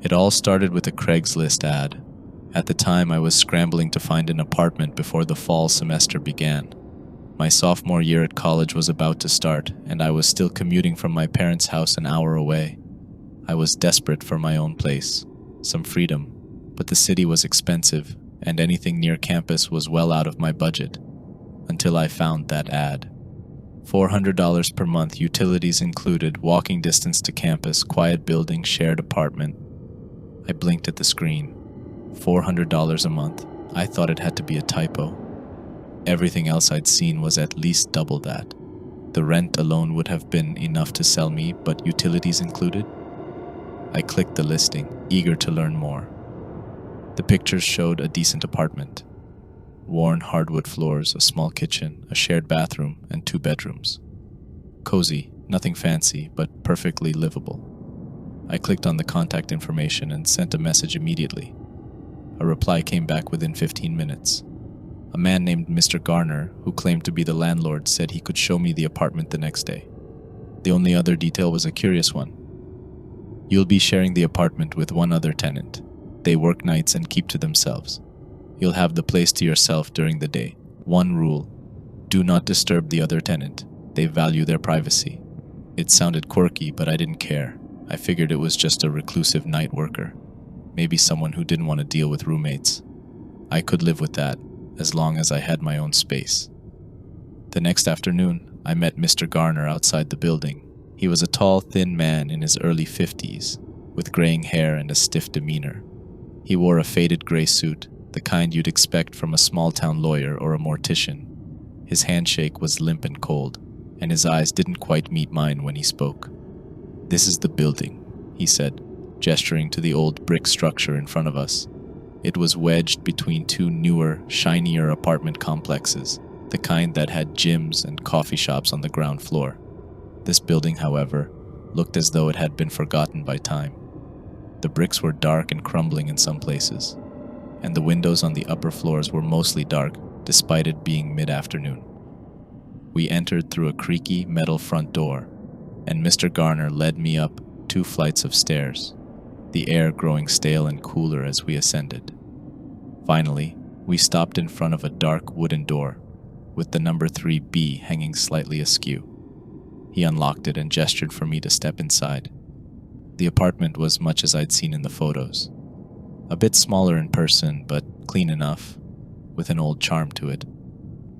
It all started with a Craigslist ad. At the time, I was scrambling to find an apartment before the fall semester began. My sophomore year at college was about to start, and I was still commuting from my parents' house an hour away. I was desperate for my own place, some freedom, but the city was expensive, and anything near campus was well out of my budget, until I found that ad. $400 per month, utilities included, walking distance to campus, quiet building, shared apartment. I blinked at the screen. $400 a month. I thought it had to be a typo. Everything else I'd seen was at least double that. The rent alone would have been enough to sell me, but utilities included? I clicked the listing, eager to learn more. The pictures showed a decent apartment. Worn hardwood floors, a small kitchen, a shared bathroom, and 2 bedrooms. Cozy, nothing fancy, but perfectly livable. I clicked on the contact information and sent a message immediately. A reply came back within 15 minutes. A man named Mr. Garner, who claimed to be the landlord, said he could show me the apartment the next day. The only other detail was a curious one. You'll be sharing the apartment with one other tenant. They work nights and keep to themselves. You'll have the place to yourself during the day. One rule: do not disturb the other tenant. They value their privacy. It sounded quirky, but I didn't care. I figured it was just a reclusive night worker. Maybe someone who didn't want to deal with roommates. I could live with that, as long as I had my own space. The next afternoon, I met Mr. Garner outside the building. He was a tall, thin man in his early 50s, with graying hair and a stiff demeanor. He wore a faded gray suit, the kind you'd expect from a small-town lawyer or a mortician. His handshake was limp and cold, and his eyes didn't quite meet mine when he spoke. "This is the building," he said, gesturing to the old brick structure in front of us. It was wedged between 2 newer, shinier apartment complexes, the kind that had gyms and coffee shops on the ground floor. This building, however, looked as though it had been forgotten by time. The bricks were dark and crumbling in some places, and the windows on the upper floors were mostly dark, despite it being mid-afternoon. We entered through a creaky metal front door, and Mr. Garner led me up 2 flights of stairs, the air growing stale and cooler as we ascended. Finally, we stopped in front of a dark wooden door, with the number 3B hanging slightly askew. He unlocked it and gestured for me to step inside. The apartment was much as I'd seen in the photos. A bit smaller in person, but clean enough, with an old charm to it.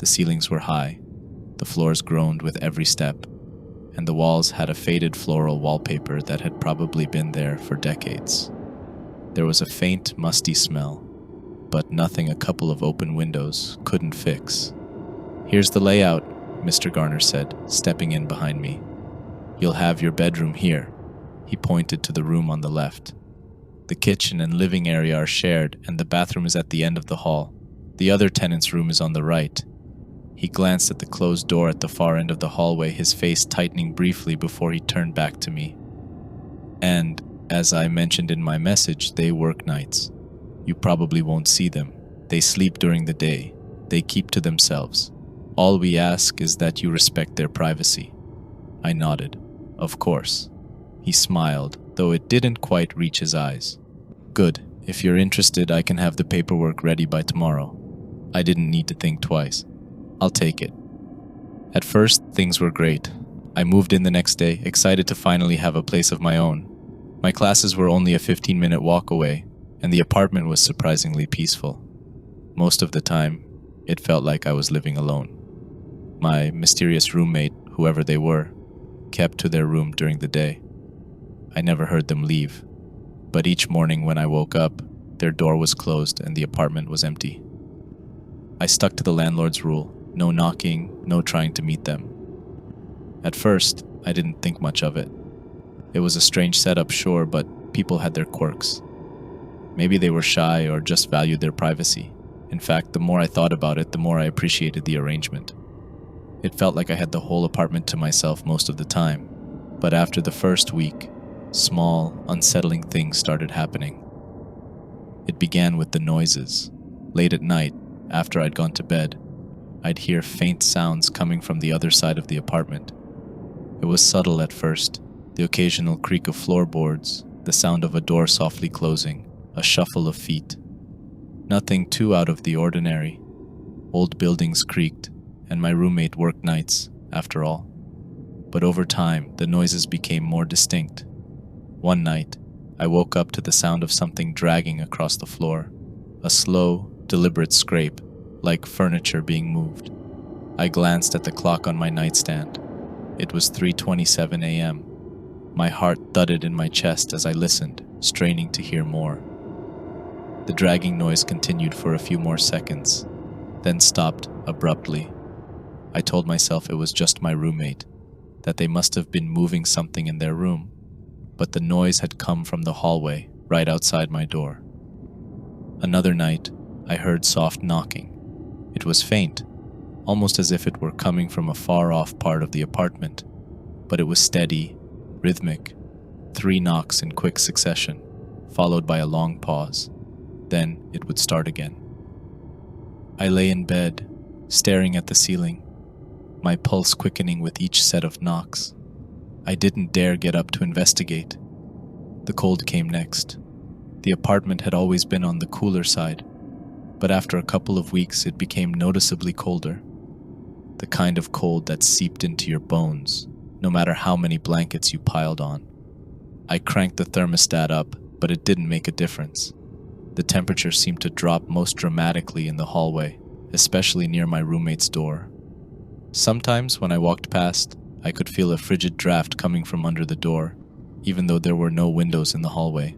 The ceilings were high, the floors groaned with every step, and the walls had a faded floral wallpaper that had probably been there for decades. There was a faint, musty smell, but nothing a couple of open windows couldn't fix. "Here's the layout," Mr. Garner said, stepping in behind me. "You'll have your bedroom here." He pointed to the room on the left. "The kitchen and living area are shared, and the bathroom is at the end of the hall. The other tenant's room is on the right." He glanced at the closed door at the far end of the hallway, his face tightening briefly before he turned back to me. "And, as I mentioned in my message, they work nights. You probably won't see them. They sleep during the day. They keep to themselves. All we ask is that you respect their privacy." I nodded. "Of course." He smiled, though it didn't quite reach his eyes. "Good. If you're interested, I can have the paperwork ready by tomorrow." I didn't need to think twice. "I'll take it." At first, things were great. I moved in the next day, excited to finally have a place of my own. My classes were only a 15-minute walk away, and the apartment was surprisingly peaceful. Most of the time, it felt like I was living alone. My mysterious roommate, whoever they were, kept to their room during the day. I never heard them leave, but each morning when I woke up, their door was closed and the apartment was empty. I stuck to the landlord's rule: no knocking, no trying to meet them. At first, I didn't think much of it. It was a strange setup, sure, but people had their quirks. Maybe they were shy or just valued their privacy. In fact, the more I thought about it, the more I appreciated the arrangement. It felt like I had the whole apartment to myself most of the time, but after the first week, small, unsettling things started happening. It began with the noises. Late at night, after I'd gone to bed, I'd hear faint sounds coming from the other side of the apartment. It was subtle at first, the occasional creak of floorboards, the sound of a door softly closing, a shuffle of feet. Nothing too out of the ordinary. Old buildings creaked, and my roommate worked nights, after all. But over time, the noises became more distinct. One night, I woke up to the sound of something dragging across the floor, a slow, deliberate scrape, like furniture being moved. I glanced at the clock on my nightstand. It was 3:27 a.m. My heart thudded in my chest as I listened, straining to hear more. The dragging noise continued for a few more seconds, then stopped abruptly. I told myself it was just my roommate, that they must have been moving something in their room, but the noise had come from the hallway right outside my door. Another night, I heard soft knocking. It was faint, almost as if it were coming from a far-off part of the apartment, but it was steady, rhythmic, 3 knocks in quick succession, followed by a long pause. Then it would start again. I lay in bed, staring at the ceiling, my pulse quickening with each set of knocks. I didn't dare get up to investigate. The cold came next. The apartment had always been on the cooler side, but after a couple of weeks it became noticeably colder. The kind of cold that seeped into your bones, no matter how many blankets you piled on. I cranked the thermostat up, but it didn't make a difference. The temperature seemed to drop most dramatically in the hallway, especially near my roommate's door. Sometimes when I walked past, I could feel a frigid draft coming from under the door, even though there were no windows in the hallway.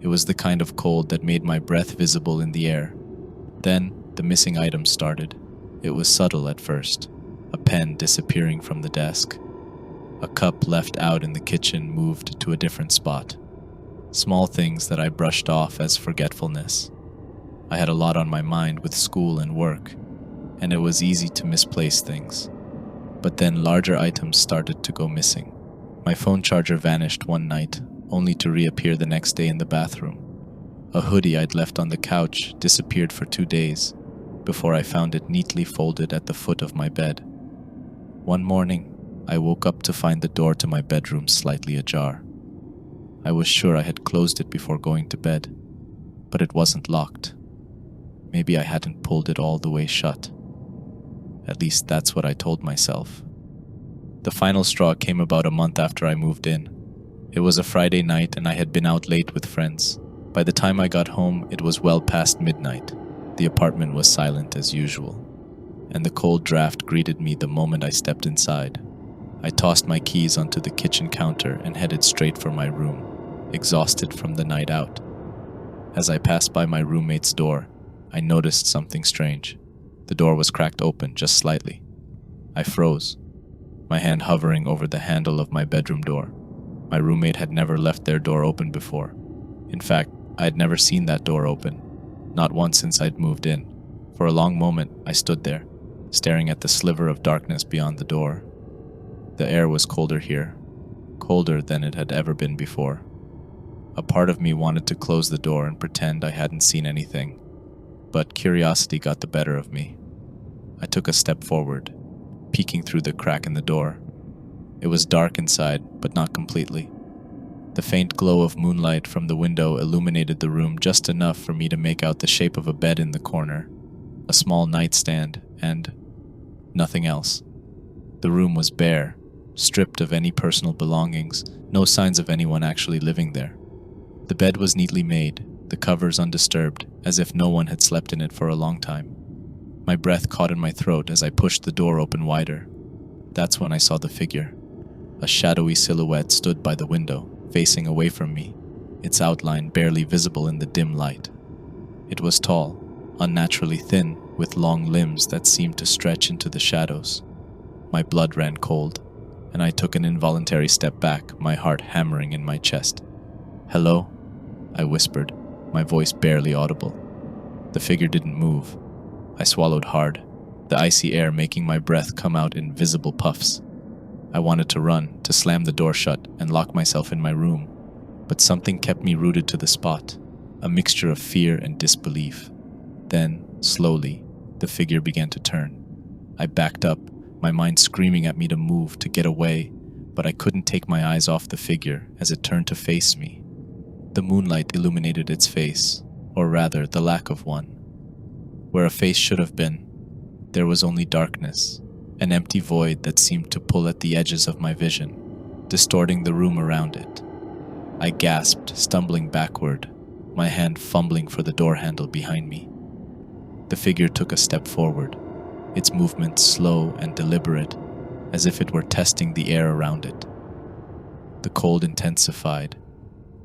It was the kind of cold that made my breath visible in the air. Then, the missing items started. It was subtle at first. A pen disappearing from the desk. A cup left out in the kitchen moved to a different spot. Small things that I brushed off as forgetfulness. I had a lot on my mind with school and work, and it was easy to misplace things. But then larger items started to go missing. My phone charger vanished one night, only to reappear the next day in the bathroom. A hoodie I'd left on the couch disappeared for 2 days, before I found it neatly folded at the foot of my bed. One morning, I woke up to find the door to my bedroom slightly ajar. I was sure I had closed it before going to bed, but it wasn't locked. Maybe I hadn't pulled it all the way shut. At least that's what I told myself. The final straw came about a month after I moved in. It was a Friday night and I had been out late with friends. By the time I got home, it was well past midnight. The apartment was silent as usual, and the cold draft greeted me the moment I stepped inside. I tossed my keys onto the kitchen counter and headed straight for my room, exhausted from the night out. As I passed by my roommate's door, I noticed something strange. The door was cracked open just slightly. I froze, my hand hovering over the handle of my bedroom door. My roommate had never left their door open before. In fact, I had never seen that door open, not once since I'd moved in. For a long moment, I stood there, staring at the sliver of darkness beyond the door. The air was colder here, colder than it had ever been before. A part of me wanted to close the door and pretend I hadn't seen anything, but curiosity got the better of me. I took a step forward, peeking through the crack in the door. It was dark inside, but not completely. The faint glow of moonlight from the window illuminated the room just enough for me to make out the shape of a bed in the corner, a small nightstand, and nothing else. The room was bare, stripped of any personal belongings, no signs of anyone actually living there. The bed was neatly made, the covers undisturbed, as if no one had slept in it for a long time. My breath caught in my throat as I pushed the door open wider. That's when I saw the figure. A shadowy silhouette stood by the window, facing away from me, its outline barely visible in the dim light. It was tall, unnaturally thin, with long limbs that seemed to stretch into the shadows. My blood ran cold, and I took an involuntary step back, my heart hammering in my chest. "Hello?" I whispered, my voice barely audible. The figure didn't move. I swallowed hard, the icy air making my breath come out in visible puffs. I wanted to run, to slam the door shut and lock myself in my room, but something kept me rooted to the spot, a mixture of fear and disbelief. Then, slowly, the figure began to turn. I backed up, my mind screaming at me to move, to get away, but I couldn't take my eyes off the figure as it turned to face me. The moonlight illuminated its face, or rather, the lack of one. Where a face should have been, there was only darkness, an empty void that seemed to pull at the edges of my vision, distorting the room around it. I gasped, stumbling backward, my hand fumbling for the door handle behind me. The figure took a step forward, its movement slow and deliberate, as if it were testing the air around it. The cold intensified,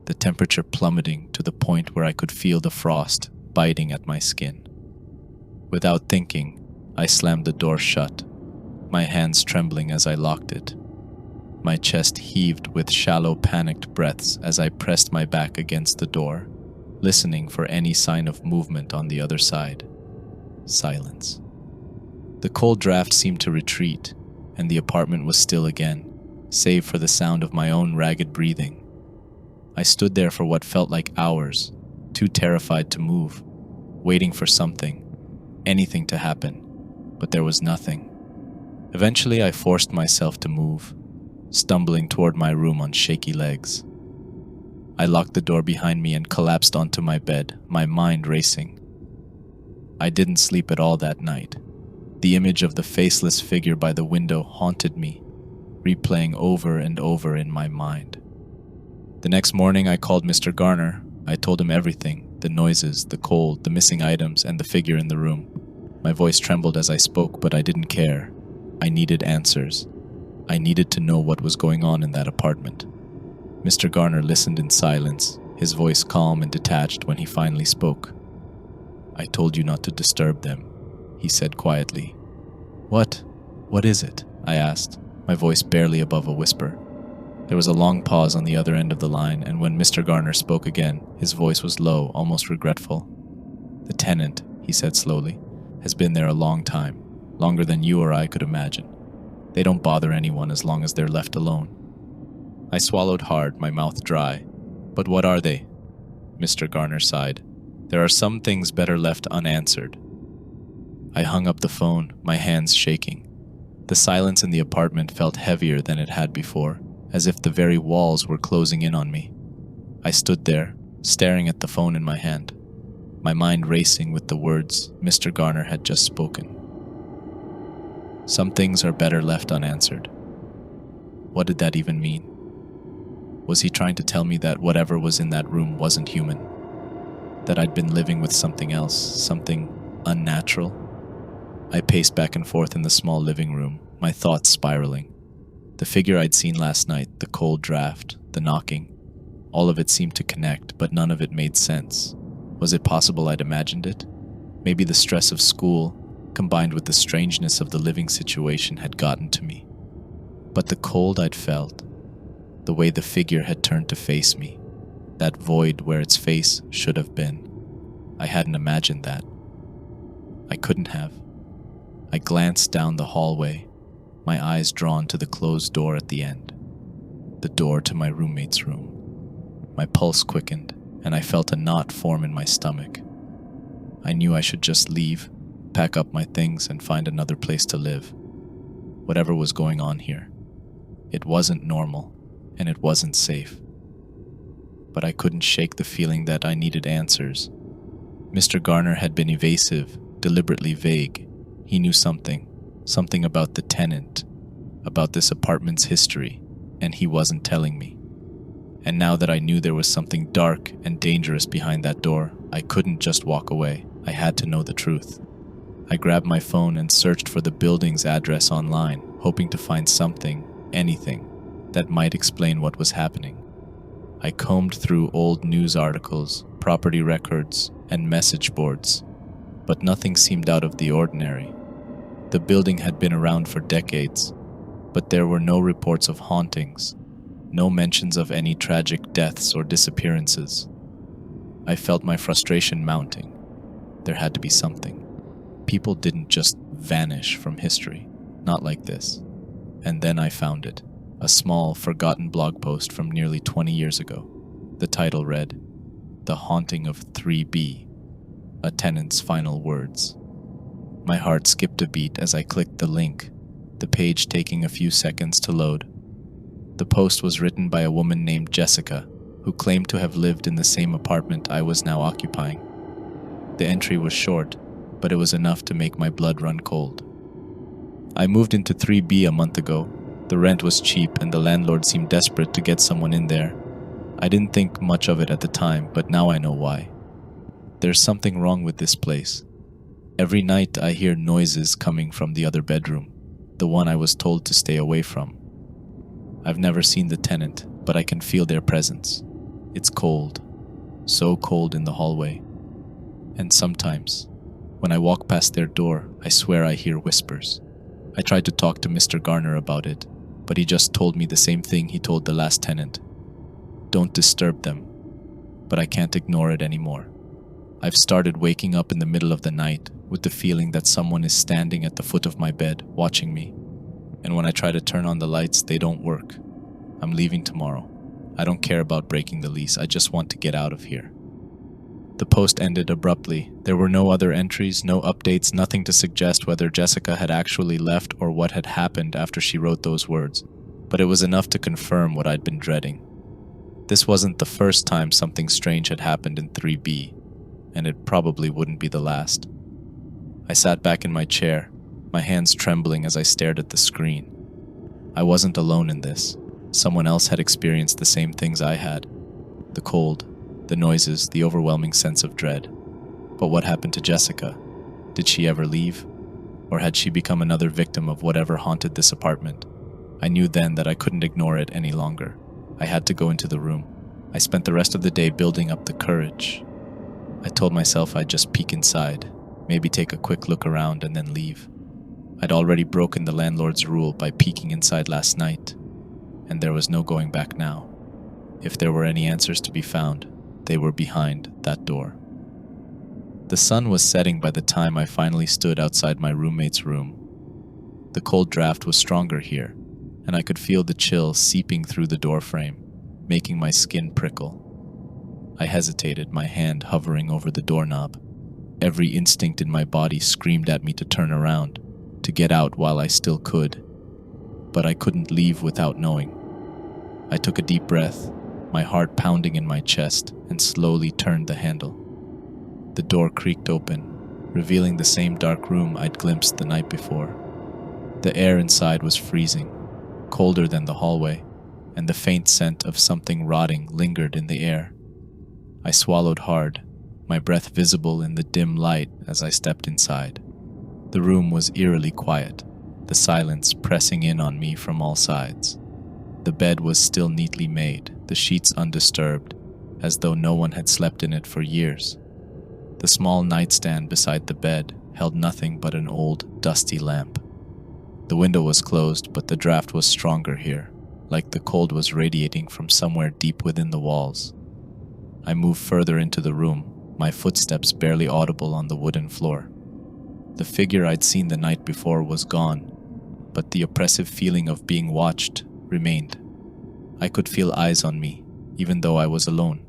the temperature plummeting to the point where I could feel the frost biting at my skin. Without thinking, I slammed the door shut, my hands trembling as I locked it. My chest heaved with shallow, panicked breaths as I pressed my back against the door, listening for any sign of movement on the other side. Silence. The cold draft seemed to retreat, and the apartment was still again, save for the sound of my own ragged breathing. I stood there for what felt like hours, too terrified to move, waiting for something, anything to happen, but there was nothing. Eventually, I forced myself to move, stumbling toward my room on shaky legs. I locked the door behind me and collapsed onto my bed, my mind racing. I didn't sleep at all that night. The image of the faceless figure by the window haunted me, replaying over and over in my mind. The next morning, I called Mr. Garner. I told him everything, the noises, the cold, the missing items, and the figure in the room. My voice trembled as I spoke, but I didn't care. I needed answers. I needed to know what was going on in that apartment. Mr. Garner listened in silence, his voice calm and detached when he finally spoke. "I told you not to disturb them," he said quietly. "What? What is it?" I asked, my voice barely above a whisper. There was a long pause on the other end of the line, and when Mr. Garner spoke again, his voice was low, almost regretful. "The tenant," he said slowly, "has been there a long time, longer than you or I could imagine. They don't bother anyone as long as they're left alone." I swallowed hard, my mouth dry. "But what are they?" Mr. Garner sighed. "There are some things better left unanswered." I hung up the phone, my hands shaking. The silence in the apartment felt heavier than it had before, as if the very walls were closing in on me. I stood there, staring at the phone in my hand, my mind racing with the words Mr. Garner had just spoken. Some things are better left unanswered. What did that even mean? Was he trying to tell me that whatever was in that room wasn't human? That I'd been living with something else, something unnatural? I paced back and forth in the small living room, my thoughts spiraling. The figure I'd seen last night, the cold draft, the knocking, all of it seemed to connect, but none of it made sense. Was it possible I'd imagined it? Maybe the stress of school, combined with the strangeness of the living situation, had gotten to me. But the cold I'd felt, the way the figure had turned to face me, that void where its face should have been, I hadn't imagined that. I couldn't have. I glanced down the hallway, my eyes drawn to the closed door at the end, the door to my roommate's room. My pulse quickened, and I felt a knot form in my stomach. I knew I should just leave, pack up my things, and find another place to live. Whatever was going on here, it wasn't normal, and it wasn't safe. But I couldn't shake the feeling that I needed answers. Mr. Garner had been evasive, deliberately vague. He knew something about the tenant, about this apartment's history, and he wasn't telling me. And now that I knew there was something dark and dangerous behind that door, I couldn't just walk away. I had to know the truth. I grabbed my phone and searched for the building's address online, hoping to find something, anything, that might explain what was happening. I combed through old news articles, property records, and message boards, but nothing seemed out of the ordinary. The building had been around for decades, but there were no reports of hauntings, no mentions of any tragic deaths or disappearances. I felt my frustration mounting. There had to be something. People didn't just vanish from history, not like this. And then I found it, a small, forgotten blog post from nearly 20 years ago. The title read, "The Haunting of 3B, a Tenant's Final Words." My heart skipped a beat as I clicked the link, the page taking a few seconds to load. The post was written by a woman named Jessica, who claimed to have lived in the same apartment I was now occupying. The entry was short, but it was enough to make my blood run cold. I moved into 3B a month ago. The rent was cheap and the landlord seemed desperate to get someone in there. I didn't think much of it at the time, but now I know why. There's something wrong with this place. Every night I hear noises coming from the other bedroom, the one I was told to stay away from. I've never seen the tenant, but I can feel their presence. It's cold, so cold in the hallway. And sometimes, when I walk past their door, I swear I hear whispers. I tried to talk to Mr. Garner about it, but he just told me the same thing he told the last tenant. Don't disturb them. But I can't ignore it anymore. I've started waking up in the middle of the night with the feeling that someone is standing at the foot of my bed, watching me. And when I try to turn on the lights, they don't work. I'm leaving tomorrow. I don't care about breaking the lease, I just want to get out of here. The post ended abruptly. There were no other entries, no updates, nothing to suggest whether Jessica had actually left or what had happened after she wrote those words. But it was enough to confirm what I'd been dreading. This wasn't the first time something strange had happened in 3B, and it probably wouldn't be the last. I sat back in my chair, my hands trembling as I stared at the screen. I wasn't alone in this. Someone else had experienced the same things I had. The cold, the noises, the overwhelming sense of dread. But what happened to Jessica? Did she ever leave? Or had she become another victim of whatever haunted this apartment? I knew then that I couldn't ignore it any longer. I had to go into the room. I spent the rest of the day building up the courage. I told myself I'd just peek inside, maybe take a quick look around and then leave. I'd already broken the landlord's rule by peeking inside last night, and there was no going back now. If there were any answers to be found, they were behind that door. The sun was setting by the time I finally stood outside my roommate's room. The cold draft was stronger here, and I could feel the chill seeping through the doorframe, making my skin prickle. I hesitated, my hand hovering over the doorknob. Every instinct in my body screamed at me to turn around, to get out while I still could. But I couldn't leave without knowing. I took a deep breath, my heart pounding in my chest, and slowly turned the handle. The door creaked open, revealing the same dark room I'd glimpsed the night before. The air inside was freezing, colder than the hallway, and the faint scent of something rotting lingered in the air. I swallowed hard, my breath visible in the dim light as I stepped inside. The room was eerily quiet, the silence pressing in on me from all sides. The bed was still neatly made, the sheets undisturbed, as though no one had slept in it for years. The small nightstand beside the bed held nothing but an old, dusty lamp. The window was closed, but the draft was stronger here, like the cold was radiating from somewhere deep within the walls. I moved further into the room, my footsteps barely audible on the wooden floor. The figure I'd seen the night before was gone, but the oppressive feeling of being watched remained. I could feel eyes on me, even though I was alone.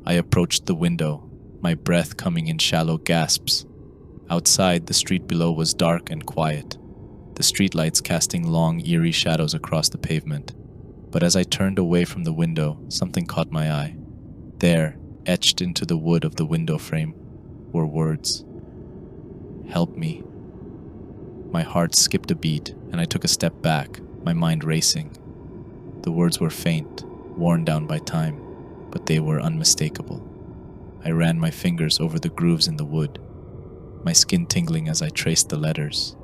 I approached the window, my breath coming in shallow gasps. Outside, the street below was dark and quiet, the streetlights casting long, eerie shadows across the pavement. But as I turned away from the window, something caught my eye. There, etched into the wood of the window frame, were words. "Help me." My heart skipped a beat, and I took a step back, my mind racing. The words were faint, worn down by time, but they were unmistakable. I ran my fingers over the grooves in the wood, my skin tingling as I traced the letters.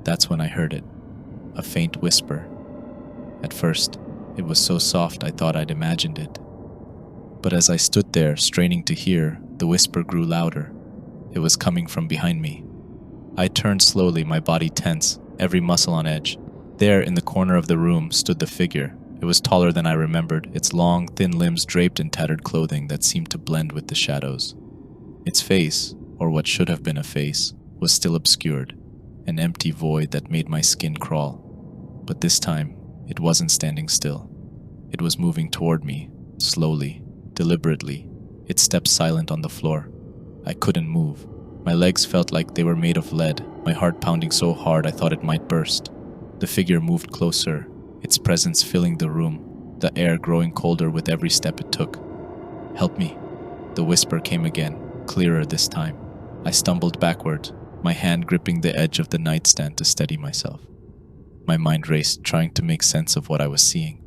That's when I heard it, a faint whisper. At first, it was so soft I thought I'd imagined it. But as I stood there, straining to hear, the whisper grew louder. It was coming from behind me. I turned slowly, my body tense, every muscle on edge. There, in the corner of the room, stood the figure. It was taller than I remembered, its long, thin limbs draped in tattered clothing that seemed to blend with the shadows. Its face, or what should have been a face, was still obscured, an empty void that made my skin crawl. But this time, it wasn't standing still. It was moving toward me, slowly, deliberately, its steps silent on the floor. I couldn't move. My legs felt like they were made of lead, my heart pounding so hard I thought it might burst. The figure moved closer, its presence filling the room. the air growing colder with every step it took. "Help me." The whisper came again, clearer this time. I stumbled backward, my hand gripping the edge of the nightstand to steady myself. My mind raced, trying to make sense of what I was seeing.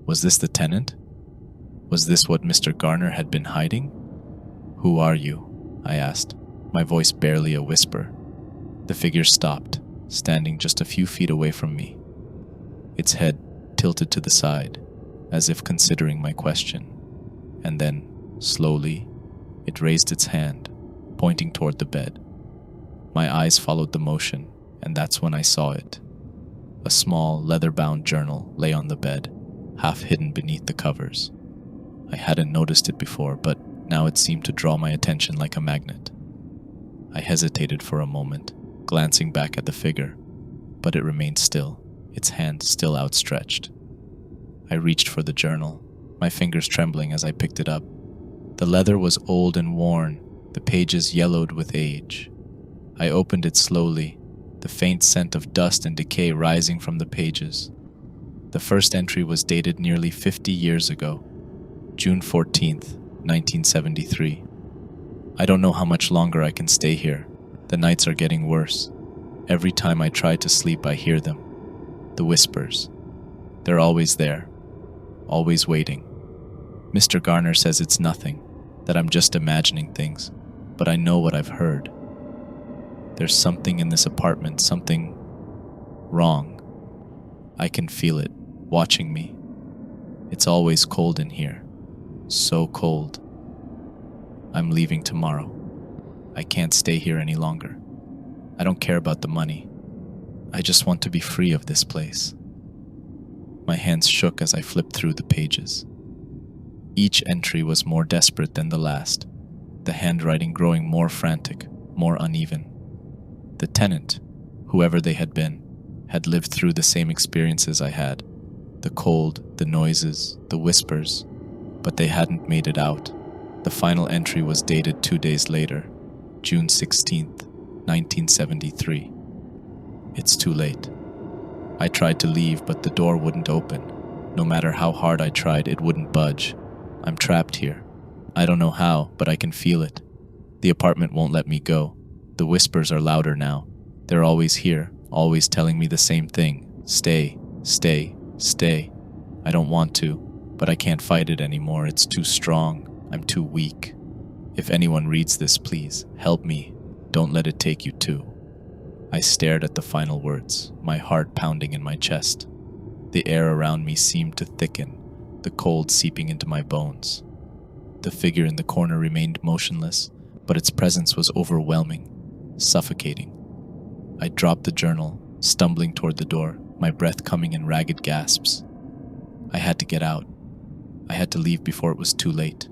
Was this the tenant? Was this what Mr. Garner had been hiding? "Who are you?" I asked, my voice barely a whisper. The figure stopped, standing just a few feet away from me, its head tilted to the side, as if considering my question. And then, slowly, it raised its hand, pointing toward the bed. My eyes followed the motion, and that's when I saw it. A small, leather-bound journal lay on the bed, half hidden beneath the covers. I hadn't noticed it before, but now it seemed to draw my attention like a magnet. I hesitated for a moment, glancing back at the figure, but it remained still, its hand still outstretched. I reached for the journal, my fingers trembling as I picked it up. The leather was old and worn, the pages yellowed with age. I opened it slowly, the faint scent of dust and decay rising from the pages. The first entry was dated nearly 50 years ago, June 14th, 1973. "I don't know how much longer I can stay here. The nights are getting worse. Every time I try to sleep, I hear them. The whispers. They're always there, always waiting. Mr. Garner says it's nothing, that I'm just imagining things, but I know what I've heard. There's something in this apartment, something wrong. I can feel it, watching me. It's always cold in here, so cold. I'm leaving tomorrow. I can't stay here any longer. I don't care about the money. I just want to be free of this place." My hands shook as I flipped through the pages. Each entry was more desperate than the last, the handwriting growing more frantic, more uneven. The tenant, whoever they had been, had lived through the same experiences I had. The cold, the noises, the whispers, but they hadn't made it out. The final entry was dated 2 days later, June 16th, 1973. It's too late. I tried to leave, but the door wouldn't open. No matter how hard I tried, it wouldn't budge. I'm trapped here. I don't know how, but I can feel it. The apartment won't let me go. The whispers are louder now. They're always here, always telling me the same thing. Stay, stay, stay. I don't want to, but I can't fight it anymore. It's too strong. I'm too weak. If anyone reads this, please, help me. Don't let it take you too. I stared at the final words, my heart pounding in my chest. The air around me seemed to thicken, the cold seeping into my bones. The figure in the corner remained motionless, but its presence was overwhelming, suffocating. I dropped the journal, stumbling toward the door, my breath coming in ragged gasps. I had to get out. I had to leave before it was too late.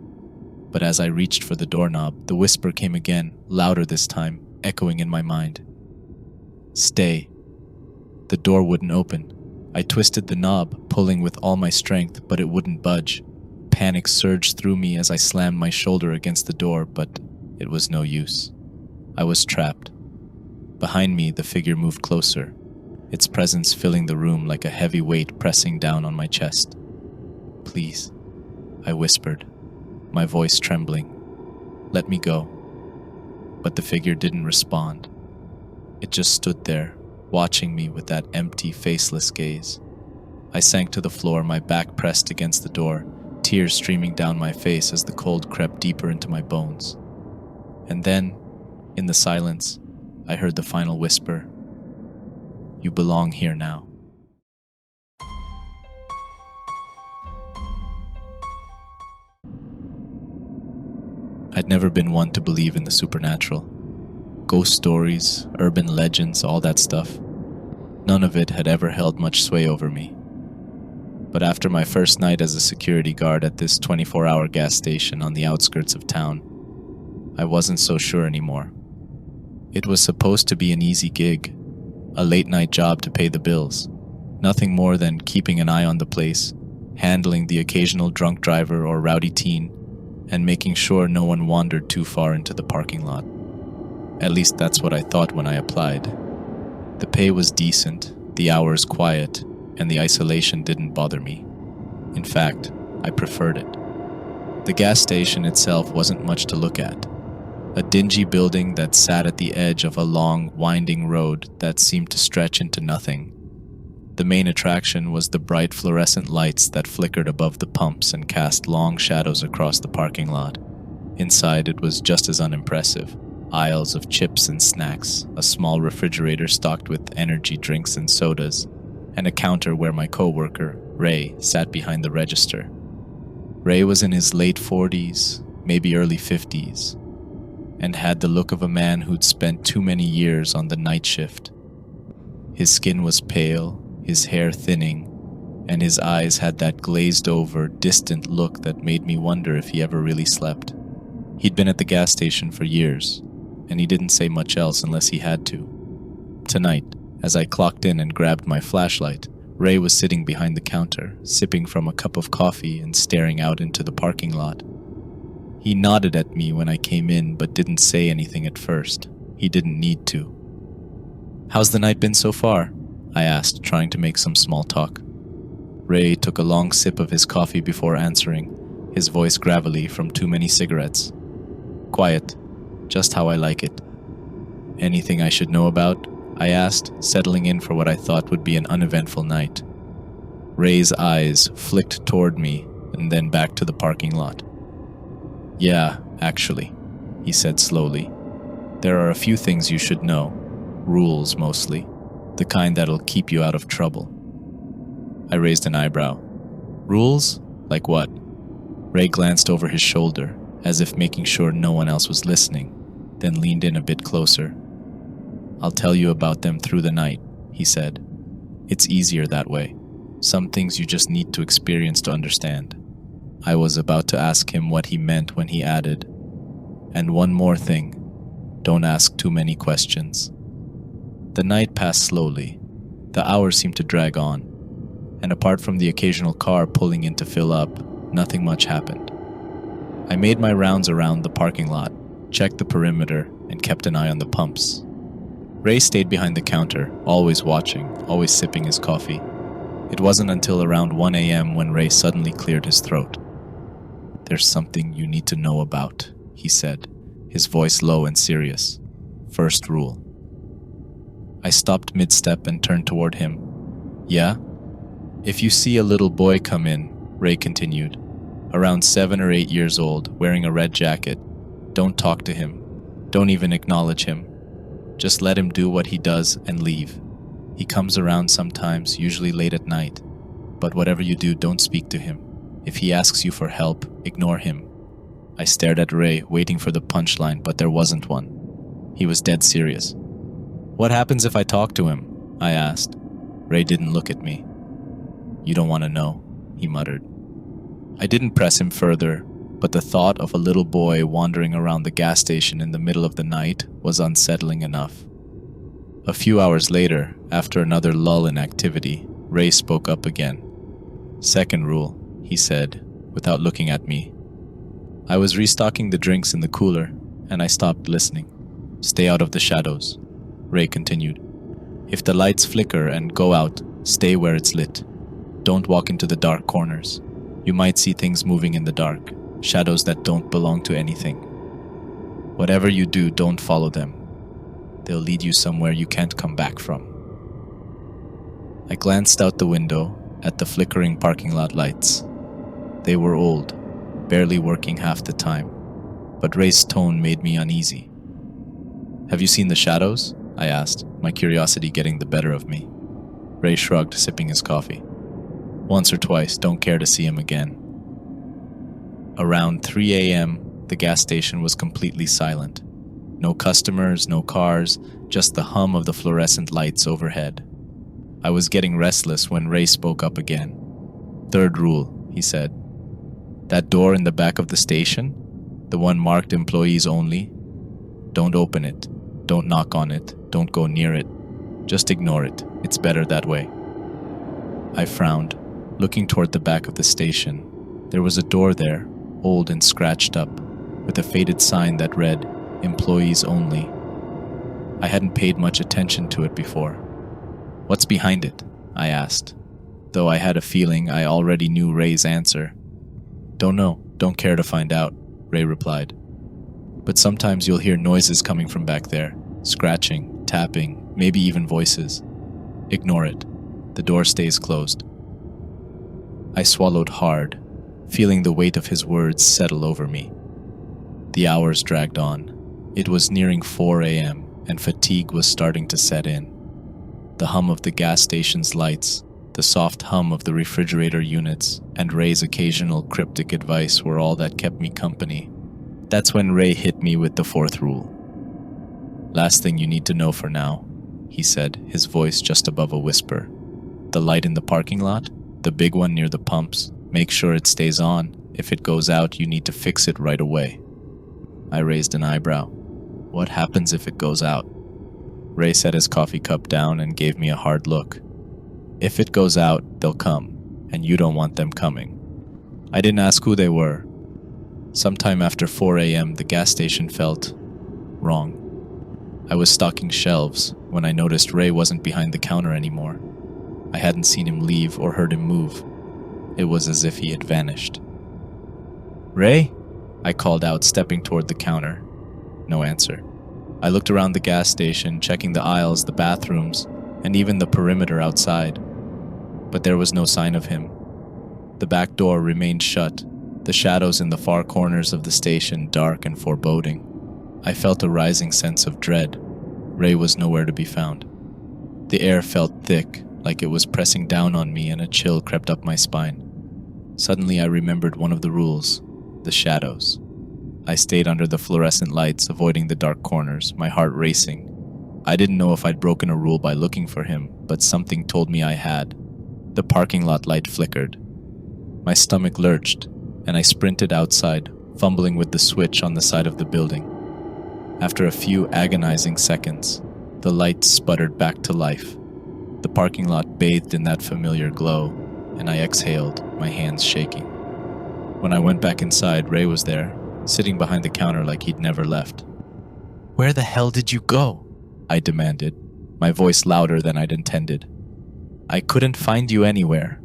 But as I reached for the doorknob, the whisper came again, louder this time, echoing in my mind. Stay. The door wouldn't open. I twisted the knob, pulling with all my strength, but it wouldn't budge. Panic surged through me as I slammed my shoulder against the door, but it was no use. I was trapped. Behind me, the figure moved closer, its presence filling the room like a heavy weight pressing down on my chest. "Please," I whispered, my voice trembling. "Let me go." But the figure didn't respond. It just stood there, watching me with that empty, faceless gaze. I sank to the floor, my back pressed against the door, tears streaming down my face as the cold crept deeper into my bones. And then, in the silence, I heard the final whisper. "You belong here now." I'd never been one to believe in the supernatural. Ghost stories, urban legends, all that stuff. None of it had ever held much sway over me. But after my first night as a security guard at this 24-hour gas station on the outskirts of town, I wasn't so sure anymore. It was supposed to be an easy gig, a late-night job to pay the bills. Nothing more than keeping an eye on the place, handling the occasional drunk driver or rowdy teen, and making sure no one wandered too far into the parking lot. At least that's what I thought when I applied. The pay was decent, the hours quiet, and the isolation didn't bother me. In fact, I preferred it. The gas station itself wasn't much to look at. A dingy building that sat at the edge of a long, winding road that seemed to stretch into nothing. The main attraction was the bright fluorescent lights that flickered above the pumps and cast long shadows across the parking lot. Inside, it was just as unimpressive. Aisles of chips and snacks, a small refrigerator stocked with energy drinks and sodas, and a counter where my coworker, Ray, sat behind the register. Ray was in his late 40s, maybe early 50s, and had the look of a man who'd spent too many years on the night shift. His skin was pale, his hair thinning, and his eyes had that glazed-over, distant look that made me wonder if he ever really slept. He'd been at the gas station for years, and he didn't say much else unless he had to. Tonight, as I clocked in and grabbed my flashlight, Ray was sitting behind the counter, sipping from a cup of coffee and staring out into the parking lot. He nodded at me when I came in, but didn't say anything at first. He didn't need to. "How's the night been so far?" I asked, trying to make some small talk. Ray took a long sip of his coffee before answering, his voice gravelly from too many cigarettes. "Quiet, just how I like it." "Anything I should know about?" I asked, settling in for what I thought would be an uneventful night. Ray's eyes flicked toward me and then back to the parking lot. "Yeah, actually," he said slowly. "There are a few things you should know. Rules, mostly. The kind that'll keep you out of trouble." I raised an eyebrow. "Rules? Like what?" Ray glanced over his shoulder, as if making sure no one else was listening, then leaned in a bit closer. "I'll tell you about them through the night," he said. "It's easier that way. Some things you just need to experience to understand." I was about to ask him what he meant when he added, "And one more thing, don't ask too many questions." The night passed slowly. The hours seemed to drag on, and apart from the occasional car pulling in to fill up, nothing much happened. I made my rounds around the parking lot, checked the perimeter, and kept an eye on the pumps. Ray stayed behind the counter, always watching, always sipping his coffee. It wasn't until around 1 a.m. when Ray suddenly cleared his throat. "There's something you need to know about," he said, his voice low and serious. "First rule." I stopped mid-step and turned toward him. "Yeah?" "If you see a little boy come in," Ray continued, "around 7 or 8 years old, wearing a red jacket, don't talk to him. Don't even acknowledge him. Just let him do what he does and leave. He comes around sometimes, usually late at night. But whatever you do, don't speak to him. If he asks you for help, ignore him." I stared at Ray, waiting for the punchline, but there wasn't one. He was dead serious. "What happens if I talk to him?" I asked. Ray didn't look at me. "You don't want to know," he muttered. I didn't press him further, but the thought of a little boy wandering around the gas station in the middle of the night was unsettling enough. A few hours later, after another lull in activity, Ray spoke up again. "Second rule," he said, without looking at me. I was restocking the drinks in the cooler, and I stopped listening. "Stay out of the shadows," Ray continued. "If the lights flicker and go out, stay where it's lit. Don't walk into the dark corners. You might see things moving in the dark, shadows that don't belong to anything. Whatever you do, don't follow them. They'll lead you somewhere you can't come back from." I glanced out the window at the flickering parking lot lights. They were old, barely working half the time, but Ray's tone made me uneasy. "Have you seen the shadows?" I asked, my curiosity getting the better of me. Ray shrugged, sipping his coffee. "Once or twice, don't care to see him again." Around 3 a.m., the gas station was completely silent. No customers, no cars, just the hum of the fluorescent lights overhead. I was getting restless when Ray spoke up again. "Third rule," he said. "That door in the back of the station, the one marked employees only, don't open it, don't knock on it, don't go near it. Just ignore it. It's better that way." I frowned, looking toward the back of the station. There was a door there, old and scratched up, with a faded sign that read, "Employees only." I hadn't paid much attention to it before. "What's behind it?" I asked. though I had a feeling I already knew Ray's answer. "Don't know, don't care to find out," Ray replied. "But sometimes you'll hear noises coming from back there, scratching, tapping, maybe even voices. Ignore it. The door stays closed." I swallowed hard, feeling the weight of his words settle over me. The hours dragged on. It was nearing 4 a.m., and fatigue was starting to set in. The hum of the gas station's lights, the soft hum of the refrigerator units, and Ray's occasional cryptic advice were all that kept me company. That's when Ray hit me with the fourth rule. "Last thing you need to know for now," he said, his voice just above a whisper. "The light in the parking lot, the big one near the pumps, make sure it stays on. If it goes out, you need to fix it right away." I raised an eyebrow. "What happens if it goes out?" Ray set his coffee cup down and gave me a hard look. "If it goes out, they'll come, and you don't want them coming." I didn't ask who they were. Sometime after 4 a.m., the gas station felt wrong. I was stocking shelves when I noticed Ray wasn't behind the counter anymore. I hadn't seen him leave or heard him move. It was as if he had vanished. "Ray?" I called out, stepping toward the counter. No answer. I looked around the gas station, checking the aisles, the bathrooms, and even the perimeter outside. But there was no sign of him. The back door remained shut, the shadows in the far corners of the station dark and foreboding. I felt a rising sense of dread. Ray was nowhere to be found. The air felt thick, like it was pressing down on me, and a chill crept up my spine. Suddenly I remembered one of the rules: the shadows. I stayed under the fluorescent lights, avoiding the dark corners, my heart racing. I didn't know if I'd broken a rule by looking for him, but something told me I had. The parking lot light flickered. My stomach lurched, and I sprinted outside, fumbling with the switch on the side of the building. After a few agonizing seconds, the light sputtered back to life. The parking lot bathed in that familiar glow, and I exhaled, my hands shaking. When I went back inside, Ray was there, sitting behind the counter like he'd never left. "Where the hell did you go?" I demanded, my voice louder than I'd intended. "I couldn't find you anywhere."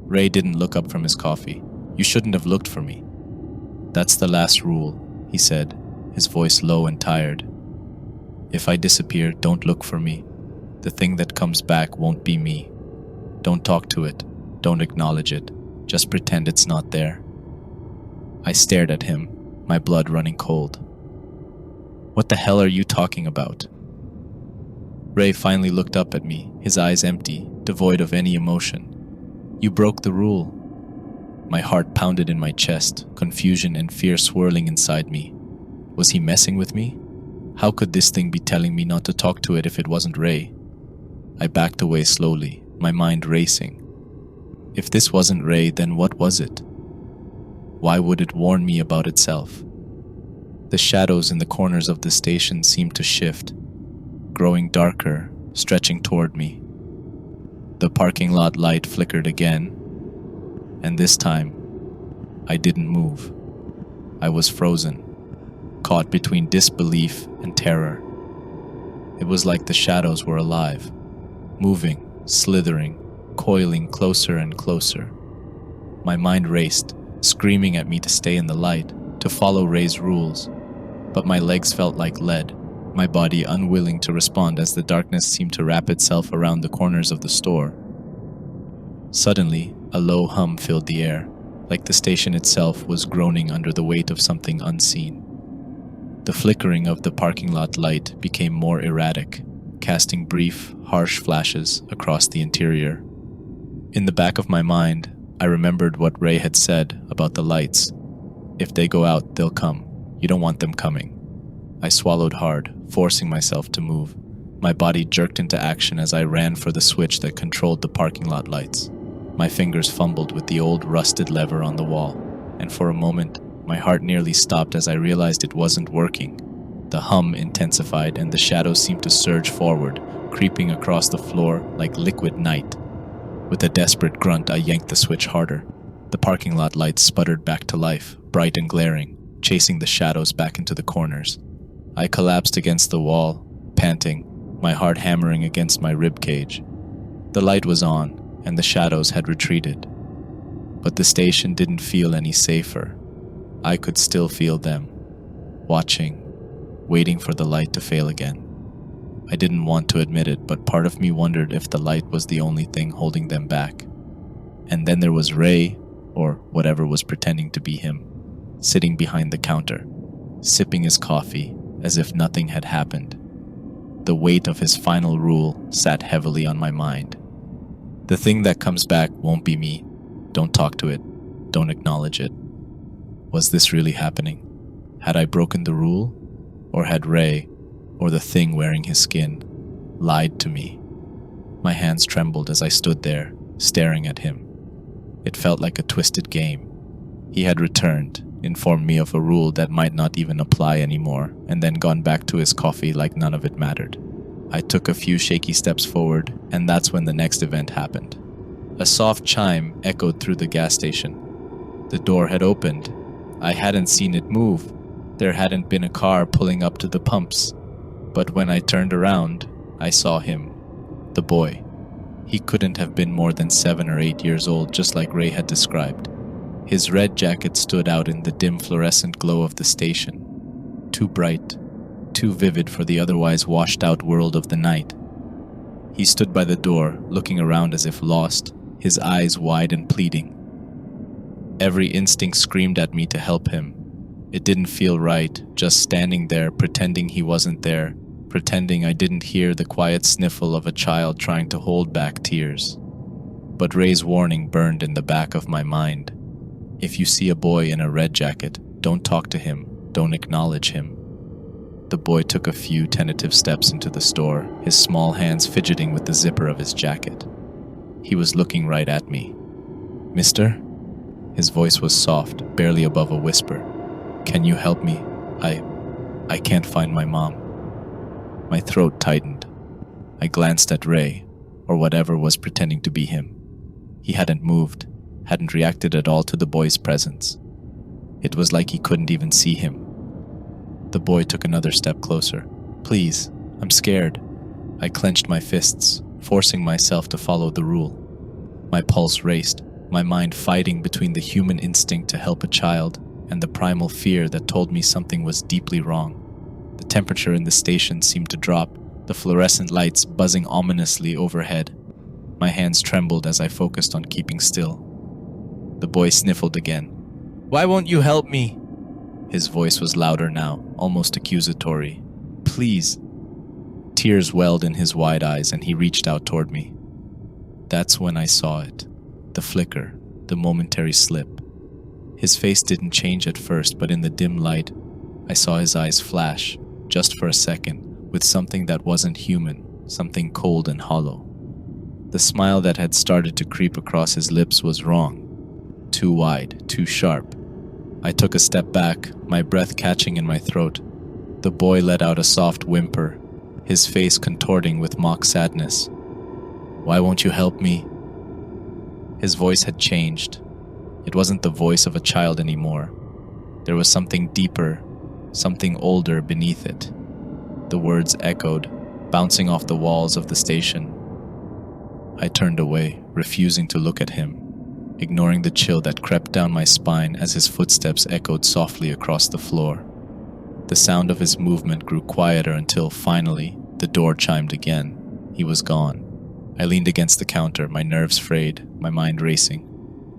Ray didn't look up from his coffee. "You shouldn't have looked for me." "That's the last rule," he said, his voice low and tired. "If I disappear, don't look for me. The thing that comes back won't be me. Don't talk to it. Don't acknowledge it. Just pretend it's not there." I stared at him, my blood running cold. "What the hell are you talking about?" Ray finally looked up at me, his eyes empty, devoid of any emotion. "You broke the rule." My heart pounded in my chest, confusion and fear swirling inside me. Was he messing with me? How could this thing be telling me not to talk to it if it wasn't Ray? I backed away slowly, my mind racing. If this wasn't Ray, then what was it? Why would it warn me about itself? The shadows in the corners of the station seemed to shift, growing darker, stretching toward me. The parking lot light flickered again, and this time, I didn't move. I was frozen, caught between disbelief and terror. It was like the shadows were alive, moving, slithering, coiling closer and closer. My mind raced, screaming at me to stay in the light, to follow Ray's rules, but my legs felt like lead, my body unwilling to respond as the darkness seemed to wrap itself around the corners of the store. Suddenly, a low hum filled the air, like the station itself was groaning under the weight of something unseen. The flickering of the parking lot light became more erratic, casting brief, harsh flashes across the interior. In the back of my mind, I remembered what Ray had said about the lights. If they go out, they'll come. You don't want them coming. I swallowed hard, forcing myself to move. My body jerked into action as I ran for the switch that controlled the parking lot lights. My fingers fumbled with the old rusted lever on the wall, and for a moment, my heart nearly stopped as I realized it wasn't working. The hum intensified and the shadows seemed to surge forward, creeping across the floor like liquid night. With a desperate grunt, I yanked the switch harder. The parking lot lights sputtered back to life, bright and glaring, chasing the shadows back into the corners. I collapsed against the wall, panting, my heart hammering against my rib cage. The light was on, and the shadows had retreated. But the station didn't feel any safer. I could still feel them, watching, waiting for the light to fail again. I didn't want to admit it, but part of me wondered if the light was the only thing holding them back. And then there was Ray, or whatever was pretending to be him, sitting behind the counter, sipping his coffee as if nothing had happened. The weight of his final rule sat heavily on my mind. The thing that comes back won't be me. Don't talk to it. Don't acknowledge it. Was this really happening? Had I broken the rule? Or had Ray, or the thing wearing his skin, lied to me? My hands trembled as I stood there, staring at him. It felt like a twisted game. He had returned, informed me of a rule that might not even apply anymore, and then gone back to his coffee like none of it mattered. I took a few shaky steps forward, and that's when the next event happened. A soft chime echoed through the gas station. The door had opened. I hadn't seen it move. There hadn't been a car pulling up to the pumps. But when I turned around, I saw him. The boy. He couldn't have been more than 7 or 8 years old, just like Ray had described. His red jacket stood out in the dim fluorescent glow of the station. Too bright, too vivid for the otherwise washed-out world of the night. He stood by the door, looking around as if lost, his eyes wide and pleading. Every instinct screamed at me to help him. It didn't feel right, just standing there, pretending he wasn't there, pretending I didn't hear the quiet sniffle of a child trying to hold back tears. But Ray's warning burned in the back of my mind. If you see a boy in a red jacket, don't talk to him, don't acknowledge him. The boy took a few tentative steps into the store, his small hands fidgeting with the zipper of his jacket. He was looking right at me. "Mister?" His voice was soft, barely above a whisper. "Can you help me? I can't find my mom." My throat tightened. I glanced at Ray, or whatever was pretending to be him. He hadn't moved, hadn't reacted at all to the boy's presence. It was like he couldn't even see him. The boy took another step closer. "Please, I'm scared." I clenched my fists, forcing myself to follow the rule. My pulse raced, my mind fighting between the human instinct to help a child and the primal fear that told me something was deeply wrong. The temperature in the station seemed to drop, the fluorescent lights buzzing ominously overhead. My hands trembled as I focused on keeping still. The boy sniffled again. "Why won't you help me?" His voice was louder now, almost accusatory. "Please." Tears welled in his wide eyes and he reached out toward me. That's when I saw it. The flicker, the momentary slip. His face didn't change at first, but in the dim light, I saw his eyes flash, just for a second, with something that wasn't human, something cold and hollow. The smile that had started to creep across his lips was wrong. Too wide, too sharp. I took a step back, my breath catching in my throat. The boy let out a soft whimper, his face contorting with mock sadness. "Why won't you help me?" His voice had changed. It wasn't the voice of a child anymore. There was something deeper, something older beneath it. The words echoed, bouncing off the walls of the station. I turned away, refusing to look at him, ignoring the chill that crept down my spine as his footsteps echoed softly across the floor. The sound of his movement grew quieter until, finally, the door chimed again. He was gone. I leaned against the counter, my nerves frayed, my mind racing.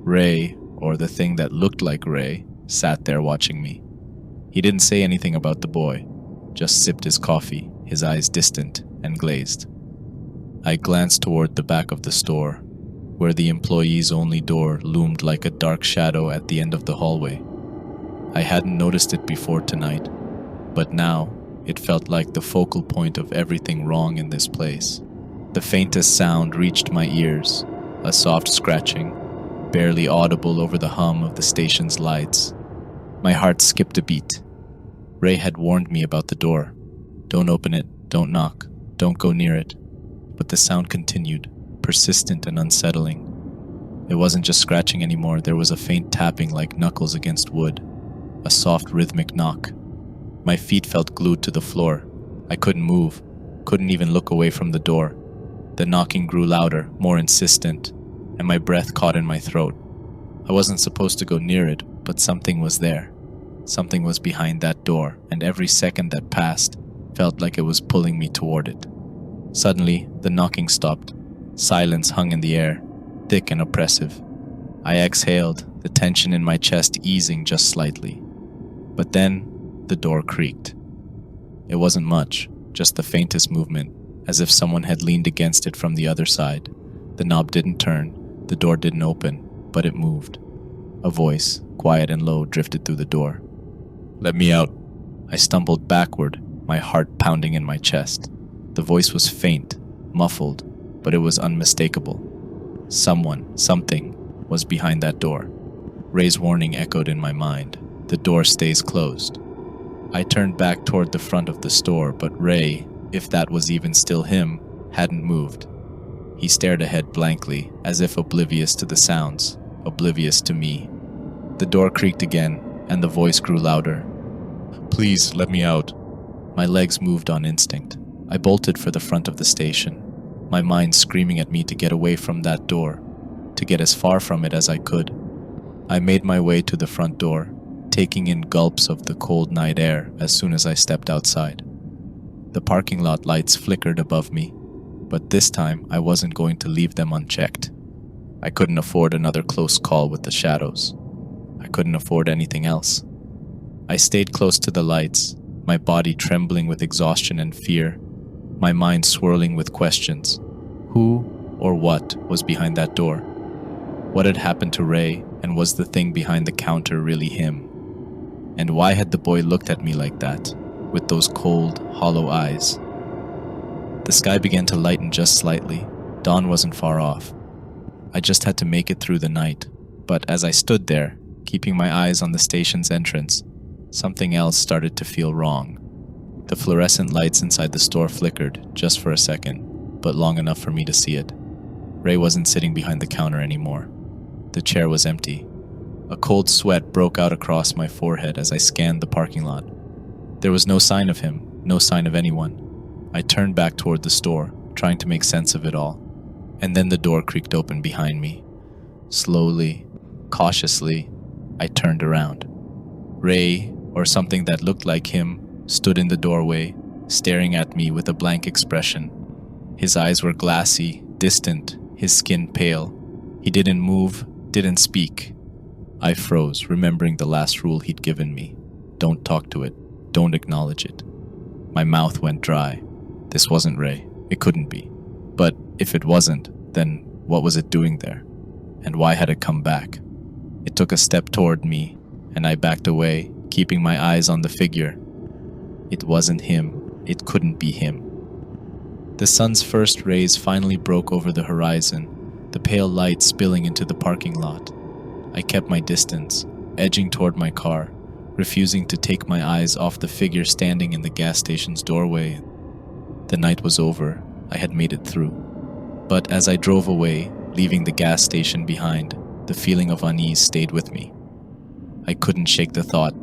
Ray, or the thing that looked like Ray, sat there watching me. He didn't say anything about the boy, just sipped his coffee, his eyes distant and glazed. I glanced toward the back of the store, where the employees-only door loomed like a dark shadow at the end of the hallway. I hadn't noticed it before tonight, but now it felt like the focal point of everything wrong in this place. The faintest sound reached my ears, a soft scratching, barely audible over the hum of the station's lights. My heart skipped a beat. Ray had warned me about the door. Don't open it, don't knock, don't go near it. But the sound continued, persistent and unsettling. It wasn't just scratching anymore, there was a faint tapping like knuckles against wood, a soft rhythmic knock. My feet felt glued to the floor. I couldn't move, couldn't even look away from the door. The knocking grew louder, more insistent. and my breath caught in my throat. I wasn't supposed to go near it, but something was there. Something was behind that door, and every second that passed felt like it was pulling me toward it. Suddenly, the knocking stopped. Silence hung in the air, thick and oppressive. I exhaled, the tension in my chest easing just slightly. But then, the door creaked. It wasn't much, just the faintest movement, as if someone had leaned against it from the other side. The knob didn't turn, the door didn't open, but it moved. A voice, quiet and low, drifted through the door. "Let me out." I stumbled backward, my heart pounding in my chest. The voice was faint, muffled, but it was unmistakable. Something, was behind that door. Ray's warning echoed in my mind. The door stays closed. I turned back toward the front of the store, but Ray, if that was even still him, hadn't moved. He stared ahead blankly, as if oblivious to the sounds, oblivious to me. The door creaked again, and the voice grew louder. "Please, let me out." My legs moved on instinct. I bolted for the front of the station, my mind screaming at me to get away from that door, to get as far from it as I could. I made my way to the front door, taking in gulps of the cold night air as soon as I stepped outside. The parking lot lights flickered above me, but this time I wasn't going to leave them unchecked. I couldn't afford another close call with the shadows. I couldn't afford anything else. I stayed close to the lights, my body trembling with exhaustion and fear, my mind swirling with questions. Who or what was behind that door? What had happened to Ray, and was the thing behind the counter really him? And why had the boy looked at me like that, with those cold, hollow eyes? The sky began to lighten just slightly. Dawn wasn't far off. I just had to make it through the night. But as I stood there, keeping my eyes on the station's entrance, something else started to feel wrong. The fluorescent lights inside the store flickered, just for a second, but long enough for me to see it. Ray wasn't sitting behind the counter anymore. The chair was empty. A cold sweat broke out across my forehead as I scanned the parking lot. There was no sign of him, no sign of anyone. I turned back toward the store, trying to make sense of it all. And then the door creaked open behind me. Slowly, cautiously, I turned around. Ray, or something that looked like him, stood in the doorway, staring at me with a blank expression. His eyes were glassy, distant, his skin pale. He didn't move, didn't speak. I froze, remembering the last rule he'd given me. Don't talk to it. Don't acknowledge it. My mouth went dry. This wasn't Ray. It couldn't be. But if it wasn't, then what was it doing there? And why had it come back? It took a step toward me, and I backed away, keeping my eyes on the figure. It wasn't him. It couldn't be him. The sun's first rays finally broke over the horizon, the pale light spilling into the parking lot. I kept my distance, edging toward my car, refusing to take my eyes off the figure standing in the gas station's doorway. The night was over. I had made it through. But as I drove away, leaving the gas station behind, the feeling of unease stayed with me. I couldn't shake the thought,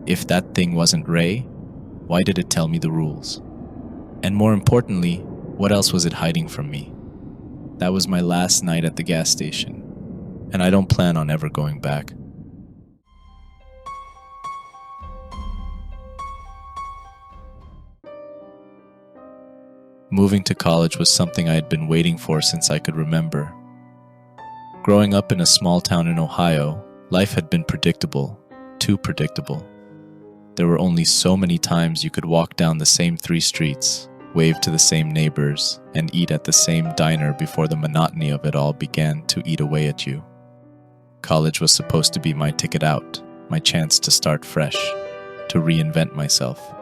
if that thing wasn't Ray, why did it tell me the rules? And more importantly, what else was it hiding from me? That was my last night at the gas station, and I don't plan on ever going back. Moving to college was something I had been waiting for since I could remember. Growing up in a small town in Ohio, life had been predictable, too predictable. There were only so many times you could walk down the same 3 streets, wave to the same neighbors, and eat at the same diner before the monotony of it all began to eat away at you. College was supposed to be my ticket out, my chance to start fresh, to reinvent myself.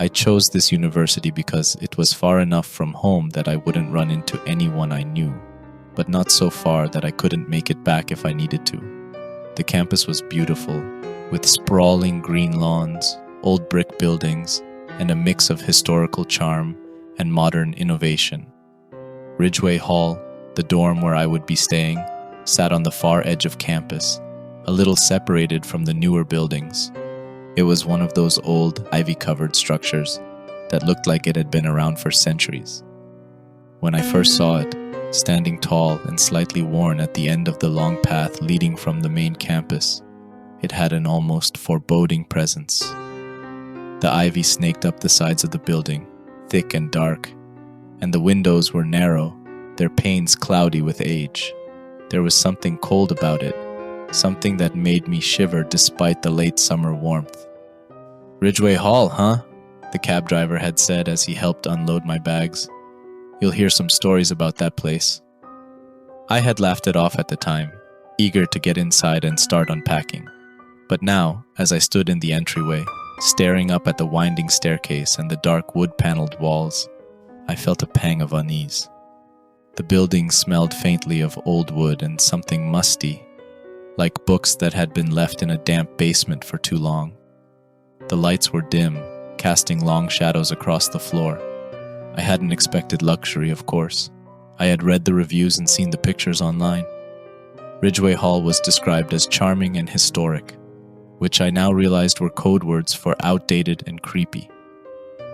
I chose this university because it was far enough from home that I wouldn't run into anyone I knew, but not so far that I couldn't make it back if I needed to. The campus was beautiful, with sprawling green lawns, old brick buildings, and a mix of historical charm and modern innovation. Ridgeway Hall, the dorm where I would be staying, sat on the far edge of campus, a little separated from the newer buildings. It was one of those old, ivy-covered structures that looked like it had been around for centuries. When I first saw it, standing tall and slightly worn at the end of the long path leading from the main campus. It had an almost foreboding presence. The ivy snaked up the sides of the building, thick and dark, and the windows were narrow, their panes cloudy with age. There was something cold about it, something that made me shiver despite the late summer warmth. "Ridgeway Hall, huh?" the cab driver had said as he helped unload my bags. "You'll hear some stories about that place." I had laughed it off at the time, eager to get inside and start unpacking. But now, as I stood in the entryway, staring up at the winding staircase and the dark wood-paneled walls, I felt a pang of unease. The building smelled faintly of old wood and something musty, like books that had been left in a damp basement for too long. The lights were dim, casting long shadows across the floor. I hadn't expected luxury, of course. I had read the reviews and seen the pictures online. Ridgeway Hall was described as charming and historic, which I now realized were code words for outdated and creepy.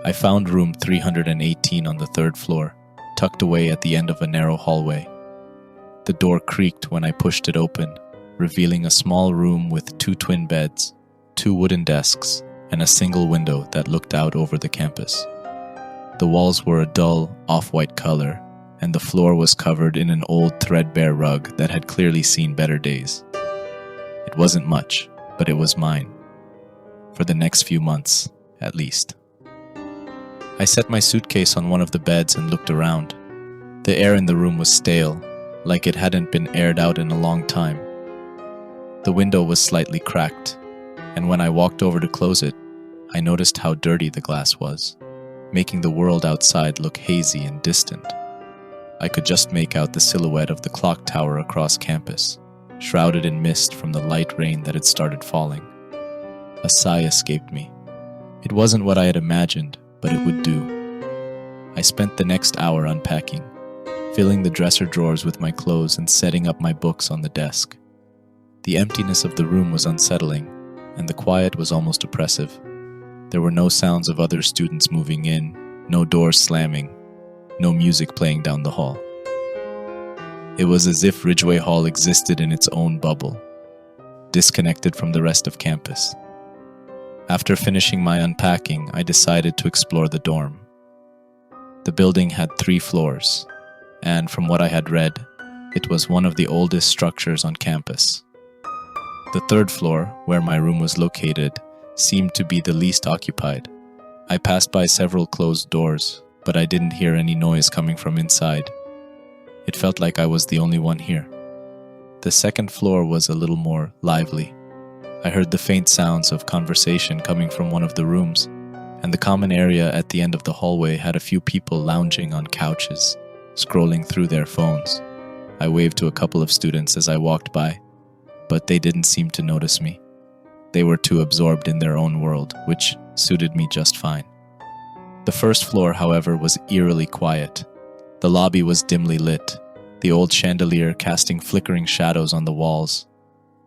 I found room 318 on the third floor, tucked away at the end of a narrow hallway. The door creaked when I pushed it open, revealing a small room with 2 twin beds, 2 wooden desks, and a single window that looked out over the campus. The walls were a dull, off-white color, and the floor was covered in an old threadbare rug that had clearly seen better days. It wasn't much, but it was mine. For the next few months, at least. I set my suitcase on one of the beds and looked around. The air in the room was stale, like it hadn't been aired out in a long time. The window was slightly cracked, and when I walked over to close it, I noticed how dirty the glass was, making the world outside look hazy and distant. I could just make out the silhouette of the clock tower across campus, shrouded in mist from the light rain that had started falling. A sigh escaped me. It wasn't what I had imagined, but it would do. I spent the next hour unpacking, filling the dresser drawers with my clothes and setting up my books on the desk. The emptiness of the room was unsettling, and the quiet was almost oppressive. There were no sounds of other students moving in, no doors slamming, no music playing down the hall. It was as if Ridgeway Hall existed in its own bubble, disconnected from the rest of campus. After finishing my unpacking, I decided to explore the dorm. The building had 3 floors, and from what I had read, it was one of the oldest structures on campus. The 3rd floor, where my room was located, seemed to be the least occupied. I passed by several closed doors, but I didn't hear any noise coming from inside. It felt like I was the only one here. The 2nd floor was a little more lively. I heard the faint sounds of conversation coming from one of the rooms, and the common area at the end of the hallway had a few people lounging on couches, scrolling through their phones. I waved to a couple of students as I walked by, but they didn't seem to notice me. They were too absorbed in their own world, which suited me just fine. The 1st floor, however, was eerily quiet. The lobby was dimly lit, the old chandelier casting flickering shadows on the walls.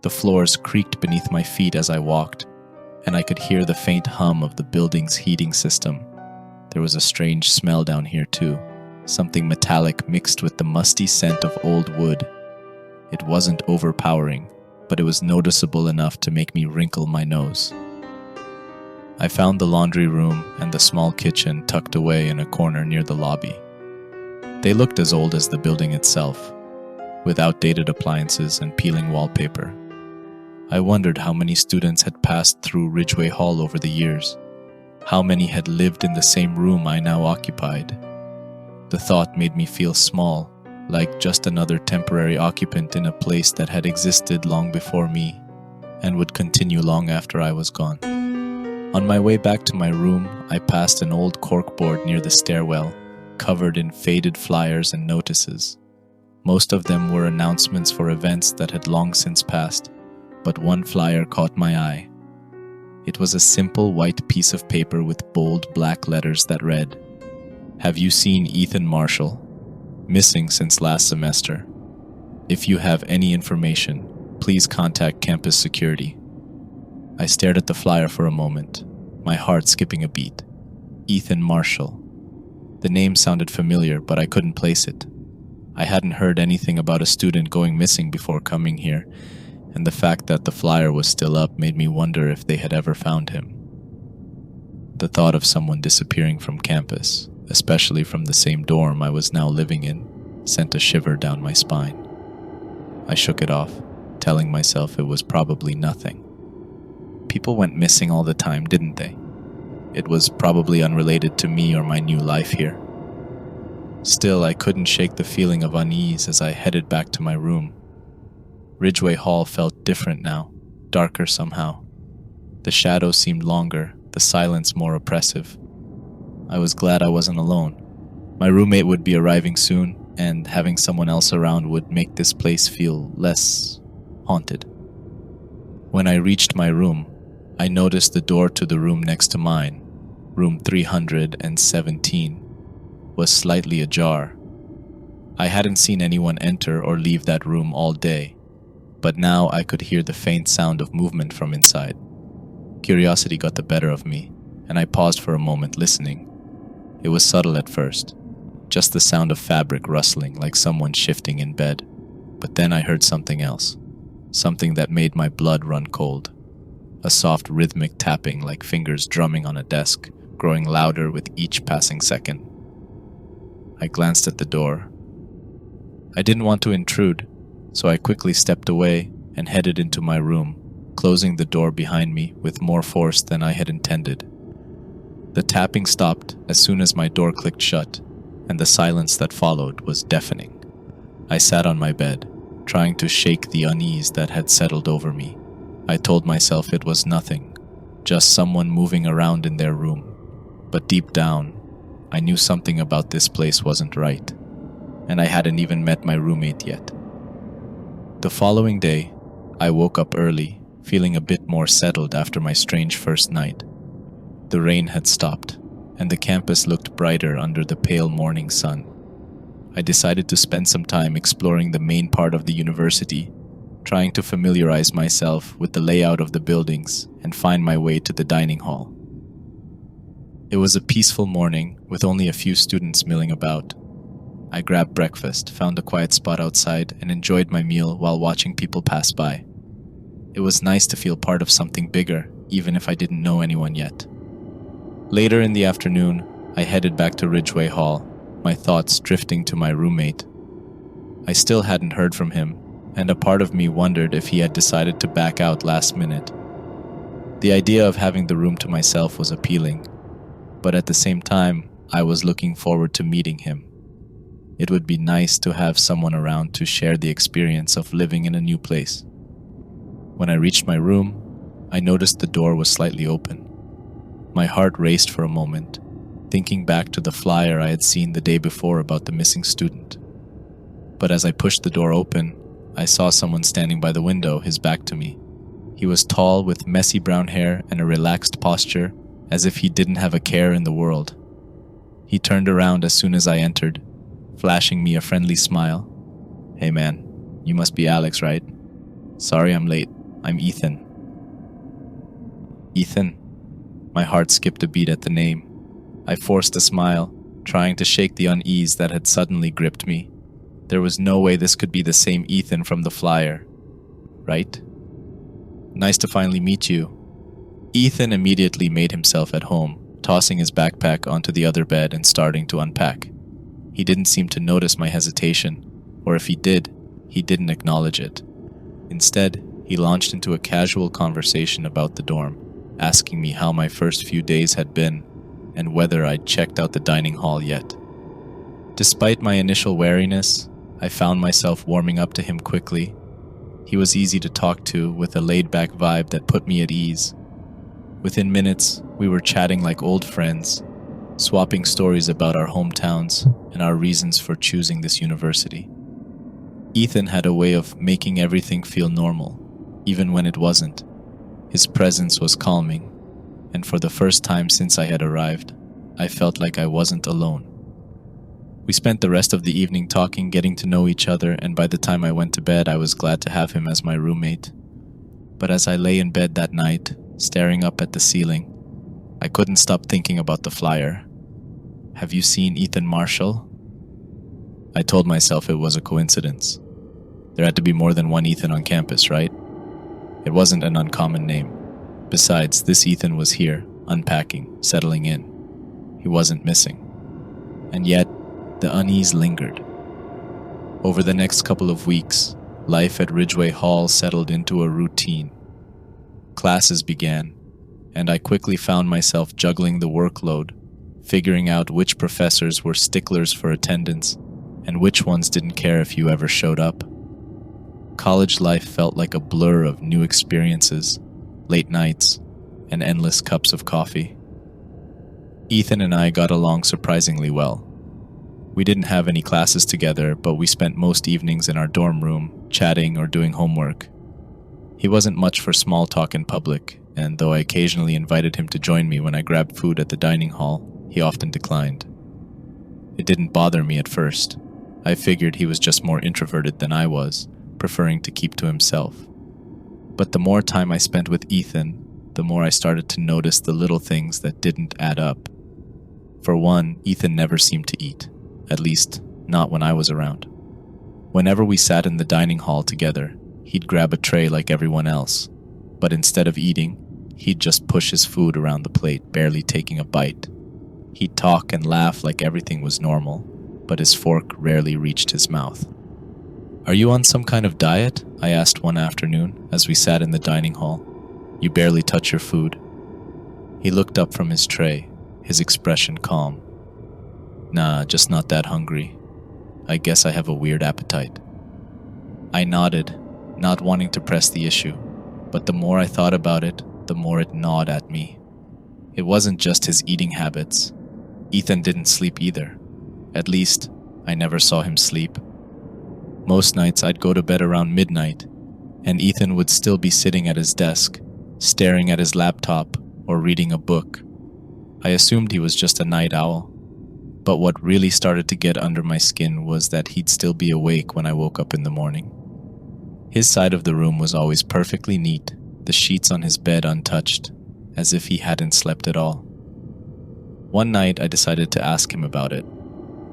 The floors creaked beneath my feet as I walked, and I could hear the faint hum of the building's heating system. There was a strange smell down here too, something metallic mixed with the musty scent of old wood. It wasn't overpowering, but it was noticeable enough to make me wrinkle my nose. I found the laundry room and the small kitchen tucked away in a corner near the lobby. They looked as old as the building itself, with outdated appliances and peeling wallpaper. I wondered how many students had passed through Ridgeway Hall over the years. How many had lived in the same room I now occupied? The thought made me feel small, like just another temporary occupant in a place that had existed long before me and would continue long after I was gone. On my way back to my room, I passed an old corkboard near the stairwell, covered in faded flyers and notices. Most of them were announcements for events that had long since passed, but one flyer caught my eye. It was a simple white piece of paper with bold black letters that read, "Have you seen Ethan Marshall? Missing since last semester. If you have any information, please contact campus security." I stared at the flyer for a moment, my heart skipping a beat. Ethan Marshall. The name sounded familiar, but I couldn't place it. I hadn't heard anything about a student going missing before coming here, and the fact that the flyer was still up made me wonder if they had ever found him. The thought of someone disappearing from campus, especially from the same dorm I was now living in, sent a shiver down my spine. I shook it off, telling myself it was probably nothing. People went missing all the time, didn't they? It was probably unrelated to me or my new life here. Still, I couldn't shake the feeling of unease as I headed back to my room. Ridgeway Hall felt different now, darker somehow. The shadows seemed longer, the silence more oppressive. I was glad I wasn't alone. My roommate would be arriving soon, and having someone else around would make this place feel less haunted. When I reached my room, I noticed the door to the room next to mine, room 317, was slightly ajar. I hadn't seen anyone enter or leave that room all day, but now I could hear the faint sound of movement from inside. Curiosity got the better of me, and I paused for a moment listening. It was subtle at first, just the sound of fabric rustling like someone shifting in bed. But then I heard something else, something that made my blood run cold. A soft rhythmic tapping like fingers drumming on a desk, growing louder with each passing second. I glanced at the door. I didn't want to intrude, so I quickly stepped away and headed into my room, closing the door behind me with more force than I had intended. The tapping stopped as soon as my door clicked shut, and the silence that followed was deafening. I sat on my bed, trying to shake the unease that had settled over me. I told myself it was nothing, just someone moving around in their room. But deep down, I knew something about this place wasn't right, and I hadn't even met my roommate yet. The following day, I woke up early, feeling a bit more settled after my strange first night. The rain had stopped, and the campus looked brighter under the pale morning sun. I decided to spend some time exploring the main part of the university, trying to familiarize myself with the layout of the buildings and find my way to the dining hall. It was a peaceful morning with only a few students milling about. I grabbed breakfast, found a quiet spot outside, and enjoyed my meal while watching people pass by. It was nice to feel part of something bigger, even if I didn't know anyone yet. Later in the afternoon, I headed back to Ridgeway Hall, my thoughts drifting to my roommate. I still hadn't heard from him, and a part of me wondered if he had decided to back out last minute. The idea of having the room to myself was appealing, but at the same time, I was looking forward to meeting him. It would be nice to have someone around to share the experience of living in a new place. When I reached my room, I noticed the door was slightly open. My heart raced for a moment, thinking back to the flyer I had seen the day before about the missing student. But as I pushed the door open, I saw someone standing by the window, his back to me. He was tall with messy brown hair and a relaxed posture, as if he didn't have a care in the world. He turned around as soon as I entered, flashing me a friendly smile. "Hey man, you must be Alex, right? Sorry I'm late. I'm Ethan." Ethan? My heart skipped a beat at the name. I forced a smile, trying to shake the unease that had suddenly gripped me. There was no way this could be the same Ethan from the flyer, right? "Nice to finally meet you." Ethan immediately made himself at home, tossing his backpack onto the other bed and starting to unpack. He didn't seem to notice my hesitation, or if he did, he didn't acknowledge it. Instead, he launched into a casual conversation about the dorm, asking me how my first few days had been and whether I'd checked out the dining hall yet. Despite my initial wariness, I found myself warming up to him quickly. He was easy to talk to with a laid-back vibe that put me at ease. Within minutes, we were chatting like old friends, swapping stories about our hometowns and our reasons for choosing this university. Ethan had a way of making everything feel normal, even when it wasn't. His presence was calming, and for the first time since I had arrived, I felt like I wasn't alone. We spent the rest of the evening talking, getting to know each other, and by the time I went to bed, I was glad to have him as my roommate. But as I lay in bed that night, staring up at the ceiling, I couldn't stop thinking about the flyer. "Have you seen Ethan Marshall?" I told myself it was a coincidence. There had to be more than one Ethan on campus, right? It wasn't an uncommon name. Besides, this Ethan was here, unpacking, settling in. He wasn't missing. And yet, the unease lingered. Over the next couple of weeks, life at Ridgeway Hall settled into a routine. Classes began, and I quickly found myself juggling the workload, figuring out which professors were sticklers for attendance and which ones didn't care if you ever showed up. College life felt like a blur of new experiences, late nights, and endless cups of coffee. Ethan and I got along surprisingly well. We didn't have any classes together, but we spent most evenings in our dorm room, chatting or doing homework. He wasn't much for small talk in public, and though I occasionally invited him to join me when I grabbed food at the dining hall, he often declined. It didn't bother me at first. I figured he was just more introverted than I was, preferring to keep to himself. But the more time I spent with Ethan, the more I started to notice the little things that didn't add up. For one, Ethan never seemed to eat, at least not when I was around. Whenever we sat in the dining hall together, he'd grab a tray like everyone else, but instead of eating, he'd just push his food around the plate, barely taking a bite. He'd talk and laugh like everything was normal, but his fork rarely reached his mouth. "Are you on some kind of diet?" I asked one afternoon as we sat in the dining hall. "You barely touch your food." He looked up from his tray, his expression calm. "Nah, just not that hungry. I guess I have a weird appetite." I nodded, not wanting to press the issue, but the more I thought about it, the more it gnawed at me. It wasn't just his eating habits. Ethan didn't sleep either. At least, I never saw him sleep. Most nights I'd go to bed around midnight, and Ethan would still be sitting at his desk, staring at his laptop or reading a book. I assumed he was just a night owl, but what really started to get under my skin was that he'd still be awake when I woke up in the morning. His side of the room was always perfectly neat, the sheets on his bed untouched, as if he hadn't slept at all. One night I decided to ask him about it.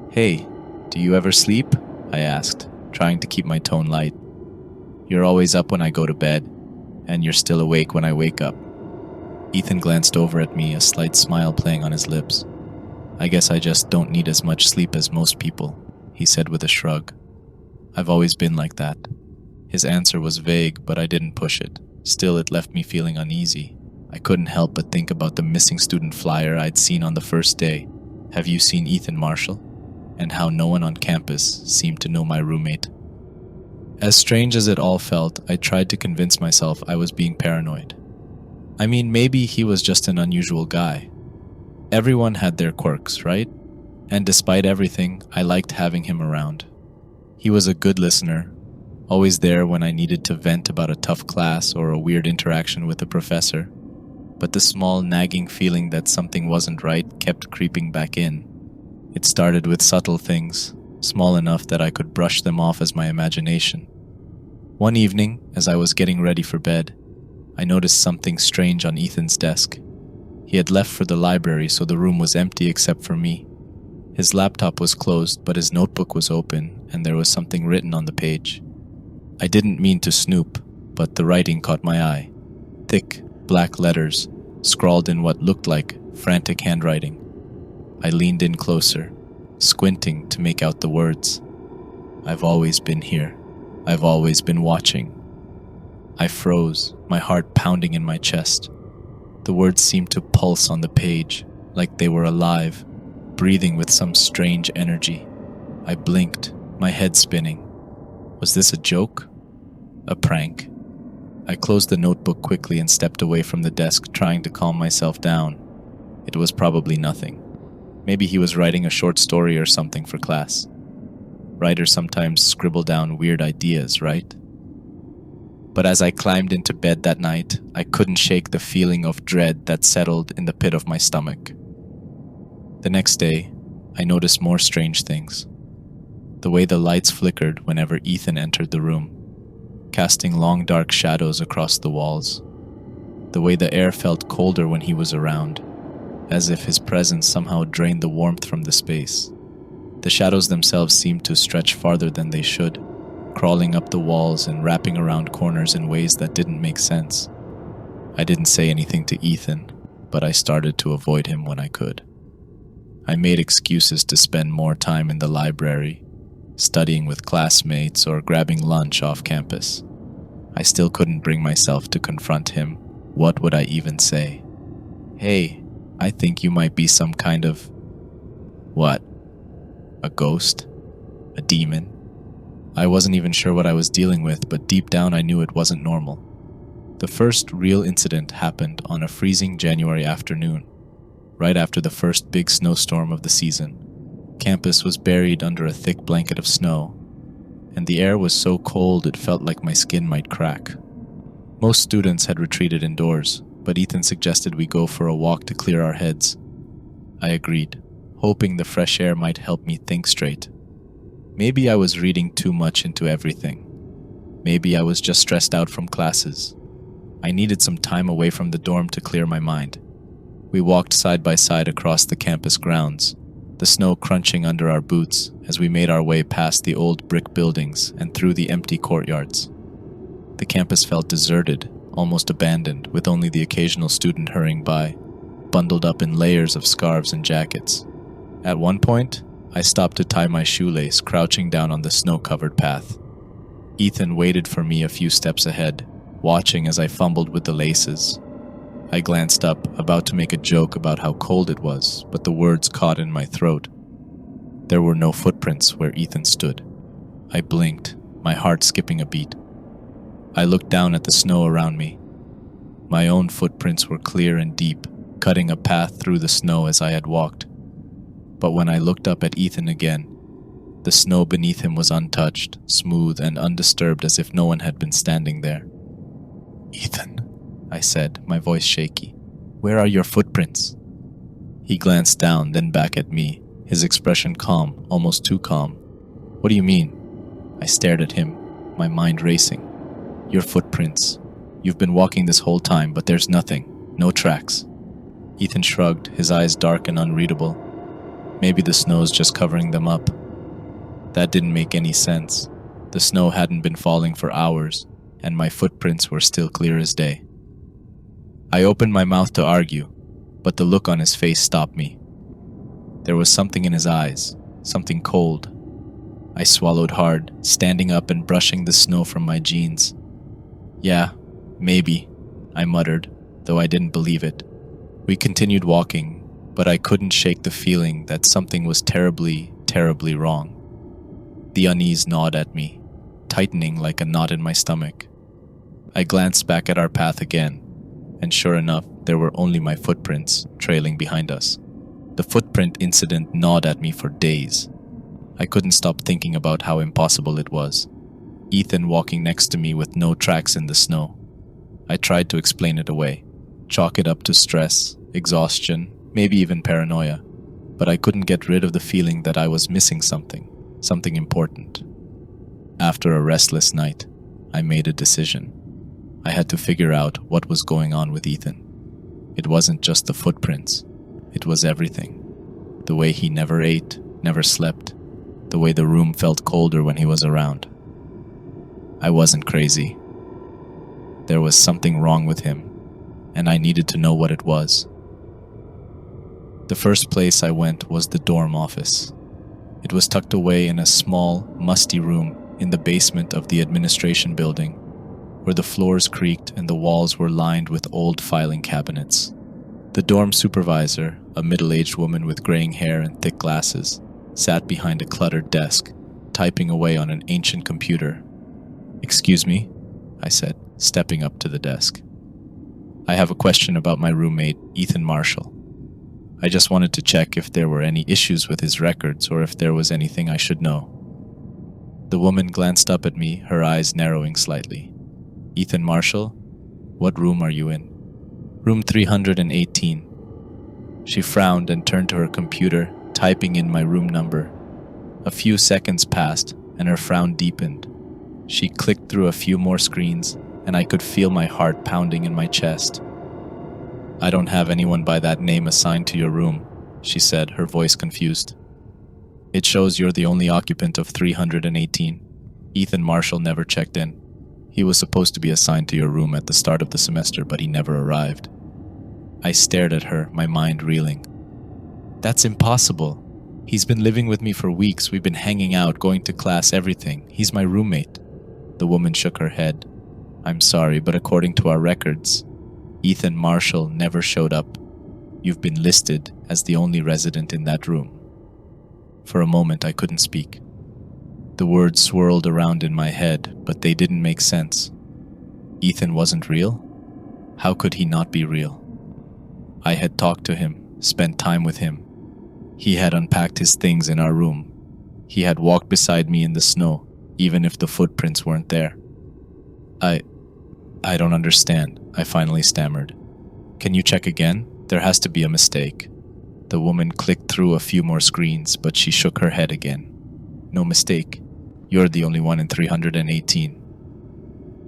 "Hey, do you ever sleep?" I asked, trying to keep my tone light. "You're always up when I go to bed, and you're still awake when I wake up." Ethan glanced over at me, a slight smile playing on his lips. "I guess I just don't need as much sleep as most people," he said with a shrug. "I've always been like that." His answer was vague, but I didn't push it. Still, it left me feeling uneasy. I couldn't help but think about the missing student flyer I'd seen on the first day. "Have you seen Ethan Marshall?" And how no one on campus seemed to know my roommate. As strange as it all felt, I tried to convince myself I was being paranoid. I mean, maybe he was just an unusual guy. Everyone had their quirks, right? And despite everything, I liked having him around. He was a good listener, always there when I needed to vent about a tough class or a weird interaction with a professor. But the small nagging feeling that something wasn't right kept creeping back in. It started with subtle things, small enough that I could brush them off as my imagination. One evening, as I was getting ready for bed, I noticed something strange on Ethan's desk. He had left for the library, so the room was empty except for me. His laptop was closed, but his notebook was open, and there was something written on the page. I didn't mean to snoop, but the writing caught my eye. Thick, black letters, scrawled in what looked like frantic handwriting. I leaned in closer, squinting to make out the words. "I've always been here. I've always been watching." I froze, my heart pounding in my chest. The words seemed to pulse on the page, like they were alive, breathing with some strange energy. I blinked, my head spinning. Was this a joke? A prank? I closed the notebook quickly and stepped away from the desk, trying to calm myself down. It was probably nothing. Maybe he was writing a short story or something for class. Writers sometimes scribble down weird ideas, right? But as I climbed into bed that night, I couldn't shake the feeling of dread that settled in the pit of my stomach. The next day, I noticed more strange things. The way the lights flickered whenever Ethan entered the room, casting long dark shadows across the walls. The way the air felt colder when he was around, as if his presence somehow drained the warmth from the space. The shadows themselves seemed to stretch farther than they should, crawling up the walls and wrapping around corners in ways that didn't make sense. I didn't say anything to Ethan, but I started to avoid him when I could. I made excuses to spend more time in the library, studying with classmates or grabbing lunch off campus. I still couldn't bring myself to confront him. What would I even say? Hey, I think you might be some kind of... What? A ghost? A demon? I wasn't even sure what I was dealing with, but deep down I knew it wasn't normal. The first real incident happened on a freezing January afternoon, right after the first big snowstorm of the season. Campus was buried under a thick blanket of snow, and the air was so cold it felt like my skin might crack. Most students had retreated indoors, but Ethan suggested we go for a walk to clear our heads. I agreed, hoping the fresh air might help me think straight. Maybe I was reading too much into everything. Maybe I was just stressed out from classes. I needed some time away from the dorm to clear my mind. We walked side by side across the campus grounds, the snow crunching under our boots as we made our way past the old brick buildings and through the empty courtyards. The campus felt deserted, almost abandoned, with only the occasional student hurrying by, bundled up in layers of scarves and jackets. At one point, I stopped to tie my shoelace, crouching down on the snow-covered path. Ethan waited for me a few steps ahead, watching as I fumbled with the laces. I glanced up, about to make a joke about how cold it was, but the words caught in my throat. There were no footprints where Ethan stood. I blinked, my heart skipping a beat. I looked down at the snow around me. My own footprints were clear and deep, cutting a path through the snow as I had walked. But when I looked up at Ethan again, the snow beneath him was untouched, smooth and undisturbed as if no one had been standing there. "Ethan," I said, my voice shaky, "where are your footprints?" He glanced down, then back at me, his expression calm, almost too calm. "What do you mean?" I stared at him, my mind racing. "Your footprints. You've been walking this whole time, but there's nothing. No tracks." Ethan shrugged, his eyes dark and unreadable. Maybe the snow's just covering them up. That didn't make any sense. The snow hadn't been falling for hours, and my footprints were still clear as day. I opened my mouth to argue, but the look on his face stopped me. There was something in his eyes, something cold. I swallowed hard, standing up and brushing the snow from my jeans. "Yeah, maybe," I muttered, though I didn't believe it. We continued walking, but I couldn't shake the feeling that something was terribly, terribly wrong. The unease gnawed at me, tightening like a knot in my stomach. I glanced back at our path again, and sure enough, there were only my footprints trailing behind us. The footprint incident gnawed at me for days. I couldn't stop thinking about how impossible it was. Ethan walking next to me with no tracks in the snow. I tried to explain it away, chalk it up to stress, exhaustion, maybe even paranoia, but I couldn't get rid of the feeling that I was missing something important. After a restless night, I made a decision. I had to figure out what was going on with Ethan. It wasn't just the footprints. It was everything. The way he never ate, never slept. The way the room felt colder when he was around. I wasn't crazy. There was something wrong with him, and I needed to know what it was. The first place I went was the dorm office. It was tucked away in a small, musty room in the basement of the administration building, where the floors creaked and the walls were lined with old filing cabinets. The dorm supervisor, a middle-aged woman with graying hair and thick glasses, sat behind a cluttered desk, typing away on an ancient computer. "Excuse me," I said, stepping up to the desk. "I have a question about my roommate, Ethan Marshall. I just wanted to check if there were any issues with his records or if there was anything I should know." The woman glanced up at me, her eyes narrowing slightly. "Ethan Marshall? What room are you in?" "Room 318. She frowned and turned to her computer, typing in my room number. A few seconds passed, and her frown deepened. She clicked through a few more screens, and I could feel my heart pounding in my chest. "I don't have anyone by that name assigned to your room," she said, her voice confused. It shows you're the only occupant of 318. Ethan Marshall never checked in. He was supposed to be assigned to your room at the start of the semester, but he never arrived. I stared at her, my mind reeling. That's impossible. He's been living with me for weeks. We've been hanging out, going to class, everything. He's my roommate. The woman shook her head. I'm sorry, but according to our records, Ethan Marshall never showed up. You've been listed as the only resident in that room. For a moment, I couldn't speak. The words swirled around in my head, but they didn't make sense. Ethan wasn't real? How could he not be real? I had talked to him, spent time with him. He had unpacked his things in our room. He had walked beside me in the snow, even if the footprints weren't there. I don't understand, I finally stammered. Can you check again? There has to be a mistake. The woman clicked through a few more screens, but she shook her head again. No mistake. You're the only one in 318.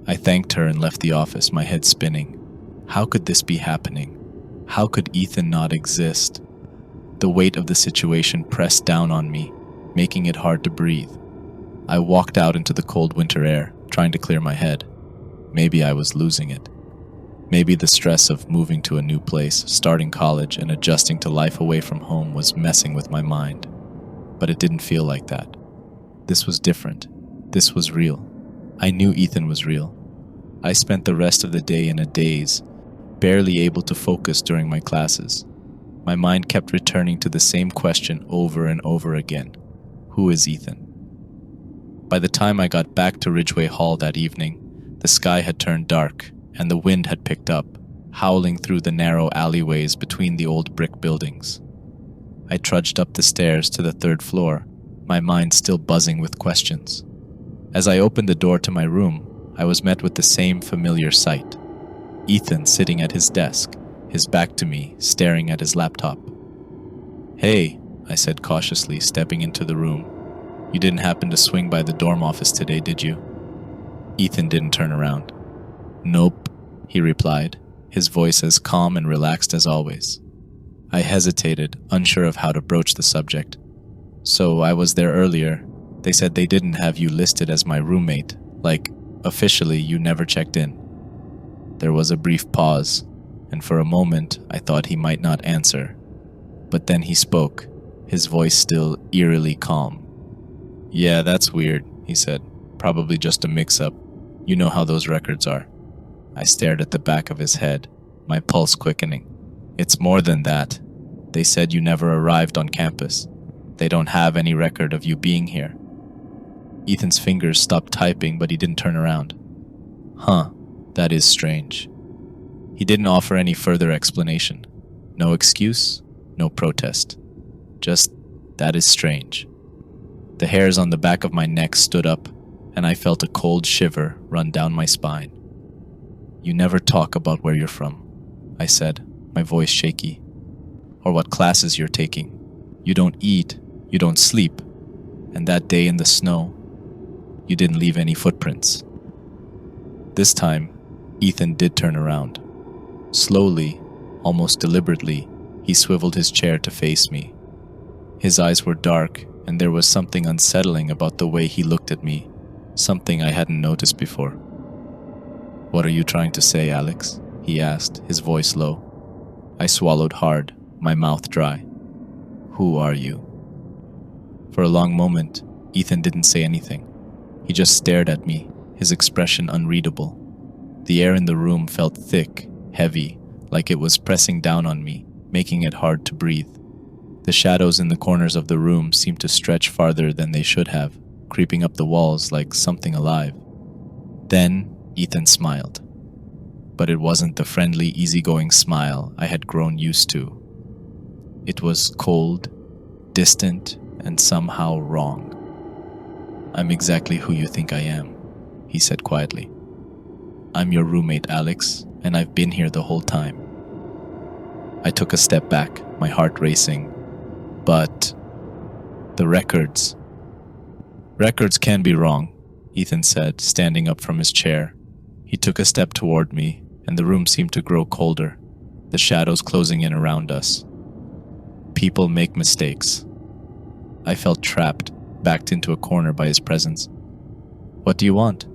I thanked her and left the office, my head spinning. How could this be happening? How could Ethan not exist? The weight of the situation pressed down on me, making it hard to breathe. I walked out into the cold winter air, trying to clear my head. Maybe I was losing it. Maybe the stress of moving to a new place, starting college, and adjusting to life away from home was messing with my mind. But it didn't feel like that. This was different. This was real. I knew Ethan was real. I spent the rest of the day in a daze, barely able to focus during my classes. My mind kept returning to the same question over and over again. Who is Ethan? By the time I got back to Ridgeway Hall that evening, the sky had turned dark, and the wind had picked up, howling through the narrow alleyways between the old brick buildings. I trudged up the stairs to the 3rd floor, my mind still buzzing with questions. As I opened the door to my room, I was met with the same familiar sight. Ethan sitting at his desk, his back to me, staring at his laptop. Hey, I said cautiously, stepping into the room. You didn't happen to swing by the dorm office today, did you? Ethan didn't turn around. Nope, he replied, his voice as calm and relaxed as always. I hesitated, unsure of how to broach the subject. So I was there earlier. They said they didn't have you listed as my roommate, like, officially you never checked in. There was a brief pause, and for a moment I thought he might not answer. But then he spoke, his voice still eerily calm. Yeah, that's weird, he said. Probably just a mix-up. You know how those records are. I stared at the back of his head, my pulse quickening. It's more than that. They said you never arrived on campus. They don't have any record of you being here. Ethan's fingers stopped typing, but he didn't turn around. Huh, that is strange. He didn't offer any further explanation. No excuse, no protest. Just, that is strange. The hairs on the back of my neck stood up, and I felt a cold shiver run down my spine. You never talk about where you're from, I said, my voice shaky. Or what classes you're taking. You don't eat, you don't sleep. And that day in the snow, you didn't leave any footprints. This time, Ethan did turn around. Slowly, almost deliberately, he swiveled his chair to face me. His eyes were dark, and there was something unsettling about the way he looked at me, something I hadn't noticed before. What are you trying to say, Alex? He asked, his voice low. I swallowed hard, my mouth dry. Who are you? For a long moment, Ethan didn't say anything. He just stared at me, his expression unreadable. The air in the room felt thick, heavy, like it was pressing down on me, making it hard to breathe. The shadows in the corners of the room seemed to stretch farther than they should have, creeping up the walls like something alive. Then, Ethan smiled. But it wasn't the friendly, easygoing smile I had grown used to. It was cold, distant, and somehow wrong. I'm exactly who you think I am, he said quietly. I'm your roommate, Alex, and I've been here the whole time. I took a step back, my heart racing. But the records. Records can be wrong, Ethan said, standing up from his chair. He took a step toward me, and the room seemed to grow colder, the shadows closing in around us. People make mistakes. I felt trapped, backed into a corner by his presence. "What do you want?"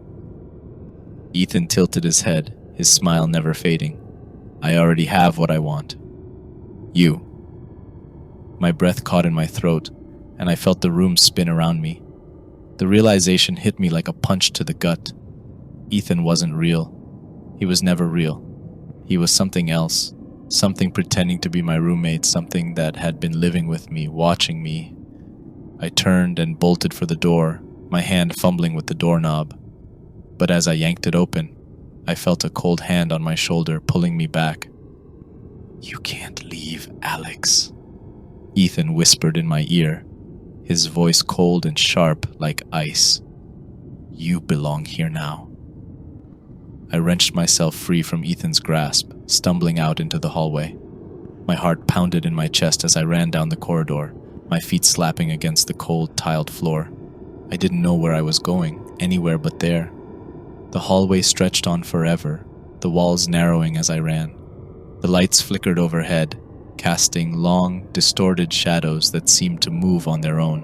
Ethan tilted his head, his smile never fading. "I already have what I want. You." My breath caught in my throat, and I felt the room spin around me. The realization hit me like a punch to the gut. Ethan wasn't real. He was never real. He was something else, something pretending to be my roommate, something that had been living with me, watching me. I turned and bolted for the door, my hand fumbling with the doorknob. But as I yanked it open, I felt a cold hand on my shoulder pulling me back. "You can't leave, Alex," Ethan whispered in my ear, his voice cold and sharp like ice. "You belong here now." I wrenched myself free from Ethan's grasp, stumbling out into the hallway. My heart pounded in my chest as I ran down the corridor, my feet slapping against the cold, tiled floor. I didn't know where I was going, anywhere but there. The hallway stretched on forever, the walls narrowing as I ran. The lights flickered overhead, casting long, distorted shadows that seemed to move on their own.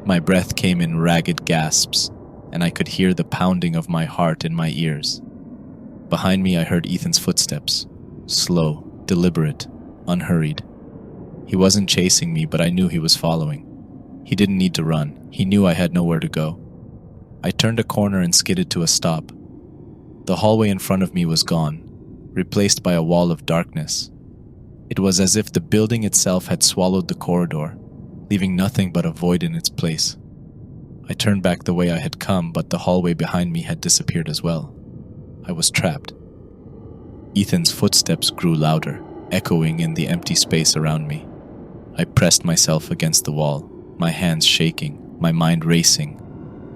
My breath came in ragged gasps, and I could hear the pounding of my heart in my ears. Behind me, I heard Ethan's footsteps, slow, deliberate, unhurried. He wasn't chasing me, but I knew he was following. He didn't need to run. He knew I had nowhere to go. I turned a corner and skidded to a stop. The hallway in front of me was gone, replaced by a wall of darkness. It was as if the building itself had swallowed the corridor, leaving nothing but a void in its place. I turned back the way I had come, but the hallway behind me had disappeared as well. I was trapped. Ethan's footsteps grew louder, echoing in the empty space around me. I pressed myself against the wall, my hands shaking, my mind racing.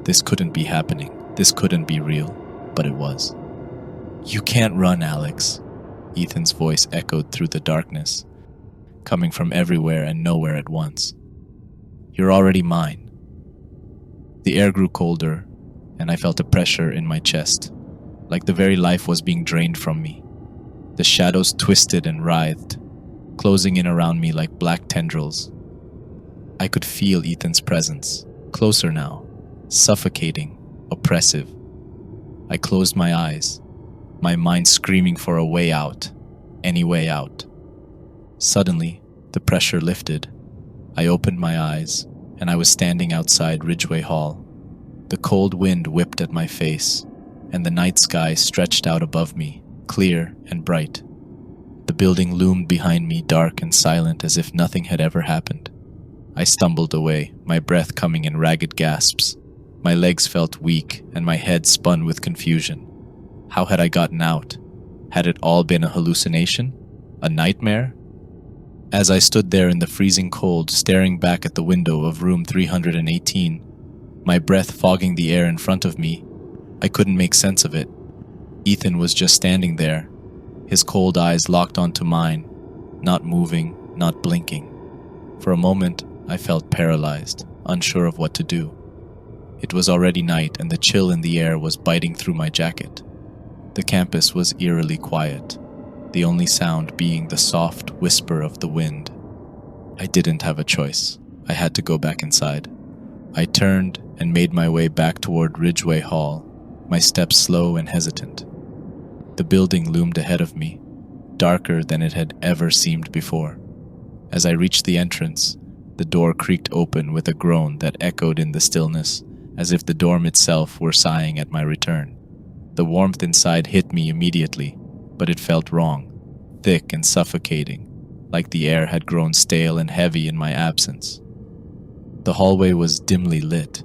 This couldn't be happening. This couldn't be real, but it was. "You can't run, Alex," Ethan's voice echoed through the darkness, coming from everywhere and nowhere at once. "You're already mine." The air grew colder, and I felt a pressure in my chest, like the very life was being drained from me. The shadows twisted and writhed, closing in around me like black tendrils. I could feel Ethan's presence, closer now, suffocating, oppressive. I closed my eyes, my mind screaming for a way out, any way out. Suddenly, the pressure lifted. I opened my eyes, and I was standing outside Ridgeway Hall. The cold wind whipped at my face, and the night sky stretched out above me, clear and bright. The building loomed behind me, dark and silent, as if nothing had ever happened. I stumbled away, my breath coming in ragged gasps. My legs felt weak, and my head spun with confusion. How had I gotten out? Had it all been a hallucination? A nightmare? As I stood there in the freezing cold, staring back at the window of room 318, my breath fogging the air in front of me, I couldn't make sense of it. Ethan was just standing there, his cold eyes locked onto mine, not moving, not blinking. For a moment, I felt paralyzed, unsure of what to do. It was already night, and the chill in the air was biting through my jacket. The campus was eerily quiet, the only sound being the soft whisper of the wind. I didn't have a choice. I had to go back inside. I turned and made my way back toward Ridgeway Hall, my steps slow and hesitant. The building loomed ahead of me, darker than it had ever seemed before. As I reached the entrance, the door creaked open with a groan that echoed in the stillness, as if the dorm itself were sighing at my return. The warmth inside hit me immediately, but it felt wrong, thick and suffocating, like the air had grown stale and heavy in my absence. The hallway was dimly lit,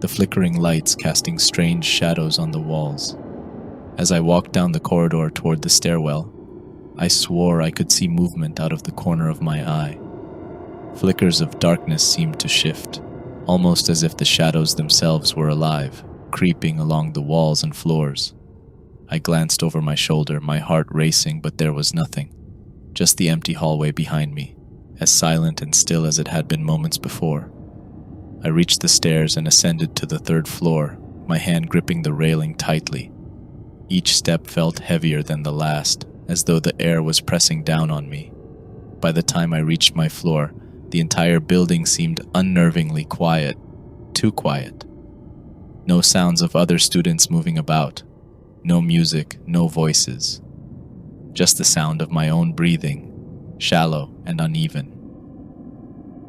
the flickering lights casting strange shadows on the walls. As I walked down the corridor toward the stairwell, I swore I could see movement out of the corner of my eye. Flickers of darkness seemed to shift, almost as if the shadows themselves were alive, creeping along the walls and floors. I glanced over my shoulder, my heart racing, but there was nothing. Just the empty hallway behind me, as silent and still as it had been moments before. I reached the stairs and ascended to the 3rd floor, my hand gripping the railing tightly. Each step felt heavier than the last, as though the air was pressing down on me. By the time I reached my floor, The entire building seemed unnervingly quiet, too quiet. No sounds of other students moving about, no music, no voices. Just the sound of my own breathing, shallow and uneven.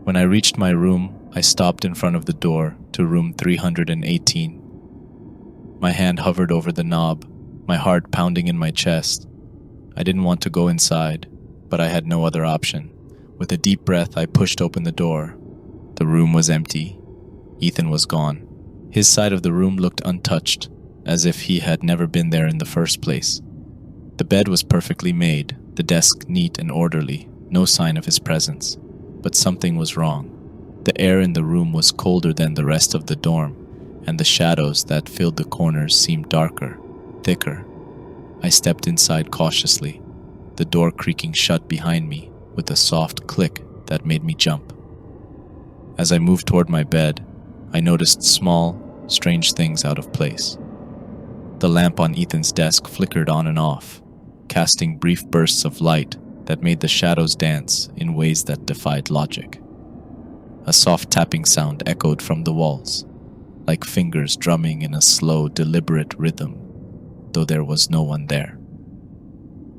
When I reached my room, I stopped in front of the door to room 318. My hand hovered over the knob, my heart pounding in my chest. I didn't want to go inside, but I had no other option. With a deep breath, I pushed open the door. The room was empty. Ethan was gone. His side of the room looked untouched, as if he had never been there in the first place. The bed was perfectly made, the desk neat and orderly, no sign of his presence. But something was wrong. The air in the room was colder than the rest of the dorm, and the shadows that filled the corners seemed darker, thicker. I stepped inside cautiously, the door creaking shut behind me with a soft click that made me jump. As I moved toward my bed, I noticed small, strange things out of place. The lamp on Ethan's desk flickered on and off, casting brief bursts of light that made the shadows dance in ways that defied logic. A soft tapping sound echoed from the walls, like fingers drumming in a slow, deliberate rhythm, though there was no one there.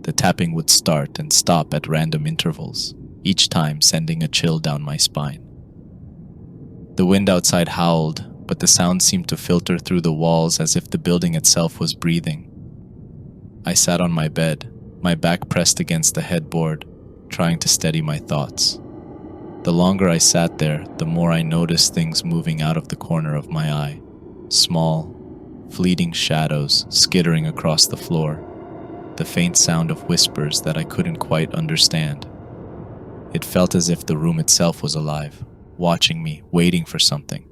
The tapping would start and stop at random intervals, each time sending a chill down my spine. The wind outside howled, but the sound seemed to filter through the walls as if the building itself was breathing. I sat on my bed, my back pressed against the headboard, trying to steady my thoughts. The longer I sat there, the more I noticed things moving out of the corner of my eye. Small, fleeting shadows skittering across the floor, the faint sound of whispers that I couldn't quite understand. It felt as if the room itself was alive, watching me, waiting for something.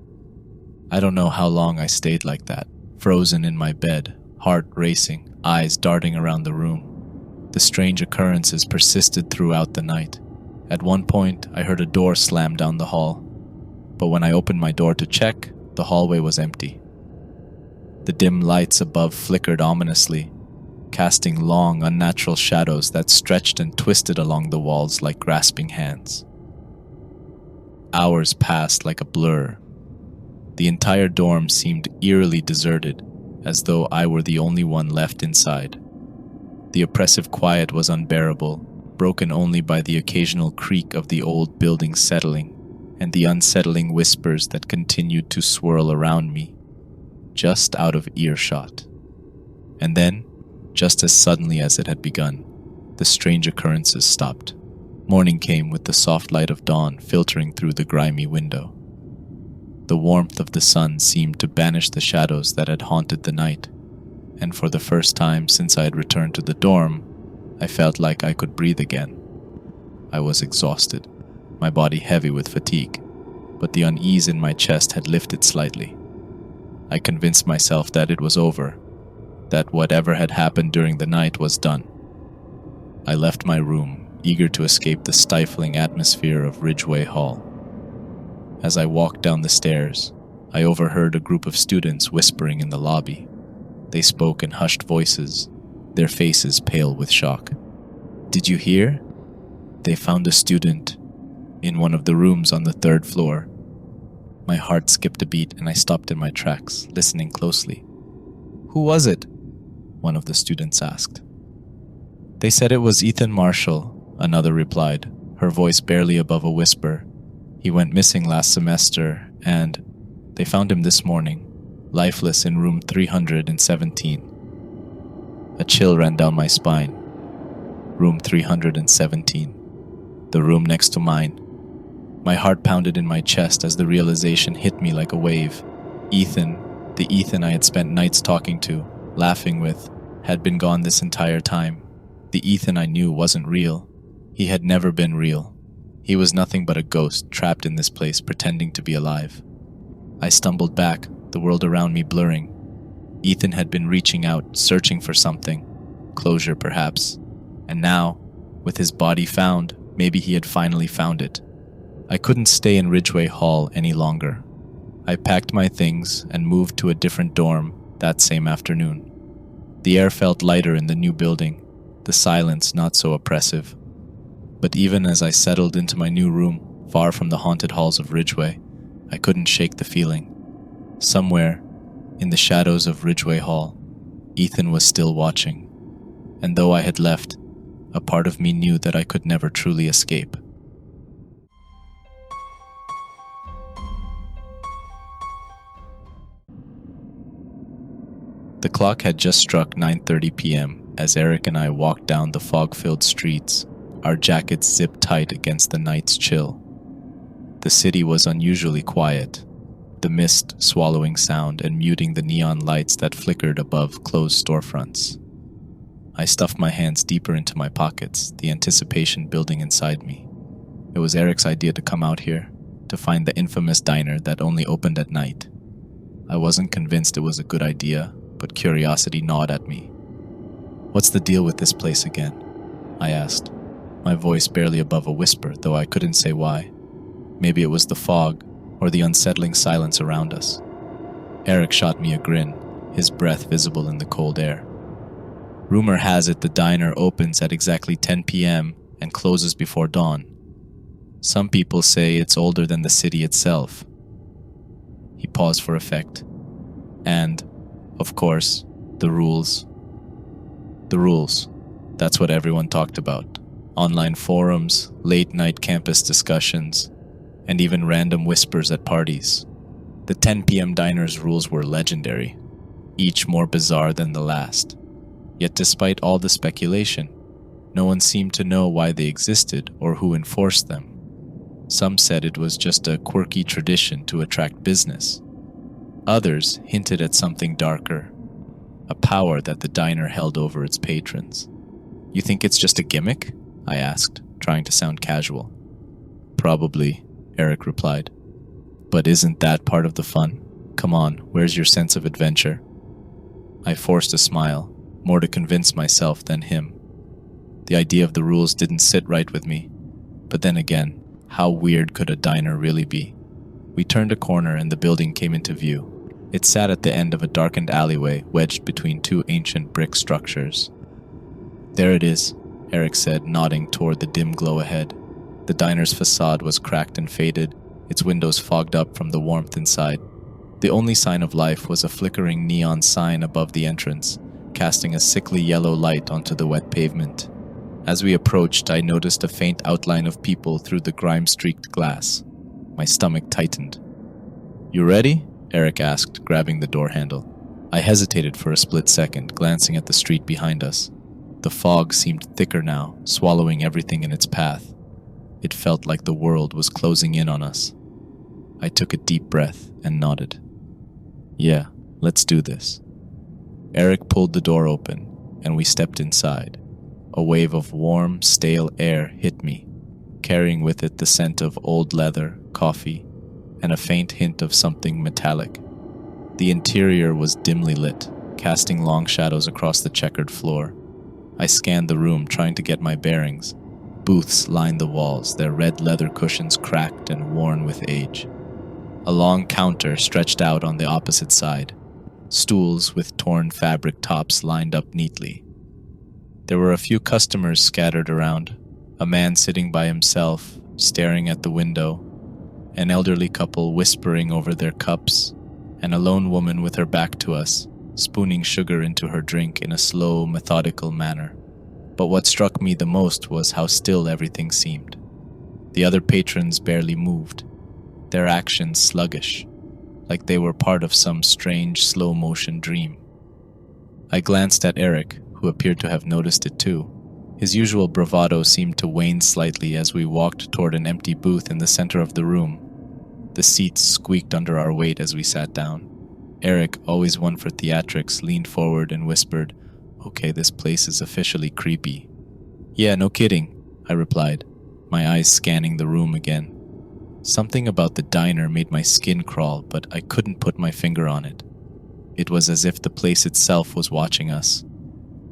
I don't know how long I stayed like that, frozen in my bed, heart racing, eyes darting around the room. The strange occurrences persisted throughout the night. At one point, I heard a door slam down the hall, but when I opened my door to check, the hallway was empty. The dim lights above flickered ominously, casting long, unnatural shadows that stretched and twisted along the walls like grasping hands. Hours passed like a blur. The entire dorm seemed eerily deserted, as though I were the only one left inside. The oppressive quiet was unbearable, broken only by the occasional creak of the old building settling and the unsettling whispers that continued to swirl around me, just out of earshot. And then, just as suddenly as it had begun, the strange occurrences stopped. Morning came with the soft light of dawn filtering through the grimy window. The warmth of the sun seemed to banish the shadows that had haunted the night, and for the first time since I had returned to the dorm, I felt like I could breathe again. I was exhausted, my body heavy with fatigue, but the unease in my chest had lifted slightly. I convinced myself that it was over, that whatever had happened during the night was done. I left my room, eager to escape the stifling atmosphere of Ridgeway Hall. As I walked down the stairs, I overheard a group of students whispering in the lobby. They spoke in hushed voices, their faces pale with shock. "Did you hear? They found a student in one of the rooms on the 3rd floor." My heart skipped a beat and I stopped in my tracks, listening closely. "Who was it?" one of the students asked. "They said it was Ethan Marshall," another replied, her voice barely above a whisper. "He went missing last semester, and they found him this morning, lifeless in room 317. A chill ran down my spine. Room 317. The room next to mine. My heart pounded in my chest as the realization hit me like a wave. Ethan, the Ethan I had spent nights talking to, laughing with, had been gone this entire time. The Ethan I knew wasn't real. He had never been real. He was nothing but a ghost trapped in this place pretending to be alive. I stumbled back, the world around me blurring. Ethan had been reaching out, searching for something. Closure, perhaps. And now, with his body found, maybe he had finally found it. I couldn't stay in Ridgeway Hall any longer. I packed my things and moved to a different dorm that same afternoon. The air felt lighter in the new building, the silence not so oppressive. But even as I settled into my new room, far from the haunted halls of Ridgeway. I couldn't shake the feeling. Somewhere, in the shadows of Ridgeway Hall, Ethan was still watching. And though I had left, a part of me knew that I could never truly escape. The clock had just struck 9:30 p.m. as Eric and I walked down the fog-filled streets, our jackets zipped tight against the night's chill. The city was unusually quiet, the mist swallowing sound and muting the neon lights that flickered above closed storefronts. I stuffed my hands deeper into my pockets, the anticipation building inside me. It was Eric's idea to come out here, to find the infamous diner that only opened at night. I wasn't convinced it was a good idea, but curiosity gnawed at me. "What's the deal with this place again?" I asked, my voice barely above a whisper, though I couldn't say why. Maybe it was the fog, or the unsettling silence around us. Eric shot me a grin, his breath visible in the cold air. "Rumor has it the diner opens at exactly 10 p.m. and closes before dawn. Some people say it's older than the city itself." He paused for effect. "And, of course, the rules." The rules. That's what everyone talked about. Online forums, late-night campus discussions, and even random whispers at parties. The 10 p.m. diner's rules were legendary, each more bizarre than the last. Yet despite all the speculation, no one seemed to know why they existed or who enforced them. Some said it was just a quirky tradition to attract business. Others hinted at something darker, a power that the diner held over its patrons. "You think it's just a gimmick?" I asked, trying to sound casual. "Probably," Eric replied. "But isn't that part of the fun? Come on, where's your sense of adventure?" I forced a smile, more to convince myself than him. The idea of the rules didn't sit right with me. But then again, how weird could a diner really be? We turned a corner and the building came into view. It sat at the end of a darkened alleyway wedged between two ancient brick structures. "There it is," Eric said, nodding toward the dim glow ahead. The diner's facade was cracked and faded, its windows fogged up from the warmth inside. The only sign of life was a flickering neon sign above the entrance, casting a sickly yellow light onto the wet pavement. As we approached, I noticed a faint outline of people through the grime-streaked glass. My stomach tightened. "You ready?" Eric asked, grabbing the door handle. I hesitated for a split second, glancing at the street behind us. The fog seemed thicker now, swallowing everything in its path. It felt like the world was closing in on us. I took a deep breath and nodded. "Yeah, let's do this." Eric pulled the door open, and we stepped inside. A wave of warm, stale air hit me, carrying with it the scent of old leather, coffee, and a faint hint of something metallic. The interior was dimly lit, casting long shadows across the checkered floor. I scanned the room, trying to get my bearings. Booths lined the walls, their red leather cushions cracked and worn with age. A long counter stretched out on the opposite side. Stools with torn fabric tops lined up neatly. There were a few customers scattered around, a man sitting by himself, staring at the window, an elderly couple whispering over their cups, and a lone woman with her back to us, spooning sugar into her drink in a slow, methodical manner. But what struck me the most was how still everything seemed. The other patrons barely moved, their actions sluggish, like they were part of some strange, slow-motion dream. I glanced at Eric, who appeared to have noticed it too. His usual bravado seemed to wane slightly as we walked toward an empty booth in the center of the room. The seats squeaked under our weight as we sat down. Eric, always one for theatrics, leaned forward and whispered, "Okay, this place is officially creepy." "Yeah, no kidding," I replied, my eyes scanning the room again. Something about the diner made my skin crawl, but I couldn't put my finger on it. It was as if the place itself was watching us.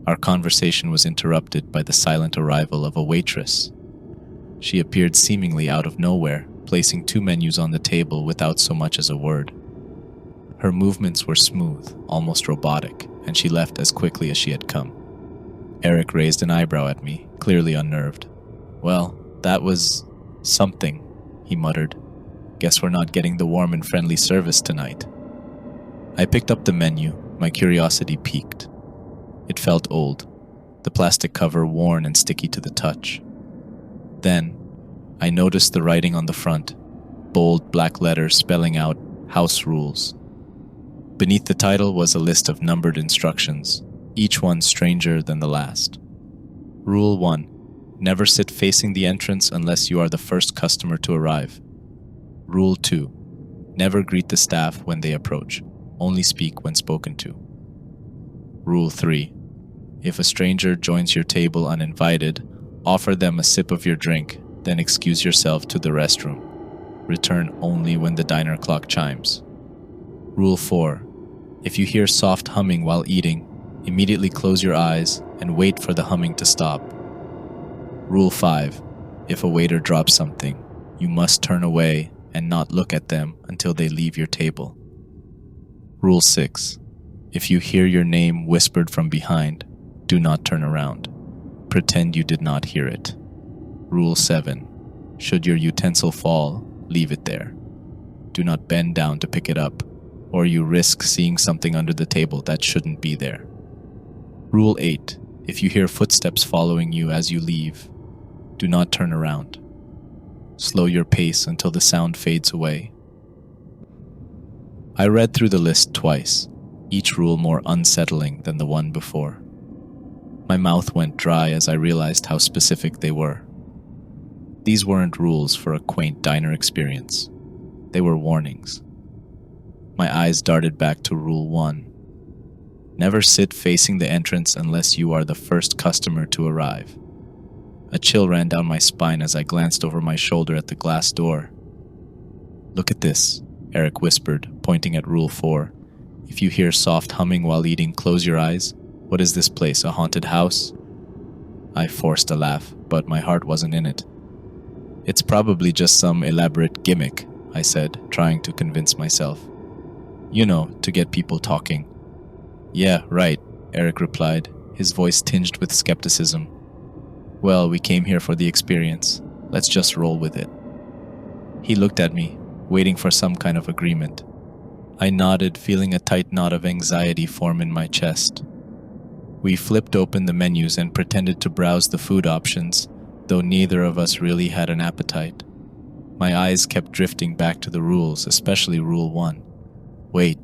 Our conversation was interrupted by the silent arrival of a waitress. She appeared seemingly out of nowhere, placing 2 menus on the table without so much as a word. Her movements were smooth, almost robotic, and she left as quickly as she had come. Eric raised an eyebrow at me, clearly unnerved. "Well, that was something," he muttered. "Guess we're not getting the warm and friendly service tonight." I picked up the menu, my curiosity piqued. It felt old, the plastic cover worn and sticky to the touch. Then, I noticed the writing on the front, bold black letters spelling out house rules. Beneath the title was a list of numbered instructions, each one stranger than the last. Rule 1. Never sit facing the entrance unless you are the first customer to arrive. Rule 2. Never greet the staff when they approach. Only speak when spoken to. Rule 3. If a stranger joins your table uninvited, offer them a sip of your drink, then excuse yourself to the restroom. Return only when the diner clock chimes. Rule 4. If you hear soft humming while eating, immediately close your eyes and wait for the humming to stop. Rule 5. If a waiter drops something, you must turn away and not look at them until they leave your table. Rule 6. If you hear your name whispered from behind, do not turn around. Pretend you did not hear it. Rule 7. Should your utensil fall, leave it there. Do not bend down to pick it up, or you risk seeing something under the table that shouldn't be there. Rule 8. If you hear footsteps following you as you leave, do not turn around. Slow your pace until the sound fades away. I read through the list twice, each rule more unsettling than the one before. My mouth went dry as I realized how specific they were. These weren't rules for a quaint diner experience. They were warnings. My eyes darted back to Rule 1. Never sit facing the entrance unless you are the first customer to arrive. A chill ran down my spine as I glanced over my shoulder at the glass door. "Look at this," Eric whispered, pointing at Rule 4. "If you hear soft humming while eating, close your eyes. What is this place, a haunted house?" I forced a laugh, but my heart wasn't in it. "It's probably just some elaborate gimmick," I said, trying to convince myself. "You know, to get people talking." "Yeah, right," Eric replied, his voice tinged with skepticism. "Well, we came here for the experience. Let's just roll with it." He looked at me, waiting for some kind of agreement. I nodded, feeling a tight knot of anxiety form in my chest. We flipped open the menus and pretended to browse the food options, though neither of us really had an appetite. My eyes kept drifting back to the rules, especially Rule 1. "Wait,"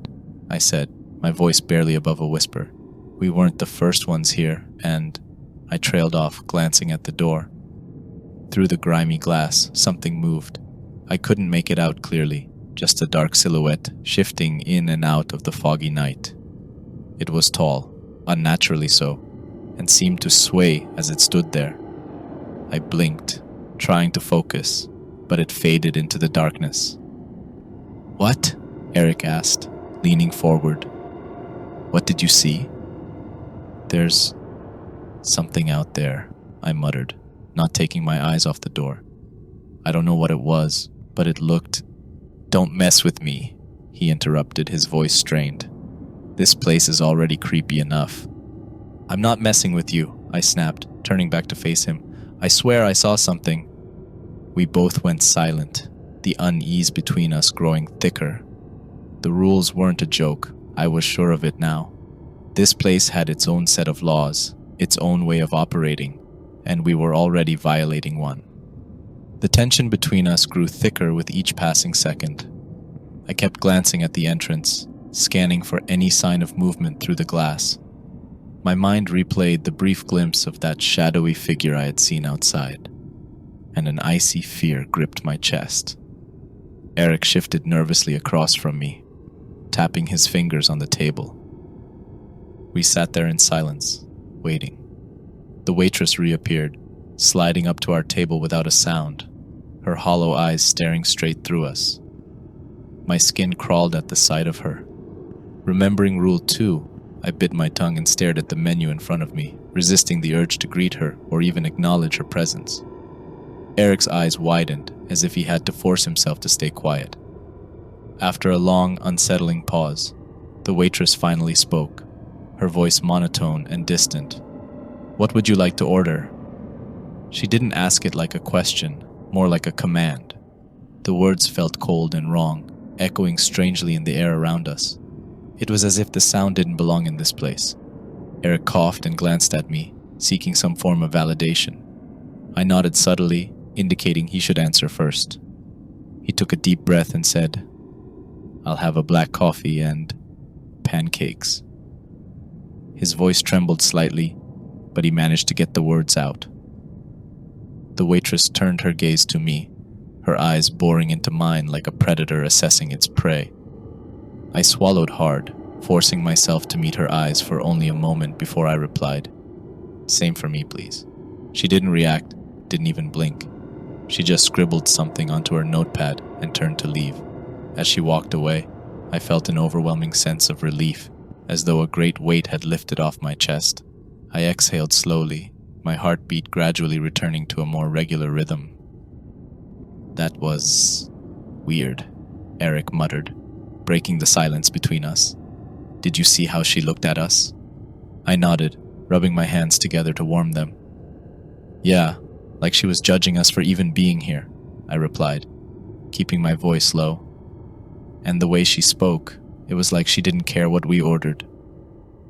I said, my voice barely above a whisper. "We weren't the first ones here, and..." I trailed off, glancing at the door. Through the grimy glass, something moved. I couldn't make it out clearly, just a dark silhouette shifting in and out of the foggy night. It was tall, unnaturally so, and seemed to sway as it stood there. I blinked, trying to focus, but it faded into the darkness. "What?" Eric asked, leaning forward. "What did you see?" "There's something out there," I muttered, not taking my eyes off the door. I don't know what it was, but it looked... "Don't mess with me," he interrupted, his voice strained. "This place is already creepy enough." "I'm not messing with you," I snapped, turning back to face him. "I swear I saw something." We both went silent, the unease between us growing thicker. The rules weren't a joke, I was sure of it now. This place had its own set of laws, its own way of operating, and we were already violating one. The tension between us grew thicker with each passing second. I kept glancing at the entrance, scanning for any sign of movement through the glass. My mind replayed the brief glimpse of that shadowy figure I had seen outside, and an icy fear gripped my chest. Eric shifted nervously across from me, tapping his fingers on the table. We sat there in silence, waiting. The waitress reappeared, sliding up to our table without a sound, her hollow eyes staring straight through us. My skin crawled at the sight of her. Remembering Rule 2, I bit my tongue and stared at the menu in front of me, resisting the urge to greet her or even acknowledge her presence. Eric's eyes widened, as if he had to force himself to stay quiet. After a long, unsettling pause, the waitress finally spoke, her voice monotone and distant. "What would you like to order?" She didn't ask it like a question, more like a command. The words felt cold and wrong, echoing strangely in the air around us. It was as if the sound didn't belong in this place. Eric coughed and glanced at me, seeking some form of validation. I nodded subtly, indicating he should answer first. He took a deep breath and said, "I'll have a black coffee and pancakes." His voice trembled slightly, but he managed to get the words out. The waitress turned her gaze to me, her eyes boring into mine like a predator assessing its prey. I swallowed hard, forcing myself to meet her eyes for only a moment before I replied, "Same for me, please." She didn't react, didn't even blink. She just scribbled something onto her notepad and turned to leave. As she walked away, I felt an overwhelming sense of relief, as though a great weight had lifted off my chest. I exhaled slowly, my heartbeat gradually returning to a more regular rhythm. "That was weird," Eric muttered, breaking the silence between us. "Did you see how she looked at us?" I nodded, rubbing my hands together to warm them. "Yeah, like she was judging us for even being here," I replied, keeping my voice low. And the way she spoke, it was like she didn't care what we ordered.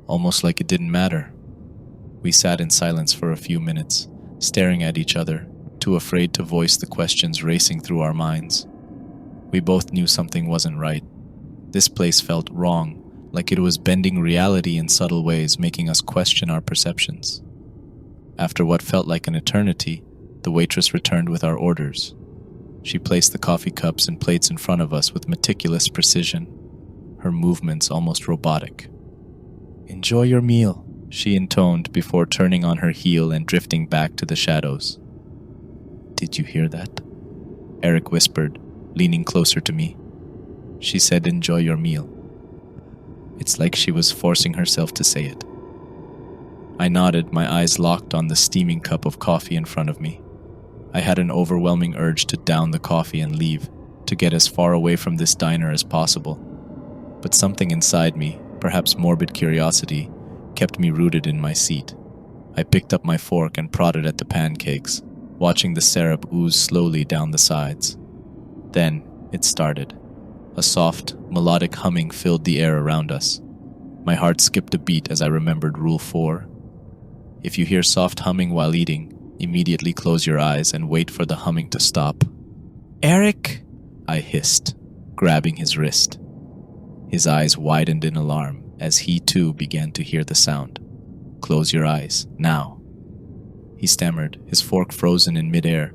Almost like it didn't matter. We sat in silence for a few minutes, staring at each other, too afraid to voice the questions racing through our minds. We both knew something wasn't right. This place felt wrong, like it was bending reality in subtle ways, making us question our perceptions. After what felt like an eternity, the waitress returned with our orders. She placed the coffee cups and plates in front of us with meticulous precision, her movements almost robotic. "Enjoy your meal," she intoned before turning on her heel and drifting back to the shadows. "Did you hear that?" Eric whispered, leaning closer to me. She said, "Enjoy your meal." It's like she was forcing herself to say it. I nodded, my eyes locked on the steaming cup of coffee in front of me. I had an overwhelming urge to down the coffee and leave, to get as far away from this diner as possible. But something inside me, perhaps morbid curiosity, kept me rooted in my seat. I picked up my fork and prodded at the pancakes, watching the syrup ooze slowly down the sides. Then it started. A soft, melodic humming filled the air around us. My heart skipped a beat as I remembered Rule 4. If you hear soft humming while eating, immediately close your eyes and wait for the humming to stop. "Eric!" I hissed, grabbing his wrist. His eyes widened in alarm as he too began to hear the sound. "Close your eyes, now." He stammered, his fork frozen in midair.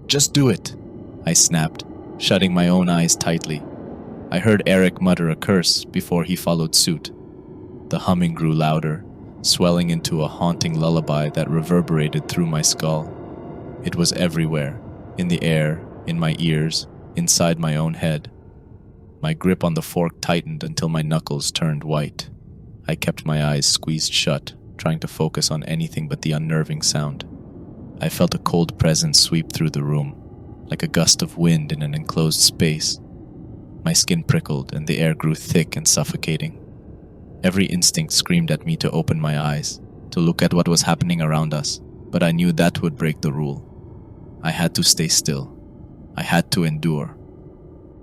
"Just do it," I snapped, shutting my own eyes tightly. I heard Eric mutter a curse before he followed suit. The humming grew louder, swelling into a haunting lullaby that reverberated through my skull. It was everywhere, in the air, in my ears, inside my own head. My grip on the fork tightened until my knuckles turned white. I kept my eyes squeezed shut, trying to focus on anything but the unnerving sound. I felt a cold presence sweep through the room, like a gust of wind in an enclosed space. My skin prickled and the air grew thick and suffocating. Every instinct screamed at me to open my eyes, to look at what was happening around us, but I knew that would break the rule. I had to stay still. I had to endure.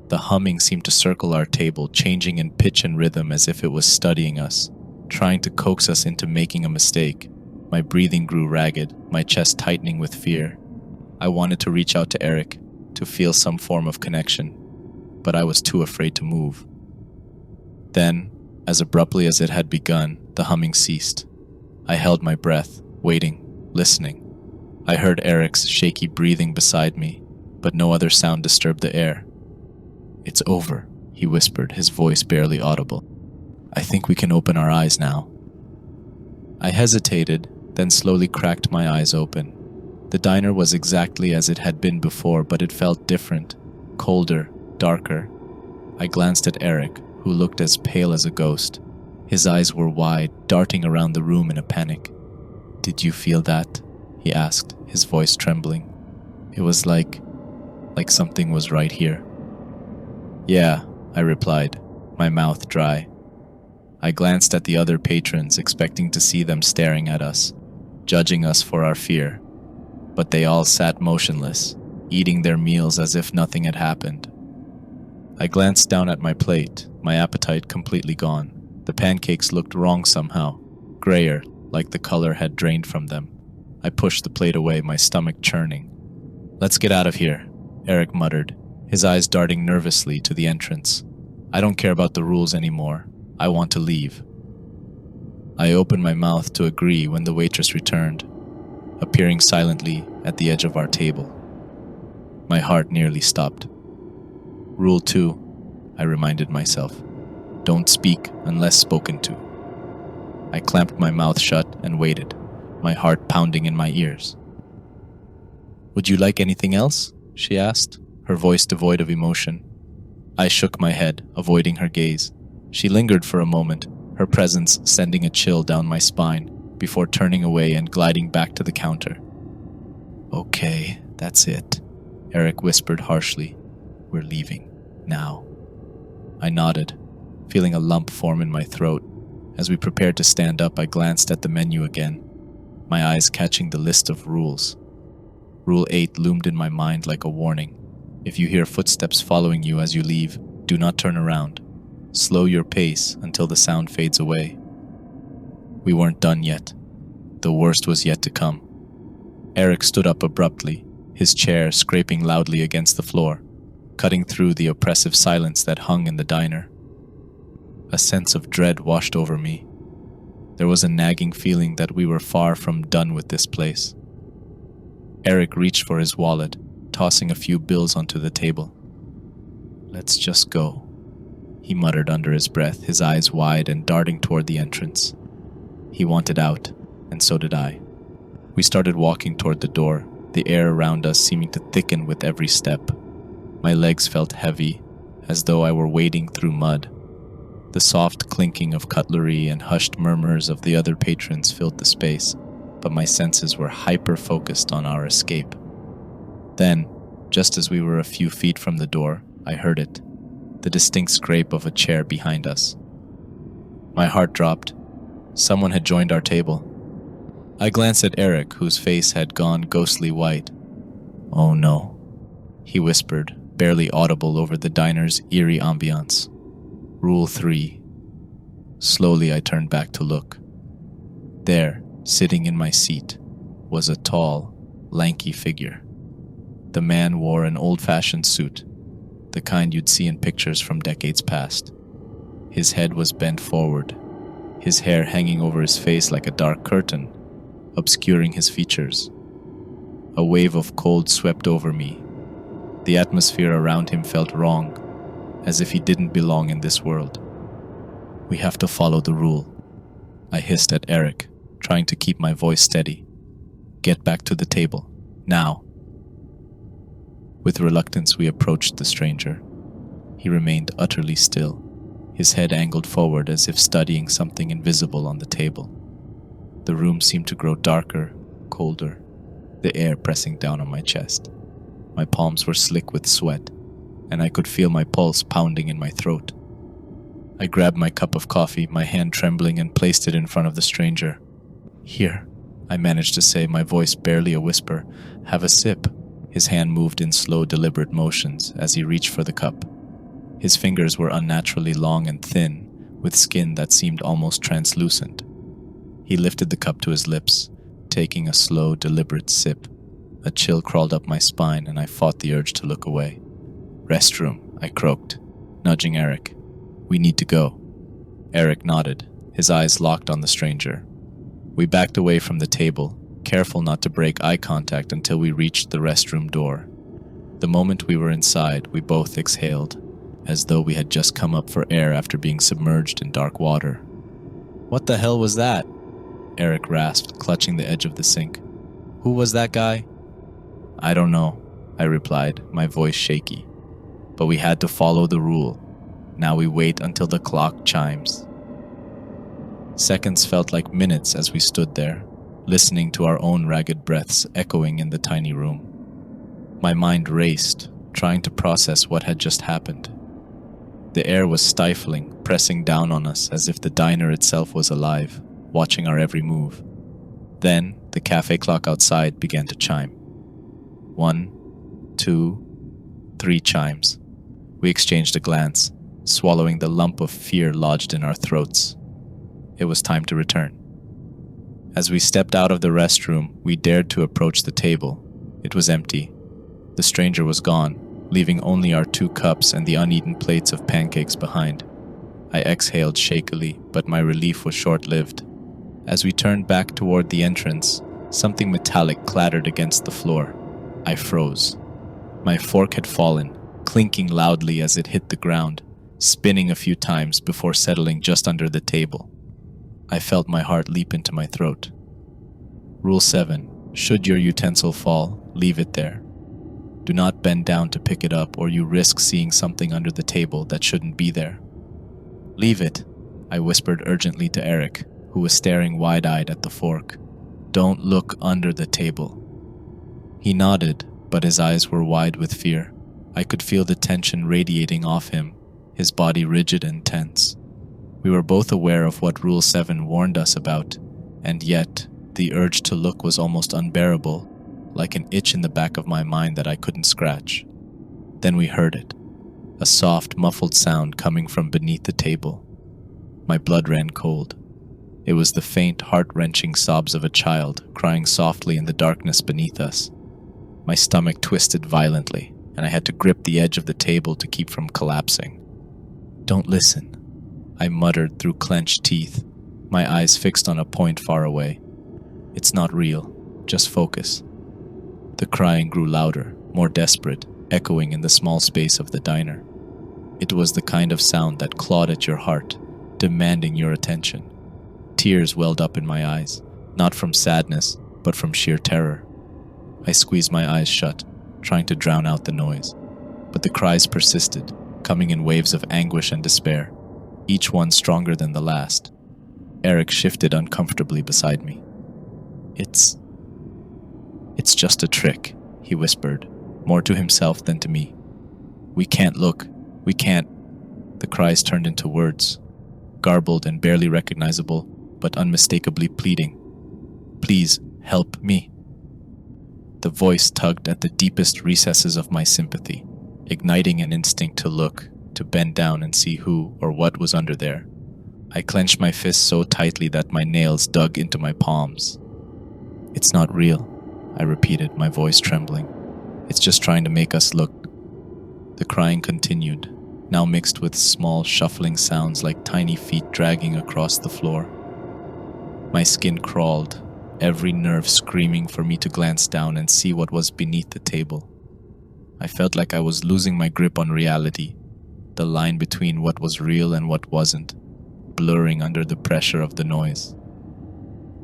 The humming seemed to circle our table, changing in pitch and rhythm as if it was studying us, trying to coax us into making a mistake. My breathing grew ragged, my chest tightening with fear. I wanted to reach out to Eric, to feel some form of connection, but I was too afraid to move. Then, as abruptly as it had begun, the humming ceased. I held my breath, waiting, listening. I heard Eric's shaky breathing beside me, but no other sound disturbed the air. "It's over," he whispered, his voice barely audible. "I think we can open our eyes now." I hesitated, then slowly cracked my eyes open. The diner was exactly as it had been before, but it felt different, colder, darker. I glanced at Eric, who looked as pale as a ghost. His eyes were wide, darting around the room in a panic. "Did you feel that?" he asked, his voice trembling. It was like something was right here. "Yeah," I replied, my mouth dry. I glanced at the other patrons, expecting to see them staring at us, judging us for our fear. But they all sat motionless, eating their meals as if nothing had happened. I glanced down at my plate, my appetite completely gone. The pancakes looked wrong somehow, grayer, like the color had drained from them. I pushed the plate away, my stomach churning. "Let's get out of here," Eric muttered, his eyes darting nervously to the entrance. "I don't care about the rules anymore. I want to leave." I opened my mouth to agree when the waitress returned, appearing silently at the edge of our table. My heart nearly stopped. "Rule 2, I reminded myself. "Don't speak unless spoken to." I clamped my mouth shut and waited, my heart pounding in my ears. "Would you like anything else?" she asked, her voice devoid of emotion. I shook my head, avoiding her gaze. She lingered for a moment, her presence sending a chill down my spine, before turning away and gliding back to the counter. "Okay, that's it," Eric whispered harshly. "We're leaving, now." I nodded, feeling a lump form in my throat. As we prepared to stand up, I glanced at the menu again, my eyes catching the list of rules. Rule 8 loomed in my mind like a warning. If you hear footsteps following you as you leave, do not turn around. Slow your pace until the sound fades away. We weren't done yet. The worst was yet to come. Eric stood up abruptly, his chair scraping loudly against the floor, cutting through the oppressive silence that hung in the diner. A sense of dread washed over me. There was a nagging feeling that we were far from done with this place. Eric reached for his wallet, tossing a few bills onto the table. "Let's just go," he muttered under his breath, his eyes wide and darting toward the entrance. He wanted out, and so did I. We started walking toward the door, the air around us seeming to thicken with every step. My legs felt heavy, as though I were wading through mud. The soft clinking of cutlery and hushed murmurs of the other patrons filled the space, but my senses were hyper-focused on our escape. Then, just as we were a few feet from the door, I heard it, the distinct scrape of a chair behind us. My heart dropped. Someone had joined our table. I glanced at Eric, whose face had gone ghostly white. "Oh no," he whispered, barely audible over the diner's eerie ambiance. Rule 3. Slowly I turned back to look. There, sitting in my seat, was a tall, lanky figure. The man wore an old-fashioned suit, the kind you'd see in pictures from decades past. His head was bent forward, his hair hanging over his face like a dark curtain, obscuring his features. A wave of cold swept over me. The atmosphere around him felt wrong, as if he didn't belong in this world. "We have to follow the rule," I hissed at Eric, trying to keep my voice steady. "Get back to the table, now." With reluctance, we approached the stranger. He remained utterly still, his head angled forward as if studying something invisible on the table. The room seemed to grow darker, colder, the air pressing down on my chest. My palms were slick with sweat, and I could feel my pulse pounding in my throat. I grabbed my cup of coffee, my hand trembling, and placed it in front of the stranger. "Here," I managed to say, my voice barely a whisper. "Have a sip." His hand moved in slow, deliberate motions as he reached for the cup. His fingers were unnaturally long and thin, with skin that seemed almost translucent. He lifted the cup to his lips, taking a slow, deliberate sip. A chill crawled up my spine, and I fought the urge to look away. "Restroom," I croaked, nudging Eric. "We need to go." Eric nodded, his eyes locked on the stranger. We backed away from the table, careful not to break eye contact until we reached the restroom door. The moment we were inside, we both exhaled, as though we had just come up for air after being submerged in dark water. "What the hell was that?" Eric rasped, clutching the edge of the sink. "Who was that guy?" "I don't know," I replied, my voice shaky. "But we had to follow the rule. Now we wait until the clock chimes." Seconds felt like minutes as we stood there, listening to our own ragged breaths echoing in the tiny room. My mind raced, trying to process what had just happened. The air was stifling, pressing down on us as if the diner itself was alive, watching our every move. Then, the cafe clock outside began to chime. 1, 2, 3 chimes. We exchanged a glance, swallowing the lump of fear lodged in our throats. It was time to return. As we stepped out of the restroom, we dared to approach the table. It was empty. The stranger was gone, leaving only our 2 cups and the uneaten plates of pancakes behind. I exhaled shakily, but my relief was short-lived. As we turned back toward the entrance, something metallic clattered against the floor. I froze. My fork had fallen, clinking loudly as it hit the ground, spinning a few times before settling just under the table. I felt my heart leap into my throat. Rule 7. Should your utensil fall, leave it there. Do not bend down to pick it up, or you risk seeing something under the table that shouldn't be there. Leave it, I whispered urgently to Eric, who was staring wide-eyed at the fork. Don't look under the table. He nodded, but his eyes were wide with fear. I could feel the tension radiating off him, his body rigid and tense. We were both aware of what Rule 7 warned us about, and yet the urge to look was almost unbearable, like an itch in the back of my mind that I couldn't scratch. Then we heard it, a soft, muffled sound coming from beneath the table. My blood ran cold. It was the faint, heart-wrenching sobs of a child crying softly in the darkness beneath us. My stomach twisted violently, and I had to grip the edge of the table to keep from collapsing. Don't listen, I muttered through clenched teeth, my eyes fixed on a point far away. It's not real, just focus. The crying grew louder, more desperate, echoing in the small space of the diner. It was the kind of sound that clawed at your heart, demanding your attention. Tears welled up in my eyes, not from sadness, but from sheer terror. I squeezed my eyes shut, trying to drown out the noise. But the cries persisted, coming in waves of anguish and despair, each one stronger than the last. Eric shifted uncomfortably beside me. It's just a trick, he whispered, more to himself than to me. We can't look. We can't. The cries turned into words, garbled and barely recognizable, but unmistakably pleading. Please, help me. The voice tugged at the deepest recesses of my sympathy, igniting an instinct to look, to bend down and see who or what was under there. I clenched my fists so tightly that my nails dug into my palms. It's not real, I repeated, my voice trembling. It's just trying to make us look. The crying continued, now mixed with small shuffling sounds like tiny feet dragging across the floor. My skin crawled, every nerve screaming for me to glance down and see what was beneath the table. I felt like I was losing my grip on reality, the line between what was real and what wasn't, blurring under the pressure of the noise.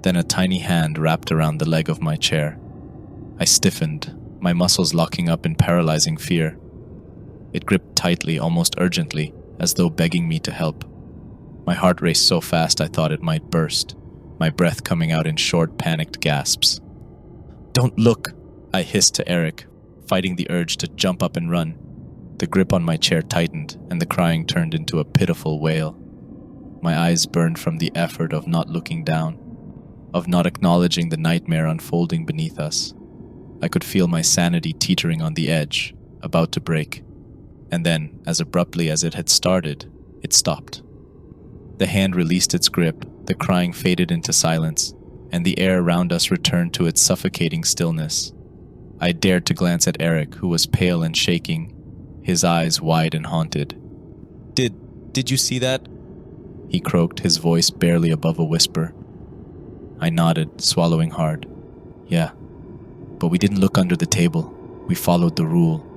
Then a tiny hand wrapped around the leg of my chair. I stiffened, my muscles locking up in paralyzing fear. It gripped tightly, almost urgently, as though begging me to help. My heart raced so fast I thought it might burst, my breath coming out in short, panicked gasps. Don't look, I hissed to Eric, fighting the urge to jump up and run. The grip on my chair tightened, and the crying turned into a pitiful wail. My eyes burned from the effort of not looking down, of not acknowledging the nightmare unfolding beneath us. I could feel my sanity teetering on the edge, about to break. And then, as abruptly as it had started, it stopped. The hand released its grip, the crying faded into silence, and the air around us returned to its suffocating stillness. I dared to glance at Eric, who was pale and shaking, his eyes wide and haunted. Did you see that? He croaked, his voice barely above a whisper. I nodded, swallowing hard. Yeah, but we didn't look under the table. We followed the rule.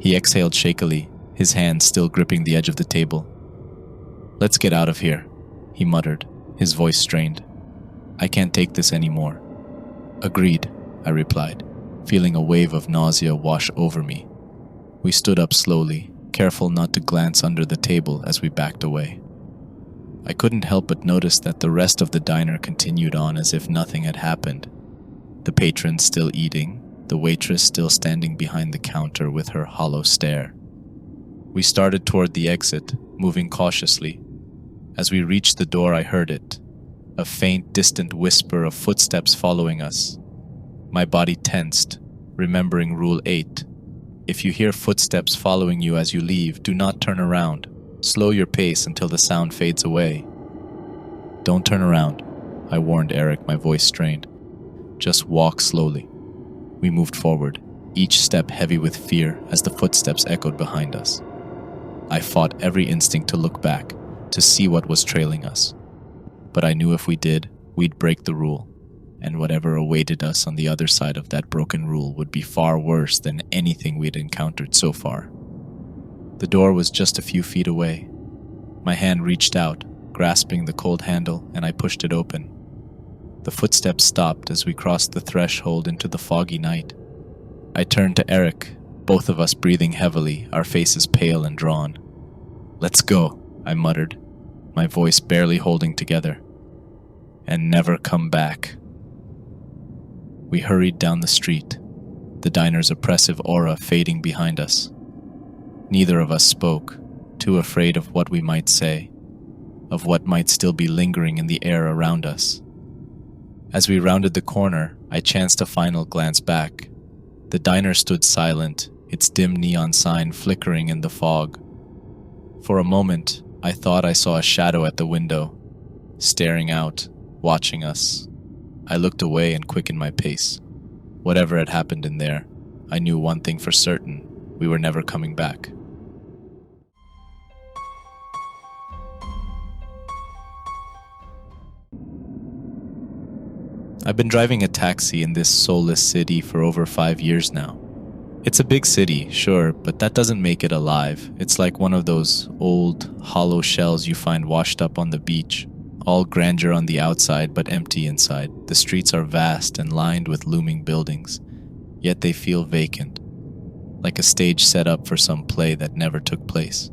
He exhaled shakily, his hand still gripping the edge of the table. Let's get out of here, he muttered, his voice strained. I can't take this anymore. Agreed, I replied, feeling a wave of nausea wash over me. We stood up slowly, careful not to glance under the table as we backed away. I couldn't help but notice that the rest of the diner continued on as if nothing had happened. The patrons still eating, the waitress still standing behind the counter with her hollow stare. We started toward the exit, moving cautiously. As we reached the door, I heard it, a faint, distant whisper of footsteps following us. My body tensed, remembering Rule 8. If you hear footsteps following you as you leave, do not turn around. Slow your pace until the sound fades away. Don't turn around, I warned Eric, my voice strained. Just walk slowly. We moved forward, each step heavy with fear as the footsteps echoed behind us. I fought every instinct to look back, to see what was trailing us. But I knew if we did, we'd break the rule, and whatever awaited us on the other side of that broken rule would be far worse than anything we'd encountered so far. The door was just a few feet away. My hand reached out, grasping the cold handle, and I pushed it open. The footsteps stopped as we crossed the threshold into the foggy night. I turned to Eric, both of us breathing heavily, our faces pale and drawn. "Let's go," I muttered, my voice barely holding together. "And never come back." We hurried down the street, the diner's oppressive aura fading behind us. Neither of us spoke, too afraid of what we might say, of what might still be lingering in the air around us. As we rounded the corner, I chanced a final glance back. The diner stood silent, its dim neon sign flickering in the fog. For a moment, I thought I saw a shadow at the window, staring out, watching us. I looked away and quickened my pace. Whatever had happened in there, I knew one thing for certain: we were never coming back. I've been driving a taxi in this soulless city for over 5 years now. It's a big city, sure, but that doesn't make it alive. It's like one of those old, hollow shells you find washed up on the beach, all grandeur on the outside but empty inside. The streets are vast and lined with looming buildings, yet they feel vacant, like a stage set up for some play that never took place.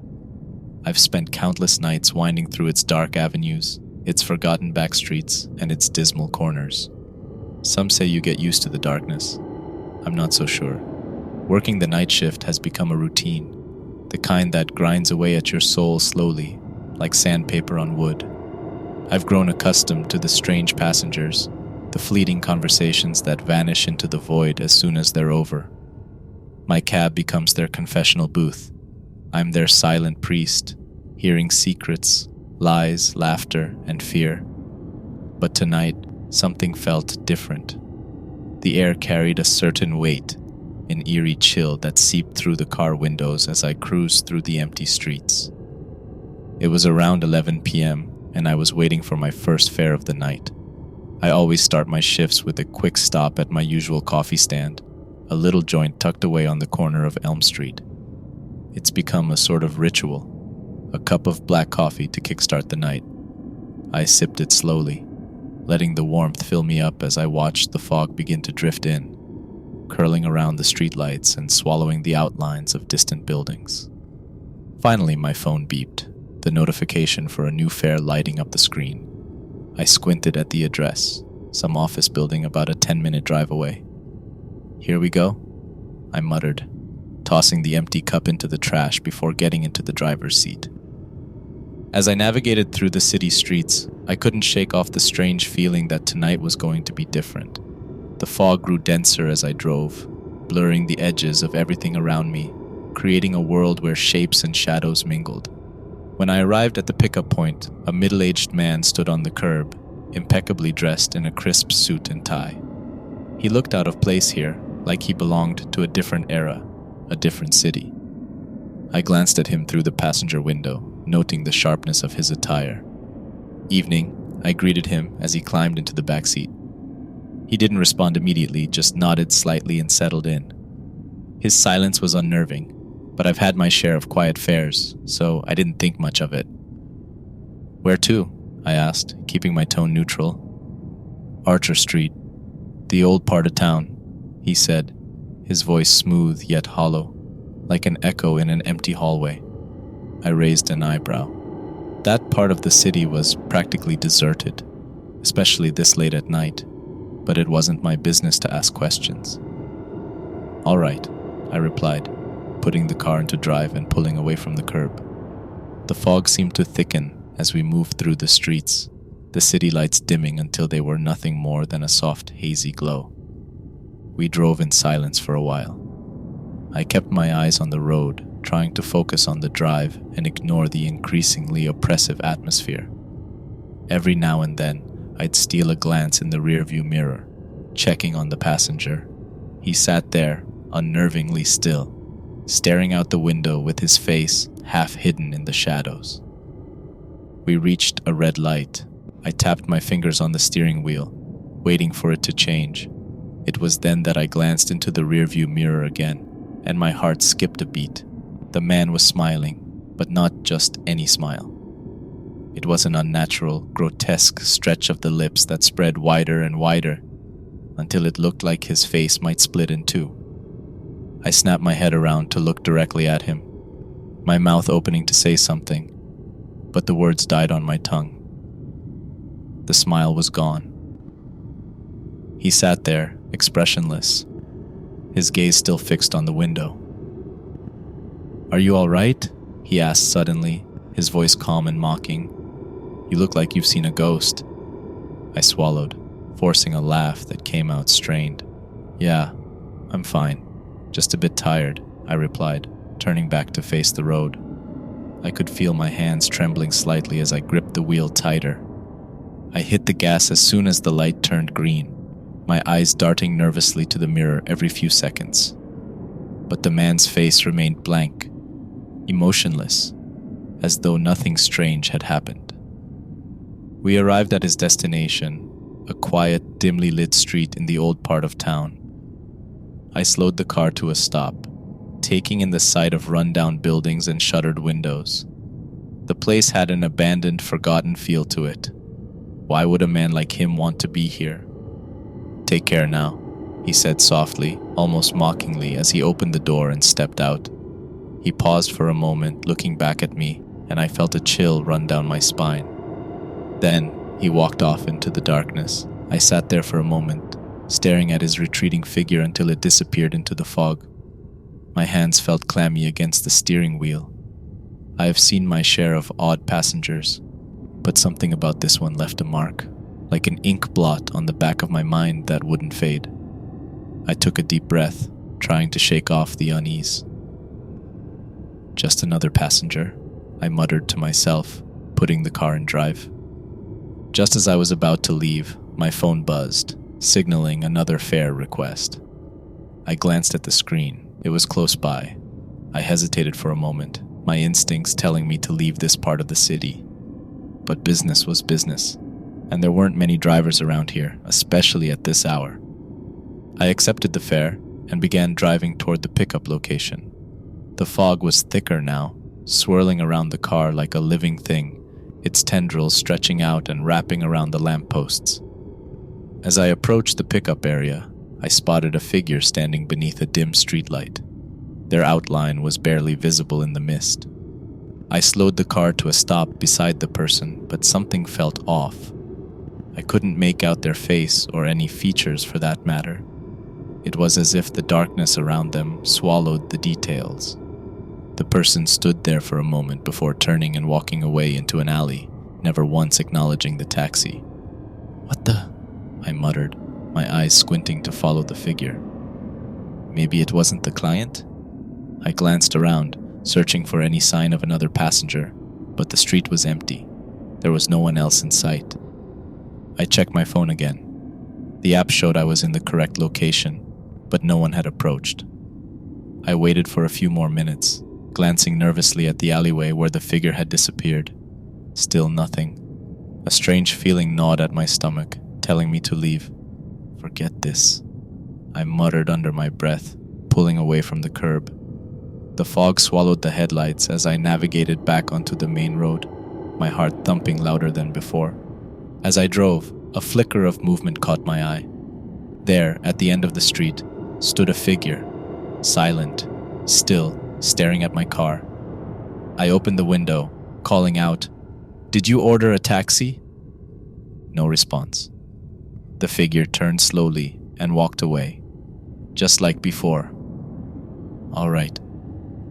I've spent countless nights winding through its dark avenues, its forgotten back streets, and its dismal corners. Some say you get used to the darkness. I'm not so sure. Working the night shift has become a routine, the kind that grinds away at your soul slowly, like sandpaper on wood. I've grown accustomed to the strange passengers, the fleeting conversations that vanish into the void as soon as they're over. My cab becomes their confessional booth. I'm their silent priest, hearing secrets, lies, laughter, and fear. But tonight, something felt different. The air carried a certain weight, an eerie chill that seeped through the car windows as I cruised through the empty streets. It was around 11 p.m., and I was waiting for my first fare of the night. I always start my shifts with a quick stop at my usual coffee stand, a little joint tucked away on the corner of Elm Street. It's become a sort of ritual, a cup of black coffee to kickstart the night. I sipped it slowly, letting the warmth fill me up as I watched the fog begin to drift in, curling around the streetlights and swallowing the outlines of distant buildings. Finally, my phone beeped, the notification for a new fare lighting up the screen. I squinted at the address, some office building about a 10-minute drive away. "Here we go," I muttered, tossing the empty cup into the trash before getting into the driver's seat. As I navigated through the city streets, I couldn't shake off the strange feeling that tonight was going to be different. The fog grew denser as I drove, blurring the edges of everything around me, creating a world where shapes and shadows mingled. When I arrived at the pickup point, a middle-aged man stood on the curb, impeccably dressed in a crisp suit and tie. He looked out of place here, like he belonged to a different era, a different city. I glanced at him through the passenger window, noting the sharpness of his attire. "Evening," I greeted him as he climbed into the back seat. He didn't respond immediately, just nodded slightly and settled in. His silence was unnerving, but I've had my share of quiet fares, so I didn't think much of it. "Where to?" I asked, keeping my tone neutral. "Archer Street, the old part of town," he said, his voice smooth yet hollow, like an echo in an empty hallway. I raised an eyebrow. That part of the city was practically deserted, especially this late at night, but it wasn't my business to ask questions. "All right," I replied, putting the car into drive and pulling away from the curb. The fog seemed to thicken as we moved through the streets, the city lights dimming until they were nothing more than a soft, hazy glow. We drove in silence for a while. I kept my eyes on the road, trying to focus on the drive and ignore the increasingly oppressive atmosphere. Every now and then, I'd steal a glance in the rearview mirror, checking on the passenger. He sat there, unnervingly still, staring out the window with his face half hidden in the shadows. We reached a red light. I tapped my fingers on the steering wheel, waiting for it to change. It was then that I glanced into the rearview mirror again, and my heart skipped a beat. The man was smiling, but not just any smile. It was an unnatural, grotesque stretch of the lips that spread wider and wider, until it looked like his face might split in two. I snapped my head around to look directly at him, my mouth opening to say something, but the words died on my tongue. The smile was gone. He sat there, expressionless, his gaze still fixed on the window. "Are you all right?" he asked suddenly, his voice calm and mocking. "You look like you've seen a ghost." I swallowed, forcing a laugh that came out strained. "Yeah, I'm fine. Just a bit tired," I replied, turning back to face the road. I could feel my hands trembling slightly as I gripped the wheel tighter. I hit the gas as soon as the light turned green, my eyes darting nervously to the mirror every few seconds. But the man's face remained blank, emotionless, as though nothing strange had happened. We arrived at his destination, a quiet, dimly lit street in the old part of town. I slowed the car to a stop, taking in the sight of run-down buildings and shuttered windows. The place had an abandoned, forgotten feel to it. Why would a man like him want to be here? "Take care now," he said softly, almost mockingly, as he opened the door and stepped out. He paused for a moment, looking back at me, and I felt a chill run down my spine. Then he walked off into the darkness. I sat there for a moment, staring at his retreating figure until it disappeared into the fog. My hands felt clammy against the steering wheel. I have seen my share of odd passengers, but something about this one left a mark, like an ink blot on the back of my mind that wouldn't fade. I took a deep breath, trying to shake off the unease. "Just another passenger," I muttered to myself, putting the car in drive. Just as I was about to leave, my phone buzzed, signaling another fare request. I glanced at the screen. It was close by. I hesitated for a moment, my instincts telling me to leave this part of the city. But business was business, and there weren't many drivers around here, especially at this hour. I accepted the fare and began driving toward the pickup location. The fog was thicker now, swirling around the car like a living thing, its tendrils stretching out and wrapping around the lampposts. As I approached the pickup area, I spotted a figure standing beneath a dim streetlight. Their outline was barely visible in the mist. I slowed the car to a stop beside the person, but something felt off. I couldn't make out their face or any features for that matter. It was as if the darkness around them swallowed the details. The person stood there for a moment before turning and walking away into an alley, never once acknowledging the taxi. "What the?" I muttered, my eyes squinting to follow the figure. Maybe it wasn't the client? I glanced around, searching for any sign of another passenger, but the street was empty. There was no one else in sight. I checked my phone again. The app showed I was in the correct location, but no one had approached. I waited for a few more minutes, glancing nervously at the alleyway where the figure had disappeared. Still nothing. A strange feeling gnawed at my stomach, telling me to leave. "Forget this," I muttered under my breath, pulling away from the curb. The fog swallowed the headlights as I navigated back onto the main road, my heart thumping louder than before. As I drove, a flicker of movement caught my eye. There, at the end of the street, stood a figure, silent, still, staring at my car. I opened the window, calling out, "Did you order a taxi?" No response. The figure turned slowly and walked away, just like before. "All right,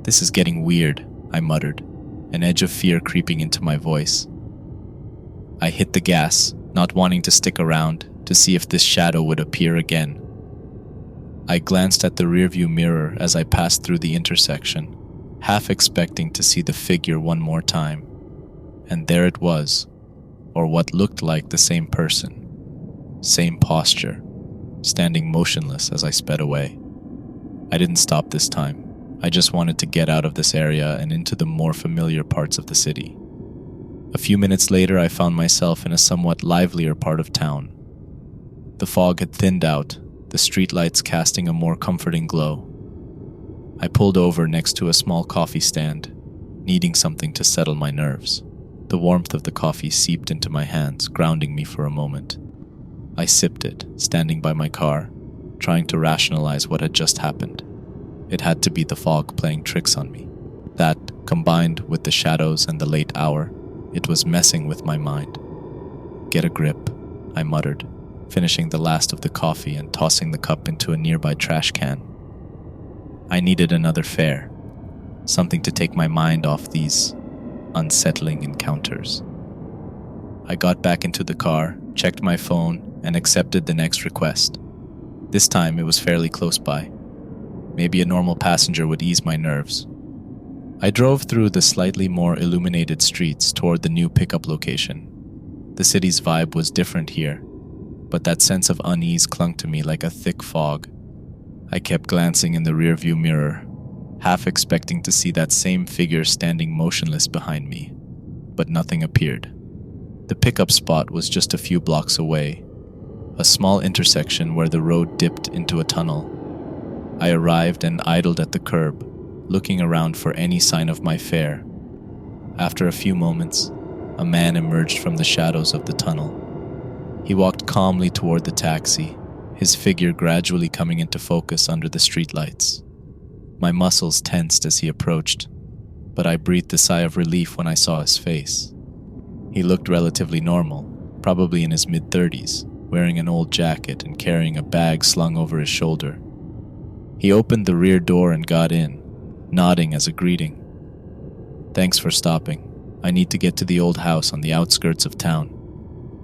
this is getting weird," I muttered, an edge of fear creeping into my voice. I hit the gas, not wanting to stick around to see if this shadow would appear again. I glanced at the rearview mirror as I passed through the intersection, half expecting to see the figure one more time. And there it was, or what looked like the same person. Same posture, standing motionless as I sped away. I didn't stop this time. I just wanted to get out of this area and into the more familiar parts of the city. A few minutes later, I found myself in a somewhat livelier part of town. The fog had thinned out, the streetlights casting a more comforting glow. I pulled over next to a small coffee stand, needing something to settle my nerves. The warmth of the coffee seeped into my hands, grounding me for a moment. I sipped it, standing by my car, trying to rationalize what had just happened. It had to be the fog playing tricks on me. That, combined with the shadows and the late hour, it was messing with my mind. Get a grip, I muttered, finishing the last of the coffee and tossing the cup into a nearby trash can. I needed another fare, something to take my mind off these unsettling encounters. I got back into the car, checked my phone, and accepted the next request. This time it was fairly close by. Maybe a normal passenger would ease my nerves. I drove through the slightly more illuminated streets toward the new pickup location. The city's vibe was different here, but that sense of unease clung to me like a thick fog. I kept glancing in the rearview mirror, half expecting to see that same figure standing motionless behind me, but nothing appeared. The pickup spot was just a few blocks away, a small intersection where the road dipped into a tunnel. I arrived and idled at the curb, looking around for any sign of my fare. After a few moments, a man emerged from the shadows of the tunnel. He walked calmly toward the taxi, his figure gradually coming into focus under the streetlights. My muscles tensed as he approached, but I breathed a sigh of relief when I saw his face. He looked relatively normal, probably in his mid-30s, wearing an old jacket and carrying a bag slung over his shoulder. He opened the rear door and got in, nodding as a greeting. "Thanks for stopping. I need to get to the old house on the outskirts of town,"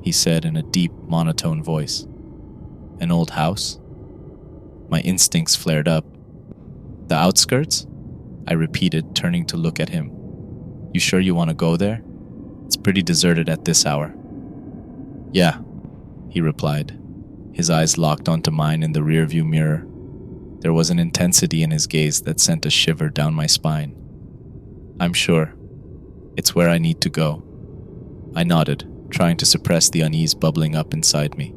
he said in a deep, monotone voice. "An old house?" My instincts flared up. "The outskirts?" I repeated, turning to look at him. "You sure you want to go there? It's pretty deserted at this hour." "Yeah," he replied, his eyes locked onto mine in the rearview mirror. There was an intensity in his gaze that sent a shiver down my spine. "I'm sure. It's where I need to go." I nodded, trying to suppress the unease bubbling up inside me.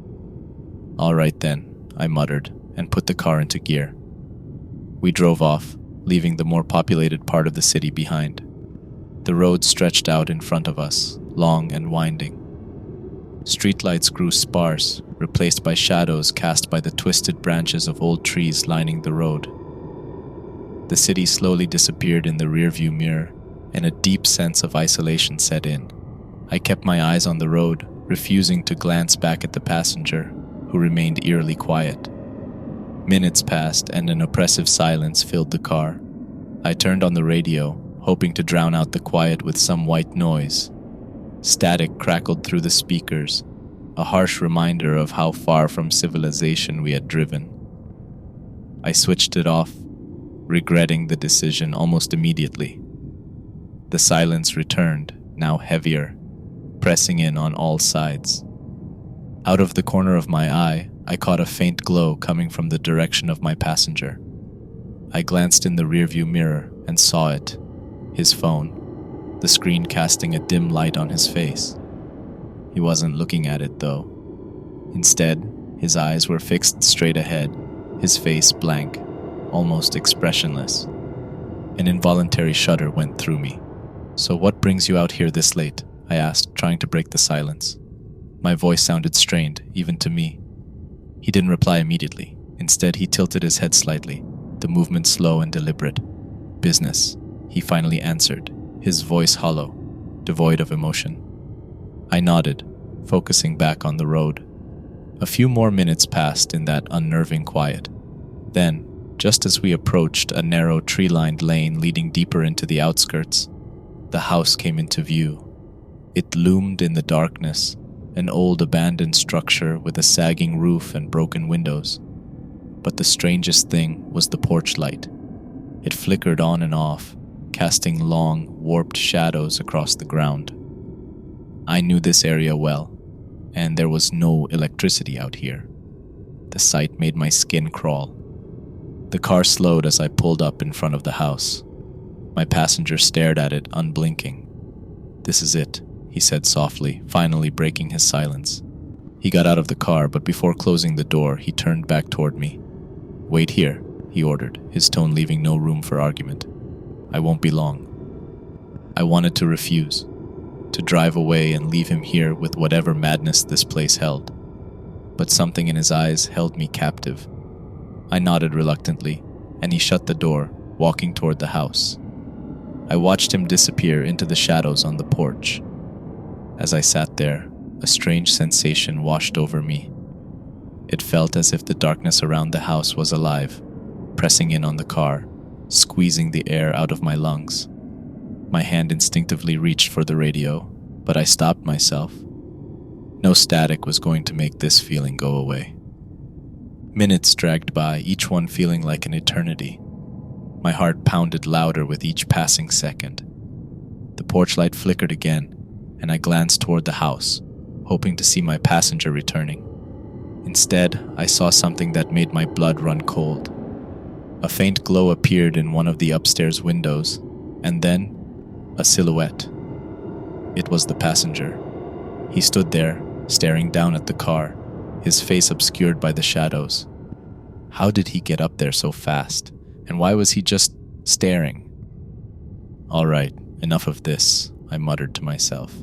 "All right then," I muttered, and put the car into gear. We drove off, leaving the more populated part of the city behind. The road stretched out in front of us, long and winding. Streetlights grew sparse, replaced by shadows cast by the twisted branches of old trees lining the road. The city slowly disappeared in the rearview mirror, and a deep sense of isolation set in. I kept my eyes on the road, refusing to glance back at the passenger, who remained eerily quiet. Minutes passed, and an oppressive silence filled the car. I turned on the radio, hoping to drown out the quiet with some white noise. Static crackled through the speakers, a harsh reminder of how far from civilization we had driven. I switched it off, regretting the decision almost immediately. The silence returned, now heavier, pressing in on all sides. Out of the corner of my eye, I caught a faint glow coming from the direction of my passenger. I glanced in the rearview mirror and saw it, his phone, the screen casting a dim light on his face. He wasn't looking at it, though. Instead, his eyes were fixed straight ahead, his face blank, almost expressionless. An involuntary shudder went through me. "So what brings you out here this late?" I asked, trying to break the silence. My voice sounded strained, even to me. He didn't reply immediately. Instead, he tilted his head slightly, the movement slow and deliberate. "Business," he finally answered, his voice hollow, devoid of emotion. I nodded, focusing back on the road. A few more minutes passed in that unnerving quiet. Then, just as we approached a narrow tree-lined lane leading deeper into the outskirts, the house came into view. It loomed in the darkness, an old abandoned structure with a sagging roof and broken windows. But the strangest thing was the porch light. It flickered on and off, casting long, warped shadows across the ground. I knew this area well, and there was no electricity out here. The sight made my skin crawl. The car slowed as I pulled up in front of the house. My passenger stared at it, unblinking. "This is it," he said softly, finally breaking his silence. He got out of the car, but before closing the door, he turned back toward me. "Wait here," he ordered, his tone leaving no room for argument. "I won't be long." I wanted to refuse, to drive away and leave him here with whatever madness this place held. But something in his eyes held me captive. I nodded reluctantly, and he shut the door, walking toward the house. I watched him disappear into the shadows on the porch. As I sat there, a strange sensation washed over me. It felt as if the darkness around the house was alive, pressing in on the car, squeezing the air out of my lungs. My hand instinctively reached for the radio, but I stopped myself. No static was going to make this feeling go away. Minutes dragged by, each one feeling like an eternity. My heart pounded louder with each passing second. The porch light flickered again, and I glanced toward the house, hoping to see my passenger returning. Instead, I saw something that made my blood run cold. A faint glow appeared in one of the upstairs windows, and then a silhouette. It was the passenger. He stood there, staring down at the car, his face obscured by the shadows. How did he get up there so fast? And why was he just staring? "All right, enough of this," I muttered to myself.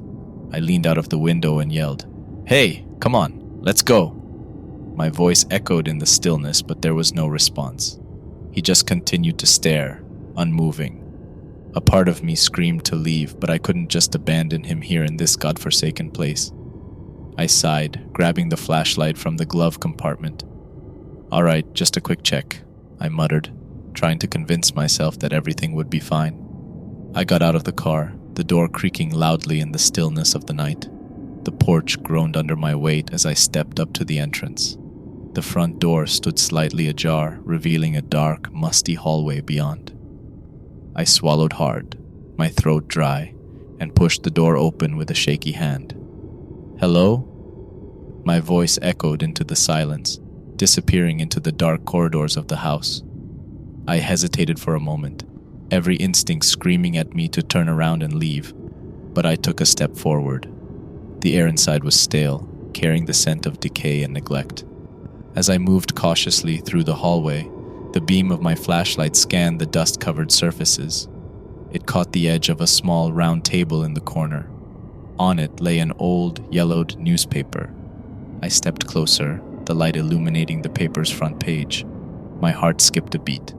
I leaned out of the window and yelled, "Hey, come on, let's go." My voice echoed in the stillness, but there was no response. He just continued to stare, unmoving. A part of me screamed to leave, but I couldn't just abandon him here in this godforsaken place. I sighed, grabbing the flashlight from the glove compartment. "All right, just a quick check," I muttered, trying to convince myself that everything would be fine. I got out of the car, the door creaking loudly in the stillness of the night. The porch groaned under my weight as I stepped up to the entrance. The front door stood slightly ajar, revealing a dark, musty hallway beyond. I swallowed hard, my throat dry, and pushed the door open with a shaky hand. "Hello?" My voice echoed into the silence, disappearing into the dark corridors of the house. I hesitated for a moment, every instinct screaming at me to turn around and leave, but I took a step forward. The air inside was stale, carrying the scent of decay and neglect. As I moved cautiously through the hallway, the beam of my flashlight scanned the dust-covered surfaces. It caught the edge of a small round table in the corner. On it lay an old, yellowed newspaper. I stepped closer, the light illuminating the paper's front page. My heart skipped a beat.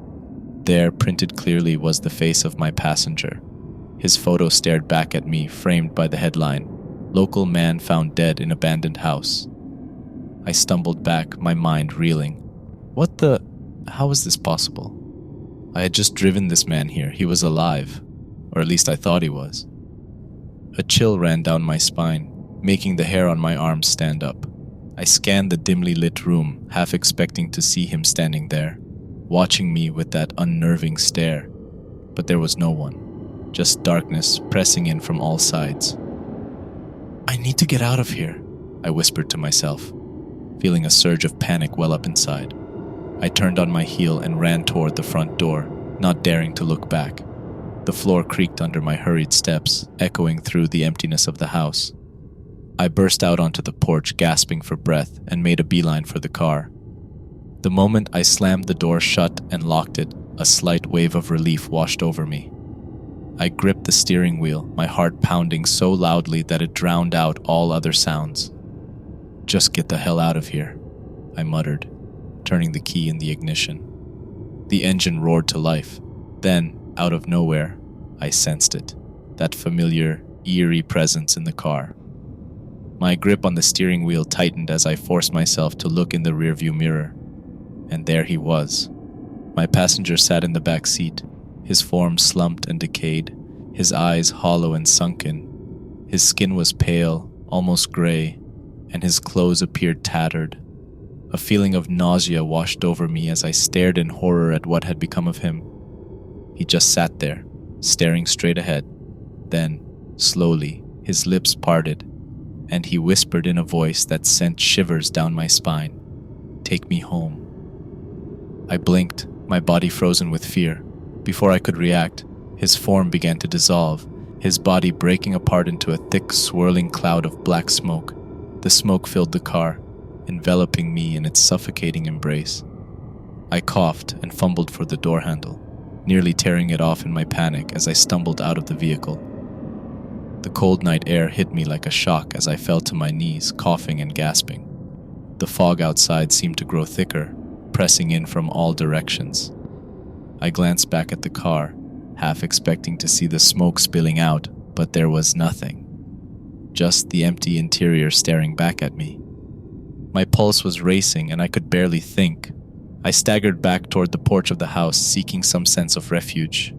There, printed clearly, was the face of my passenger. His photo stared back at me, framed by the headline, "Local man found dead in abandoned house." I stumbled back, my mind reeling. How was this possible? I had just driven this man here. He was alive. Or at least I thought he was. A chill ran down my spine, making the hair on my arms stand up. I scanned the dimly lit room, half expecting to see him standing there, watching me with that unnerving stare. But there was no one, just darkness pressing in from all sides. "I need to get out of here," I whispered to myself, feeling a surge of panic well up inside. I turned on my heel and ran toward the front door, not daring to look back. The floor creaked under my hurried steps, echoing through the emptiness of the house. I burst out onto the porch, gasping for breath, and made a beeline for the car. The moment I slammed the door shut and locked it, a slight wave of relief washed over me. I gripped the steering wheel, my heart pounding so loudly that it drowned out all other sounds. "Just get the hell out of here," I muttered, turning the key in the ignition. The engine roared to life. Then, out of nowhere, I sensed it, that familiar, eerie presence in the car. My grip on the steering wheel tightened as I forced myself to look in the rearview mirror. And there he was. My passenger sat in the back seat, his form slumped and decayed, his eyes hollow and sunken. His skin was pale, almost gray, and his clothes appeared tattered. A feeling of nausea washed over me as I stared in horror at what had become of him. He just sat there, staring straight ahead. Then, slowly, his lips parted, and he whispered in a voice that sent shivers down my spine, "Take me home." I blinked, my body frozen with fear. Before I could react, his form began to dissolve, his body breaking apart into a thick, swirling cloud of black smoke. The smoke filled the car, enveloping me in its suffocating embrace. I coughed and fumbled for the door handle, nearly tearing it off in my panic as I stumbled out of the vehicle. The cold night air hit me like a shock as I fell to my knees, coughing and gasping. The fog outside seemed to grow thicker, pressing in from all directions. I glanced back at the car, half expecting to see the smoke spilling out, but there was nothing. Just the empty interior staring back at me. My pulse was racing and I could barely think. I staggered back toward the porch of the house, seeking some sense of refuge.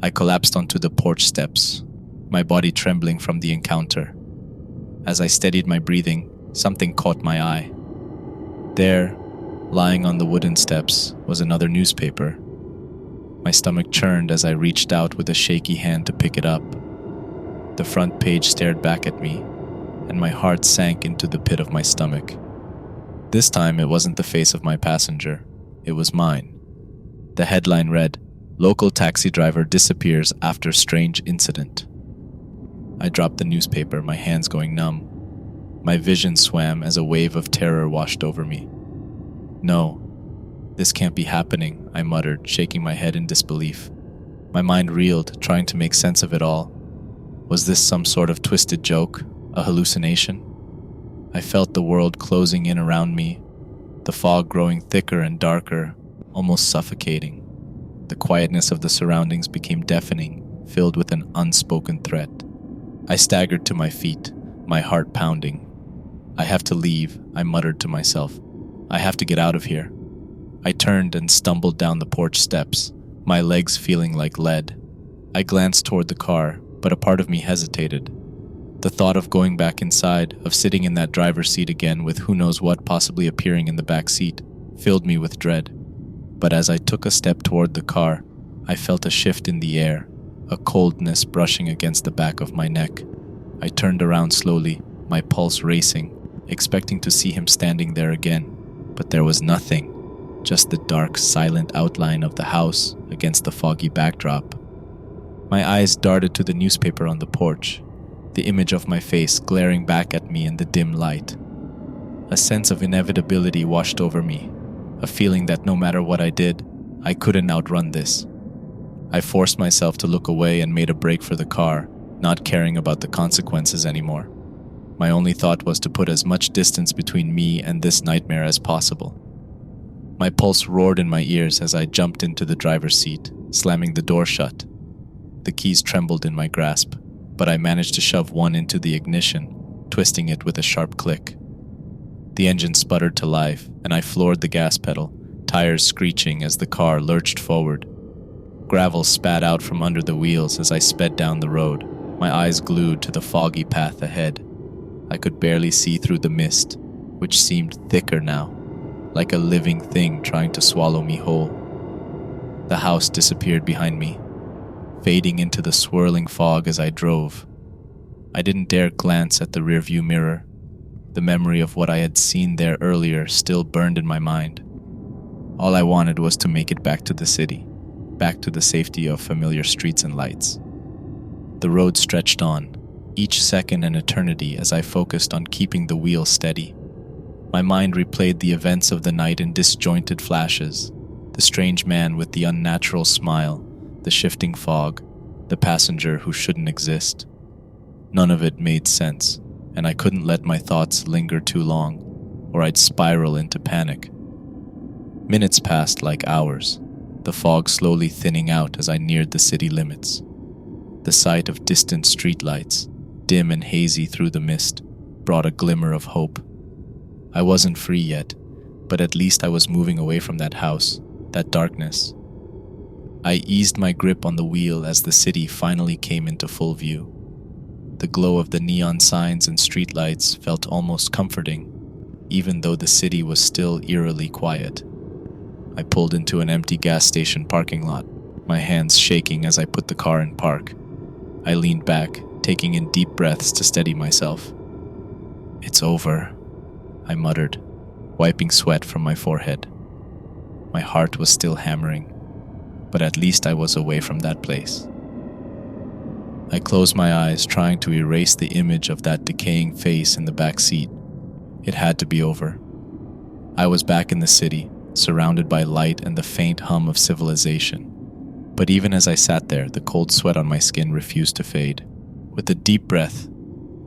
I collapsed onto the porch steps, my body trembling from the encounter. As I steadied my breathing, something caught my eye. There, lying on the wooden steps, was another newspaper. My stomach churned as I reached out with a shaky hand to pick it up. The front page stared back at me, and my heart sank into the pit of my stomach. This time it wasn't the face of my passenger, it was mine. The headline read, "Local taxi driver disappears after strange incident." I dropped the newspaper, my hands going numb. My vision swam as a wave of terror washed over me. "No, this can't be happening," I muttered, shaking my head in disbelief. My mind reeled, trying to make sense of it all. Was this some sort of twisted joke, a hallucination? I felt the world closing in around me, the fog growing thicker and darker, almost suffocating. The quietness of the surroundings became deafening, filled with an unspoken threat. I staggered to my feet, my heart pounding. "I have to leave," I muttered to myself. "I have to get out of here." I turned and stumbled down the porch steps, my legs feeling like lead. I glanced toward the car, but a part of me hesitated. The thought of going back inside, of sitting in that driver's seat again with who knows what possibly appearing in the back seat, filled me with dread. But as I took a step toward the car, I felt a shift in the air, a coldness brushing against the back of my neck. I turned around slowly, my pulse racing, expecting to see him standing there again. But there was nothing, just the dark, silent outline of the house against the foggy backdrop. My eyes darted to the newspaper on the porch, the image of my face glaring back at me in the dim light. A sense of inevitability washed over me, a feeling that no matter what I did, I couldn't outrun this. I forced myself to look away and made a break for the car, not caring about the consequences anymore. My only thought was to put as much distance between me and this nightmare as possible. My pulse roared in my ears as I jumped into the driver's seat, slamming the door shut. The keys trembled in my grasp, but I managed to shove one into the ignition, twisting it with a sharp click. The engine sputtered to life, and I floored the gas pedal, tires screeching as the car lurched forward. Gravel spat out from under the wheels as I sped down the road, my eyes glued to the foggy path ahead. I could barely see through the mist, which seemed thicker now, like a living thing trying to swallow me whole. The house disappeared behind me, fading into the swirling fog as I drove. I didn't dare glance at the rearview mirror. The memory of what I had seen there earlier still burned in my mind. All I wanted was to make it back to the city, back to the safety of familiar streets and lights. The road stretched on, each second an eternity as I focused on keeping the wheel steady. My mind replayed the events of the night in disjointed flashes, the strange man with the unnatural smile, the shifting fog, the passenger who shouldn't exist. None of it made sense, and I couldn't let my thoughts linger too long, or I'd spiral into panic. Minutes passed like hours, the fog slowly thinning out as I neared the city limits. The sight of distant streetlights, dim and hazy through the mist, brought a glimmer of hope. I wasn't free yet, but at least I was moving away from that house, that darkness. I eased my grip on the wheel as the city finally came into full view. The glow of the neon signs and streetlights felt almost comforting. even though the city was still eerily quiet. I pulled into an empty gas station parking lot, my hands shaking as I put the car in park. I leaned back, taking in deep breaths to steady myself. "It's over," I muttered, wiping sweat from my forehead. My heart was still hammering, but at least I was away from that place. I closed my eyes, trying to erase the image of that decaying face in the back seat. It had to be over. I was back in the city, surrounded by light and the faint hum of civilization. But even as I sat there, the cold sweat on my skin refused to fade. With a deep breath,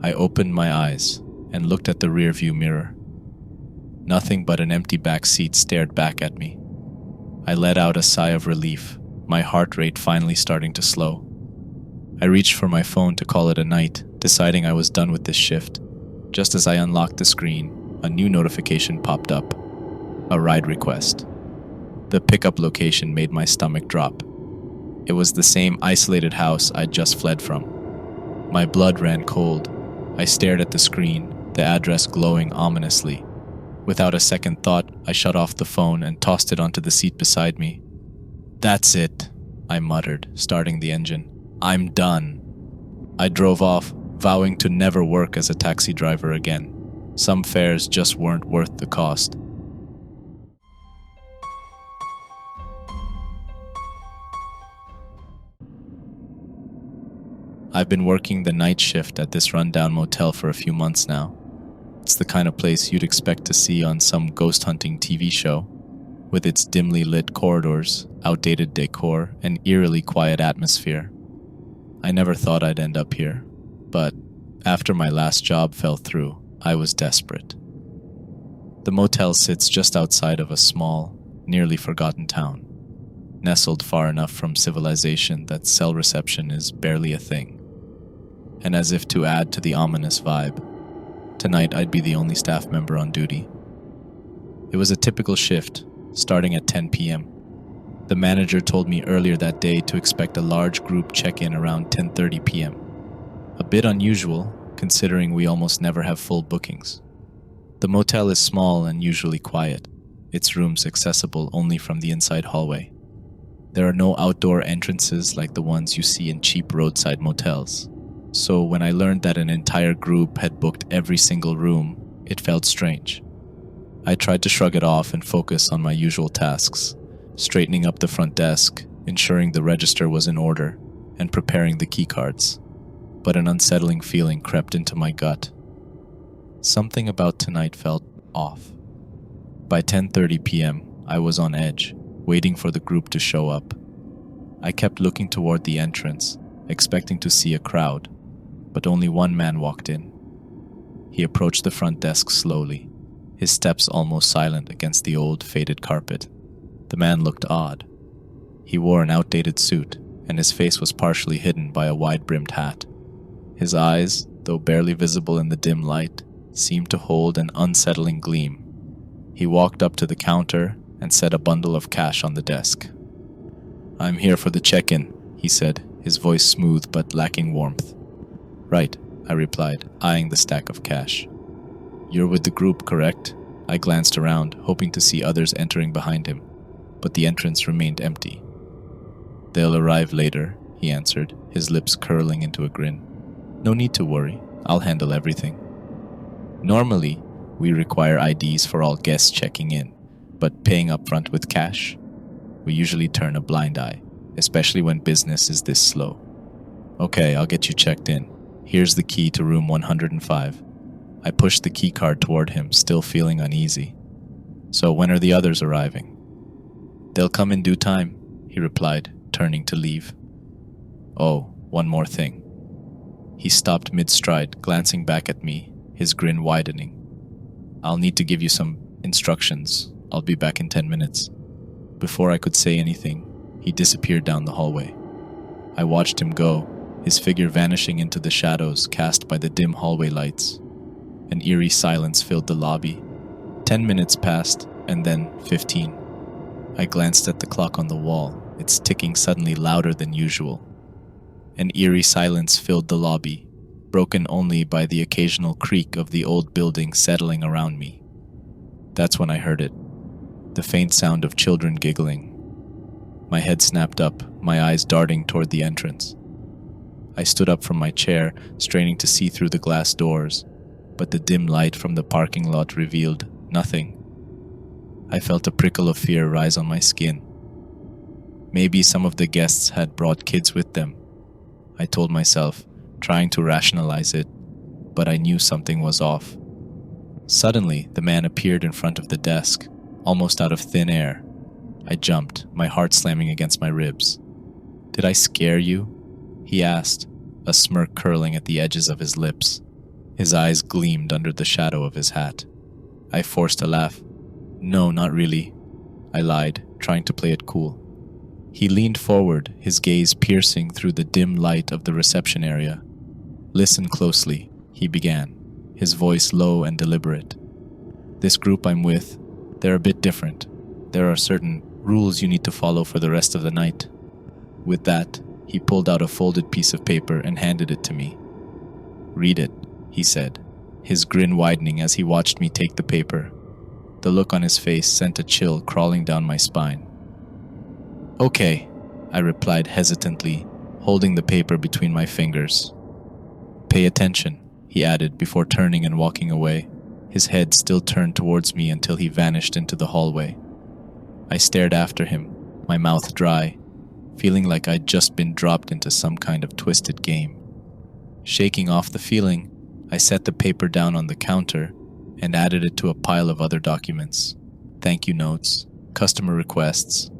I opened my eyes and looked at the rearview mirror. Nothing but an empty back seat stared back at me. I let out a sigh of relief, my heart rate finally starting to slow. I reached for my phone to call it a night, deciding I was done with this shift. Just as I unlocked the screen, a new notification popped up. A ride request. The pickup location made my stomach drop. It was the same isolated house I'd just fled from. My blood ran cold. I stared at the screen, the address glowing ominously. Without a second thought, I shut off the phone and tossed it onto the seat beside me. "That's it," I muttered, starting the engine. "I'm done." I drove off, vowing to never work as a taxi driver again. Some fares just weren't worth the cost. I've been working the night shift at this rundown motel for a few months now. It's the kind of place you'd expect to see on some ghost hunting TV show, with its dimly lit corridors, outdated decor, and eerily quiet atmosphere. I never thought I'd end up here, but after my last job fell through, I was desperate. The motel sits just outside of a small, nearly forgotten town, nestled far enough from civilization that cell reception is barely a thing. And as if to add to the ominous vibe, tonight I'd be the only staff member on duty. It was a typical shift, starting at 10 p.m. The manager told me earlier that day to expect a large group check-in around 10:30 p.m. A bit unusual, considering we almost never have full bookings. The motel is small and usually quiet, its rooms accessible only from the inside hallway. There are no outdoor entrances like the ones you see in cheap roadside motels. So when I learned that an entire group had booked every single room, it felt strange. I tried to shrug it off and focus on my usual tasks, straightening up the front desk, ensuring the register was in order, and preparing the keycards. But an unsettling feeling crept into my gut. Something about tonight felt off. By 10:30 p.m., I was on edge, waiting for the group to show up. I kept looking toward the entrance, expecting to see a crowd, but only one man walked in. He approached the front desk slowly, his steps almost silent against the old, faded carpet. The man looked odd. He wore an outdated suit, and his face was partially hidden by a wide-brimmed hat. His eyes, though barely visible in the dim light, seemed to hold an unsettling gleam. He walked up to the counter and set a bundle of cash on the desk. "I'm here for the check-in," he said, his voice smooth but lacking warmth. "Right," I replied, eyeing the stack of cash. "You're with the group, correct?" I glanced around, hoping to see others entering behind him, but the entrance remained empty. "They'll arrive later," he answered, his lips curling into a grin. "No need to worry, I'll handle everything." Normally, we require IDs for all guests checking in, but paying upfront with cash, we usually turn a blind eye, especially when business is this slow. "Okay, I'll get you checked in. Here's the key to room 105. I pushed the key card toward him, still feeling uneasy. "So when are the others arriving?" "They'll come in due time," he replied, turning to leave. "Oh, one more thing." He stopped mid-stride, glancing back at me, his grin widening. "I'll need to give you some instructions. I'll be back in 10 minutes. Before I could say anything, he disappeared down the hallway. I watched him go, his figure vanishing into the shadows cast by the dim hallway lights. An eerie silence filled the lobby. 10 minutes passed, and then 15. I glanced at the clock on the wall, its ticking suddenly louder than usual. An eerie silence filled the lobby, broken only by the occasional creak of the old building settling around me. That's when I heard it. The faint sound of children giggling. My head snapped up, my eyes darting toward the entrance. I stood up from my chair, straining to see through the glass doors, but the dim light from the parking lot revealed nothing. I felt a prickle of fear rise on my skin. Maybe some of the guests had brought kids with them, I told myself, trying to rationalize it, but I knew something was off. Suddenly, the man appeared in front of the desk, almost out of thin air. I jumped, my heart slamming against my ribs. "Did I scare you?" he asked, a smirk curling at the edges of his lips. His eyes gleamed under the shadow of his hat. I forced a laugh. "No, not really," I lied, trying to play it cool. He leaned forward, his gaze piercing through the dim light of the reception area. "Listen closely," he began, his voice low and deliberate. "This group I'm with, they're a bit different. There are certain rules you need to follow for the rest of the night." With that, he pulled out a folded piece of paper and handed it to me. "Read it," he said, his grin widening as he watched me take the paper. The look on his face sent a chill crawling down my spine. "Okay," I replied hesitantly, holding the paper between my fingers. "Pay attention," he added before turning and walking away, his head still turned towards me until he vanished into the hallway. I stared after him, my mouth dry, feeling like I'd just been dropped into some kind of twisted game. Shaking off the feeling, I set the paper down on the counter and added it to a pile of other documents. Thank you notes, customer requests,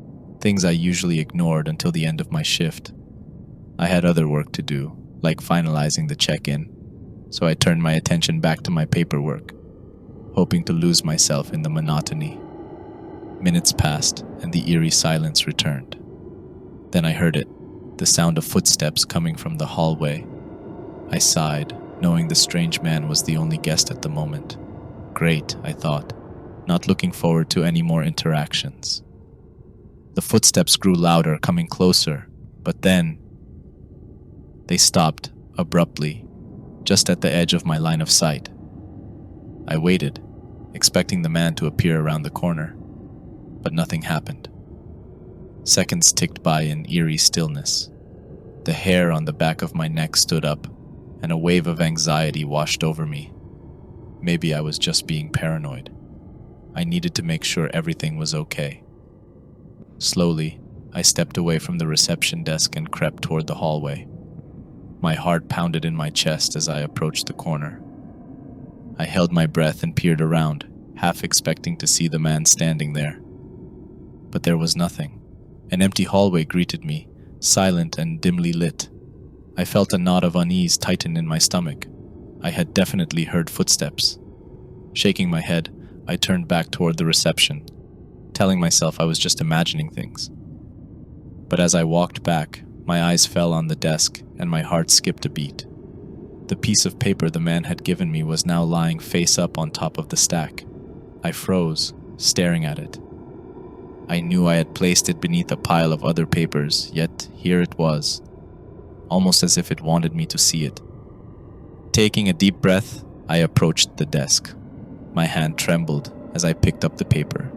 things I usually ignored until the end of my shift. I had other work to do, like finalizing the check-in, so I turned my attention back to my paperwork, hoping to lose myself in the monotony. Minutes passed, and the eerie silence returned. Then I heard it, the sound of footsteps coming from the hallway. I sighed, knowing the strange man was the only guest at the moment. Great, I thought, not looking forward to any more interactions. The footsteps grew louder, coming closer, but then they stopped, abruptly, just at the edge of my line of sight. I waited, expecting the man to appear around the corner, but nothing happened. Seconds ticked by in eerie stillness. The hair on the back of my neck stood up, and a wave of anxiety washed over me. Maybe I was just being paranoid. I needed to make sure everything was okay. Slowly, I stepped away from the reception desk and crept toward the hallway. My heart pounded in my chest as I approached the corner. I held my breath and peered around, half expecting to see the man standing there. But there was nothing. An empty hallway greeted me, silent and dimly lit. I felt a knot of unease tighten in my stomach. I had definitely heard footsteps. Shaking my head, I turned back toward the reception, telling myself I was just imagining things. But as I walked back, my eyes fell on the desk and my heart skipped a beat. The piece of paper the man had given me was now lying face up on top of the stack. I froze, staring at it. I knew I had placed it beneath a pile of other papers, yet here it was, almost as if it wanted me to see it. Taking a deep breath, I approached the desk. My hand trembled as I picked up the paper.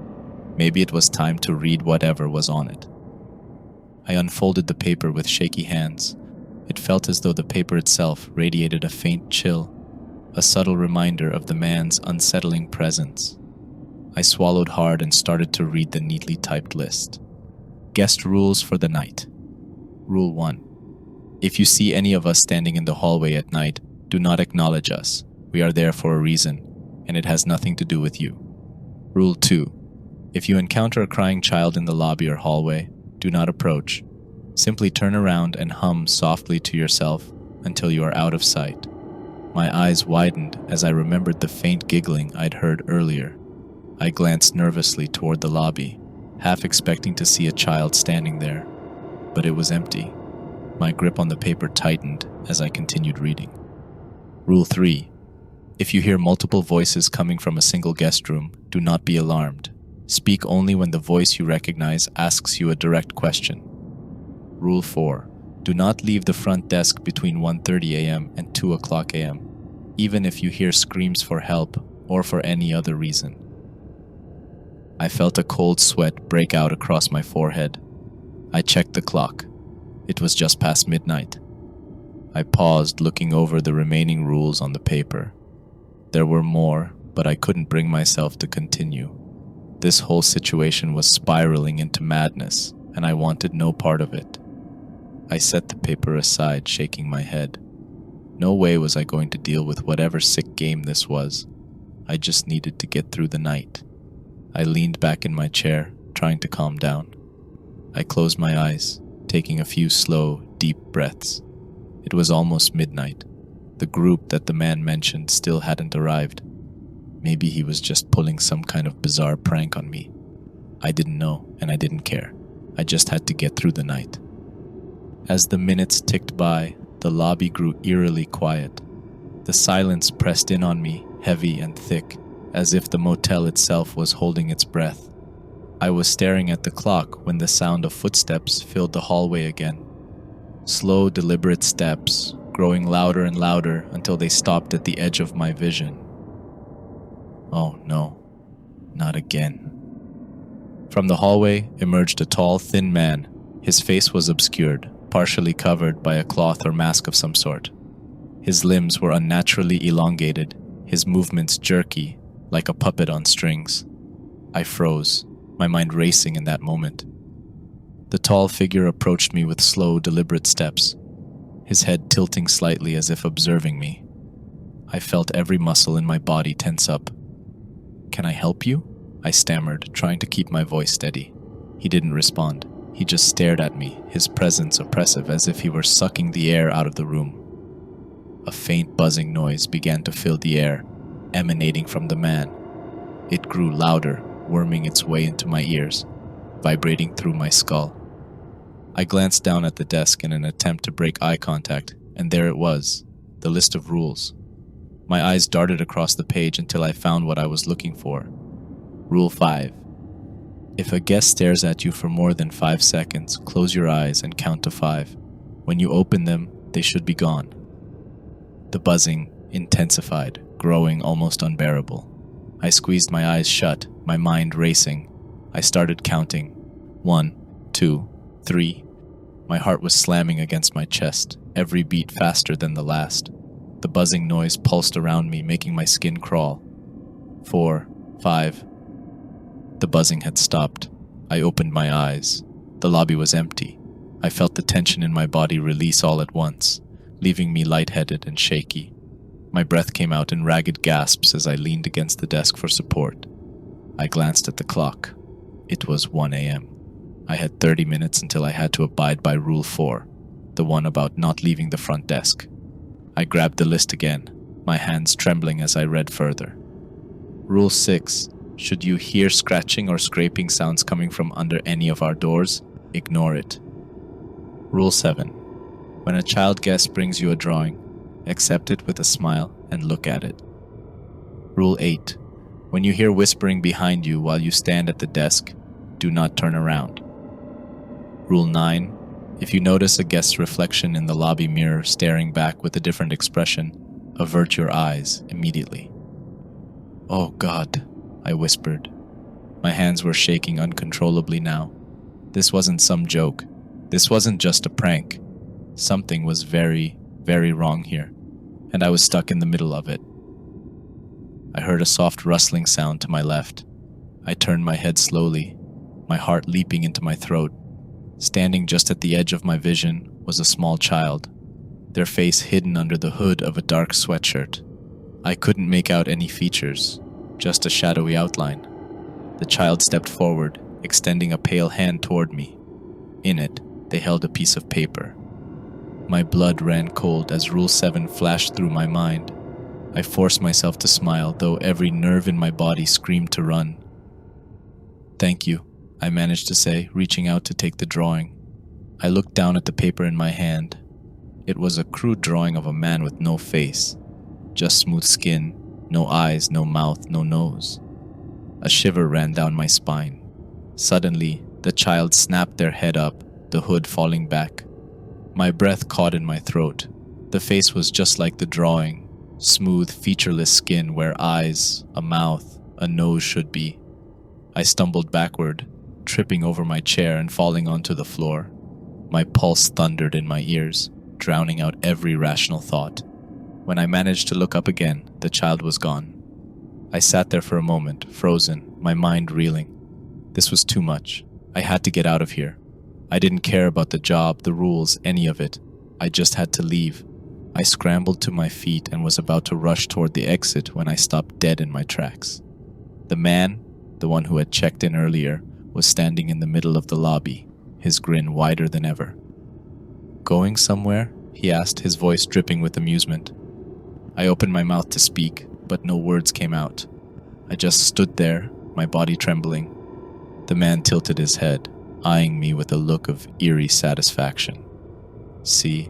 Maybe it was time to read whatever was on it. I unfolded the paper with shaky hands. It felt as though the paper itself radiated a faint chill, a subtle reminder of the man's unsettling presence. I swallowed hard and started to read the neatly typed list. Guest rules for the night. Rule 1. If you see any of us standing in the hallway at night, do not acknowledge us. We are there for a reason, and it has nothing to do with you. Rule 2. If you encounter a crying child in the lobby or hallway, do not approach. Simply turn around and hum softly to yourself until you are out of sight. My eyes widened as I remembered the faint giggling I'd heard earlier. I glanced nervously toward the lobby, half expecting to see a child standing there, but it was empty. My grip on the paper tightened as I continued reading. Rule 3. If you hear multiple voices coming from a single guest room, do not be alarmed. Speak only when the voice you recognize asks you a direct question. Rule 4. Do not leave the front desk between 1:30 a.m. and 2 o'clock a.m., even if you hear screams for help or for any other reason. I felt a cold sweat break out across my forehead. I checked the clock. It was just past midnight. I paused, looking over the remaining rules on the paper. There were more, but I couldn't bring myself to continue. This whole situation was spiraling into madness, and I wanted no part of it. I set the paper aside, shaking my head. No way was I going to deal with whatever sick game this was. I just needed to get through the night. I leaned back in my chair, trying to calm down. I closed my eyes, taking a few slow, deep breaths. It was almost midnight. The group that the man mentioned still hadn't arrived. Maybe he was just pulling some kind of bizarre prank on me. I didn't know, and I didn't care. I just had to get through the night. As the minutes ticked by, the lobby grew eerily quiet. The silence pressed in on me, heavy and thick, as if the motel itself was holding its breath. I was staring at the clock when the sound of footsteps filled the hallway again. Slow, deliberate steps, growing louder and louder until they stopped at the edge of my vision. Oh no, not again. From the hallway emerged a tall, thin man. His face was obscured, partially covered by a cloth or mask of some sort. His limbs were unnaturally elongated, his movements jerky, like a puppet on strings. I froze, my mind racing in that moment. The tall figure approached me with slow, deliberate steps, his head tilting slightly as if observing me. I felt every muscle in my body tense up. "Can I help you?" I stammered, trying to keep my voice steady. He didn't respond. He just stared at me, his presence oppressive as if he were sucking the air out of the room. A faint buzzing noise began to fill the air, emanating from the man. It grew louder, worming its way into my ears, vibrating through my skull. I glanced down at the desk in an attempt to break eye contact, and there it was, the list of rules. My eyes darted across the page until I found what I was looking for. Rule 5. If a guest stares at you for more than 5 seconds, close your eyes and count to 5. When you open them, they should be gone. The buzzing intensified, growing almost unbearable. I squeezed my eyes shut, my mind racing. I started counting. 1, 2, 3. My heart was slamming against my chest, every beat faster than the last. The buzzing noise pulsed around me, making my skin crawl. 4, 5. The buzzing had stopped. I opened my eyes. The lobby was empty. I felt the tension in my body release all at once, leaving me lightheaded and shaky. My breath came out in ragged gasps as I leaned against the desk for support. I glanced at the clock. It was 1 a.m. I had 30 minutes until I had to abide by Rule 4, the one about not leaving the front desk. I grabbed the list again, my hands trembling as I read further. Rule 6. Should you hear scratching or scraping sounds coming from under any of our doors, ignore it. Rule 7. When a child guest brings you a drawing, accept it with a smile and look at it. Rule 8. When you hear whispering behind you while you stand at the desk, do not turn around. Rule 9. If you notice a guest's reflection in the lobby mirror staring back with a different expression, avert your eyes immediately. "Oh God," I whispered. My hands were shaking uncontrollably now. This wasn't some joke. This wasn't just a prank. Something was very, very wrong here, and I was stuck in the middle of it. I heard a soft rustling sound to my left. I turned my head slowly, my heart leaping into my throat. Standing just at the edge of my vision was a small child, their face hidden under the hood of a dark sweatshirt. I couldn't make out any features, just a shadowy outline. The child stepped forward, extending a pale hand toward me. In it, they held a piece of paper. My blood ran cold as Rule 7 flashed through my mind. I forced myself to smile, though every nerve in my body screamed to run. "Thank you," I managed to say, reaching out to take the drawing. I looked down at the paper in my hand. It was a crude drawing of a man with no face, just smooth skin, no eyes, no mouth, no nose. A shiver ran down my spine. Suddenly, the child snapped their head up, the hood falling back. My breath caught in my throat. The face was just like the drawing, smooth, featureless skin where eyes, a mouth, a nose should be. I stumbled backward, tripping over my chair and falling onto the floor. My pulse thundered in my ears, drowning out every rational thought. When I managed to look up again, the child was gone. I sat there for a moment, frozen, my mind reeling. This was too much. I had to get out of here. I didn't care about the job, the rules, any of it. I just had to leave. I scrambled to my feet and was about to rush toward the exit when I stopped dead in my tracks. The man, the one who had checked in earlier, was standing in the middle of the lobby, his grin wider than ever. "Going somewhere?" he asked, his voice dripping with amusement. I opened my mouth to speak, but no words came out. I just stood there, my body trembling. The man tilted his head, eyeing me with a look of eerie satisfaction. "See,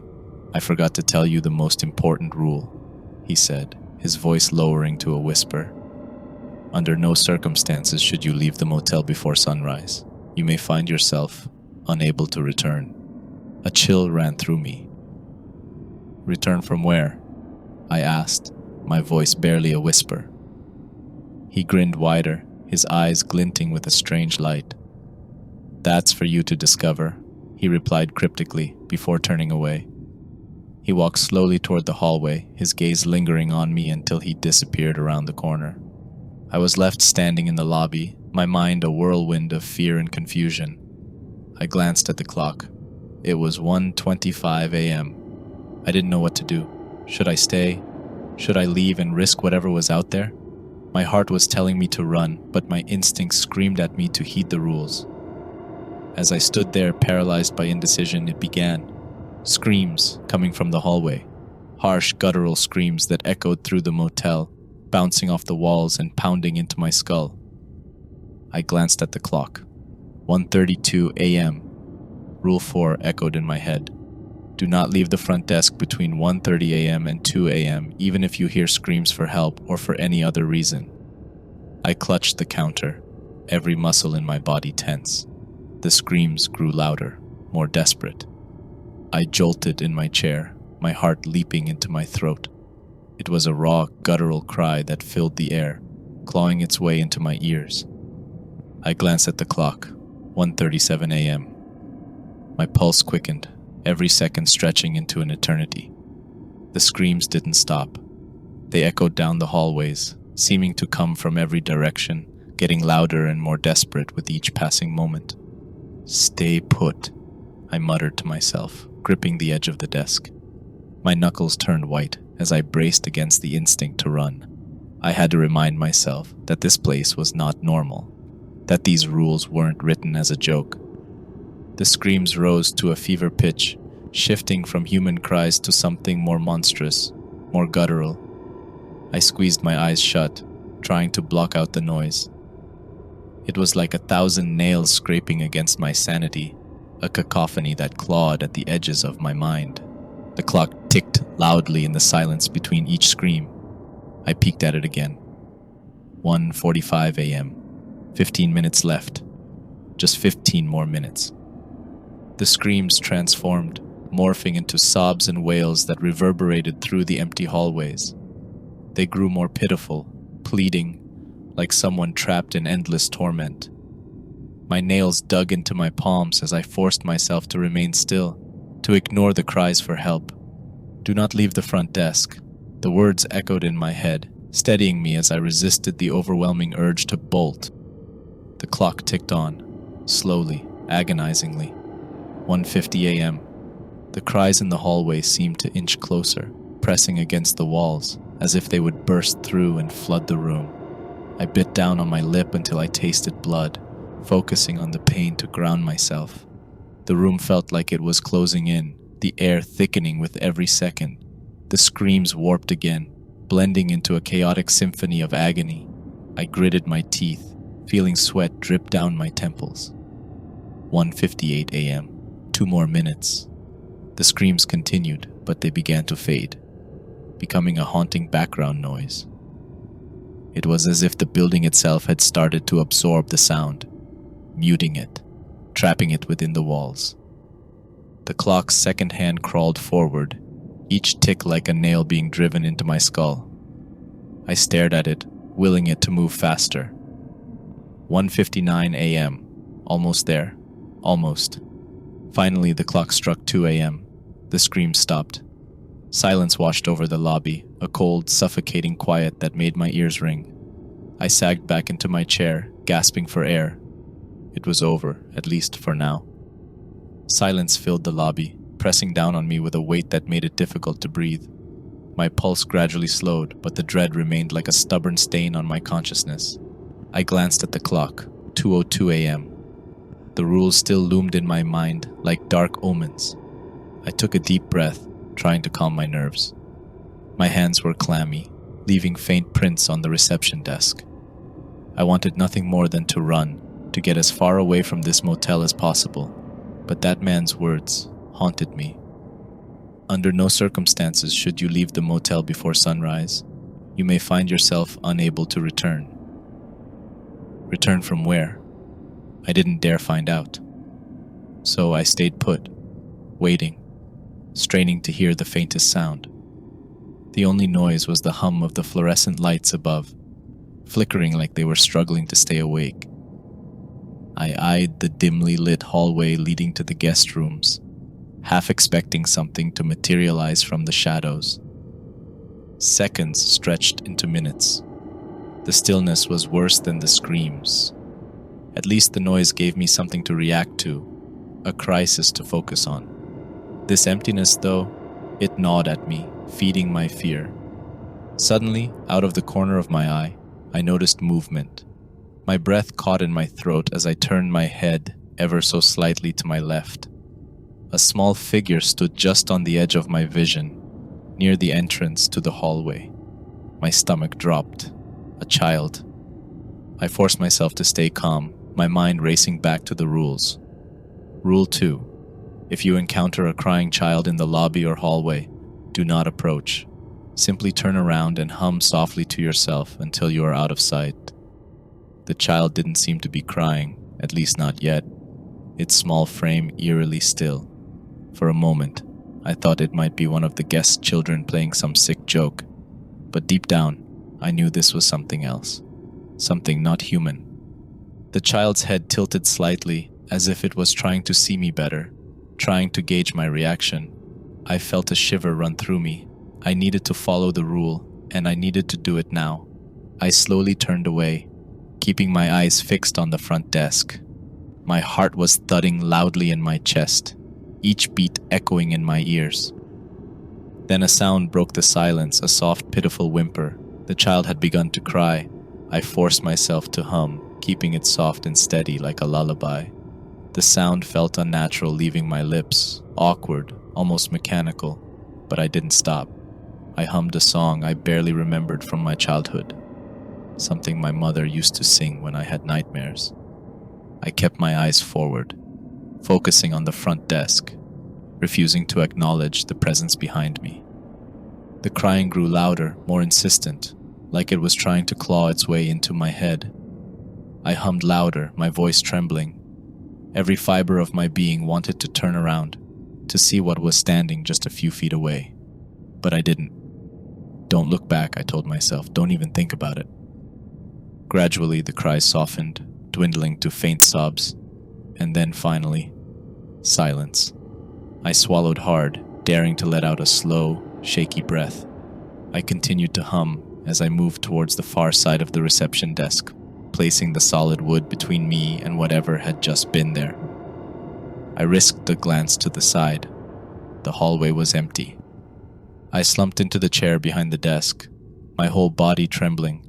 I forgot to tell you the most important rule," he said, his voice lowering to a whisper. "Under no circumstances should you leave the motel before sunrise. You may find yourself unable to return." A chill ran through me. "Return from where?" I asked, my voice barely a whisper. He grinned wider, his eyes glinting with a strange light. "That's for you to discover," he replied cryptically before turning away. He walked slowly toward the hallway, his gaze lingering on me until he disappeared around the corner. I was left standing in the lobby, my mind a whirlwind of fear and confusion. I glanced at the clock. It was 1:25 a.m. I didn't know what to do. Should I stay? Should I leave and risk whatever was out there? My heart was telling me to run, but my instincts screamed at me to heed the rules. As I stood there, paralyzed by indecision, it began. Screams coming from the hallway. Harsh, guttural screams that echoed through the motel, bouncing off the walls and pounding into my skull. I glanced at the clock. 1:32 a.m. Rule 4 echoed in my head. Do not leave the front desk between 1:30 a.m. and 2 a.m. even if you hear screams for help or for any other reason. I clutched the counter, every muscle in my body tense. The screams grew louder, more desperate. I jolted in my chair, my heart leaping into my throat. It was a raw, guttural cry that filled the air, clawing its way into my ears. I glanced at the clock, 1:37 a.m. My pulse quickened, every second stretching into an eternity. The screams didn't stop. They echoed down the hallways, seeming to come from every direction, getting louder and more desperate with each passing moment. "Stay put," I muttered to myself, gripping the edge of the desk. My knuckles turned white as I braced against the instinct to run. I had to remind myself that this place was not normal, that these rules weren't written as a joke. The screams rose to a fever pitch, shifting from human cries to something more monstrous, more guttural. I squeezed my eyes shut, trying to block out the noise. It was like 1,000 nails scraping against my sanity, a cacophony that clawed at the edges of my mind. The clock ticked loudly in the silence between each scream. I peeked at it again. 1:45 a.m. 15 minutes left. Just 15 more minutes. The screams transformed, morphing into sobs and wails that reverberated through the empty hallways. They grew more pitiful, pleading, like someone trapped in endless torment. My nails dug into my palms as I forced myself to remain still, to ignore the cries for help. "Do not leave the front desk." The words echoed in my head, steadying me as I resisted the overwhelming urge to bolt. The clock ticked on, slowly, agonizingly. 1:50 a.m. The cries in the hallway seemed to inch closer, pressing against the walls, as if they would burst through and flood the room. I bit down on my lip until I tasted blood, focusing on the pain to ground myself. The room felt like it was closing in, the air thickening with every second. The screams warped again, blending into a chaotic symphony of agony. I gritted my teeth, feeling sweat drip down my temples. 1:58 a.m. 2 more minutes. The screams continued, but they began to fade, becoming a haunting background noise. It was as if the building itself had started to absorb the sound, muting it, trapping it within the walls. The clock's second hand crawled forward, each tick like a nail being driven into my skull. I stared at it, willing it to move faster. 1:59 a.m. Almost there. Almost. Finally, the clock struck 2 a.m. The screams stopped. Silence washed over the lobby, a cold, suffocating quiet that made my ears ring. I sagged back into my chair, gasping for air. It was over, at least for now. Silence filled the lobby, pressing down on me with a weight that made it difficult to breathe. My pulse gradually slowed, but the dread remained like a stubborn stain on my consciousness. I glanced at the clock, 2:02 a.m. The rules still loomed in my mind like dark omens. I took a deep breath, trying to calm my nerves. My hands were clammy, leaving faint prints on the reception desk. I wanted nothing more than to run, to get as far away from this motel as possible, but that man's words haunted me. Under no circumstances should you leave the motel before sunrise. You may find yourself unable to return. Return from where? I didn't dare find out. So I stayed put, waiting, straining to hear the faintest sound. The only noise was the hum of the fluorescent lights above, flickering like they were struggling to stay awake. I eyed the dimly lit hallway leading to the guest rooms, half expecting something to materialize from the shadows. Seconds stretched into minutes. The stillness was worse than the screams. At least the noise gave me something to react to, a crisis to focus on. This emptiness, though, it gnawed at me, feeding my fear. Suddenly, out of the corner of my eye, I noticed movement. My breath caught in my throat as I turned my head ever so slightly to my left. A small figure stood just on the edge of my vision, near the entrance to the hallway. My stomach dropped. A child. I forced myself to stay calm, my mind racing back to the rules. Rule 2. If you encounter a crying child in the lobby or hallway, do not approach. Simply turn around and hum softly to yourself until you are out of sight. The child didn't seem to be crying, at least not yet, its small frame eerily still. For a moment, I thought it might be one of the guest children playing some sick joke, but deep down, I knew this was something else, something not human. The child's head tilted slightly, as if it was trying to see me better, trying to gauge my reaction. I felt a shiver run through me. I needed to follow the rule, and I needed to do it now. I slowly turned away, keeping my eyes fixed on the front desk. My heart was thudding loudly in my chest, each beat echoing in my ears. Then a sound broke the silence, a soft, pitiful whimper. The child had begun to cry. I forced myself to hum, keeping it soft and steady like a lullaby. The sound felt unnatural leaving my lips, awkward, almost mechanical, but I didn't stop. I hummed a song I barely remembered from my childhood, something my mother used to sing when I had nightmares. I kept my eyes forward, focusing on the front desk, refusing to acknowledge the presence behind me. The crying grew louder, more insistent, like it was trying to claw its way into my head. I hummed louder, my voice trembling. Every fiber of my being wanted to turn around, to see what was standing just a few feet away. But I didn't. Don't look back, I told myself. Don't even think about it. Gradually, the cries softened, dwindling to faint sobs. And then finally, silence. I swallowed hard, daring to let out a slow, shaky breath. I continued to hum as I moved towards the far side of the reception desk, placing the solid wood between me and whatever had just been there. I risked a glance to the side. The hallway was empty. I slumped into the chair behind the desk, my whole body trembling.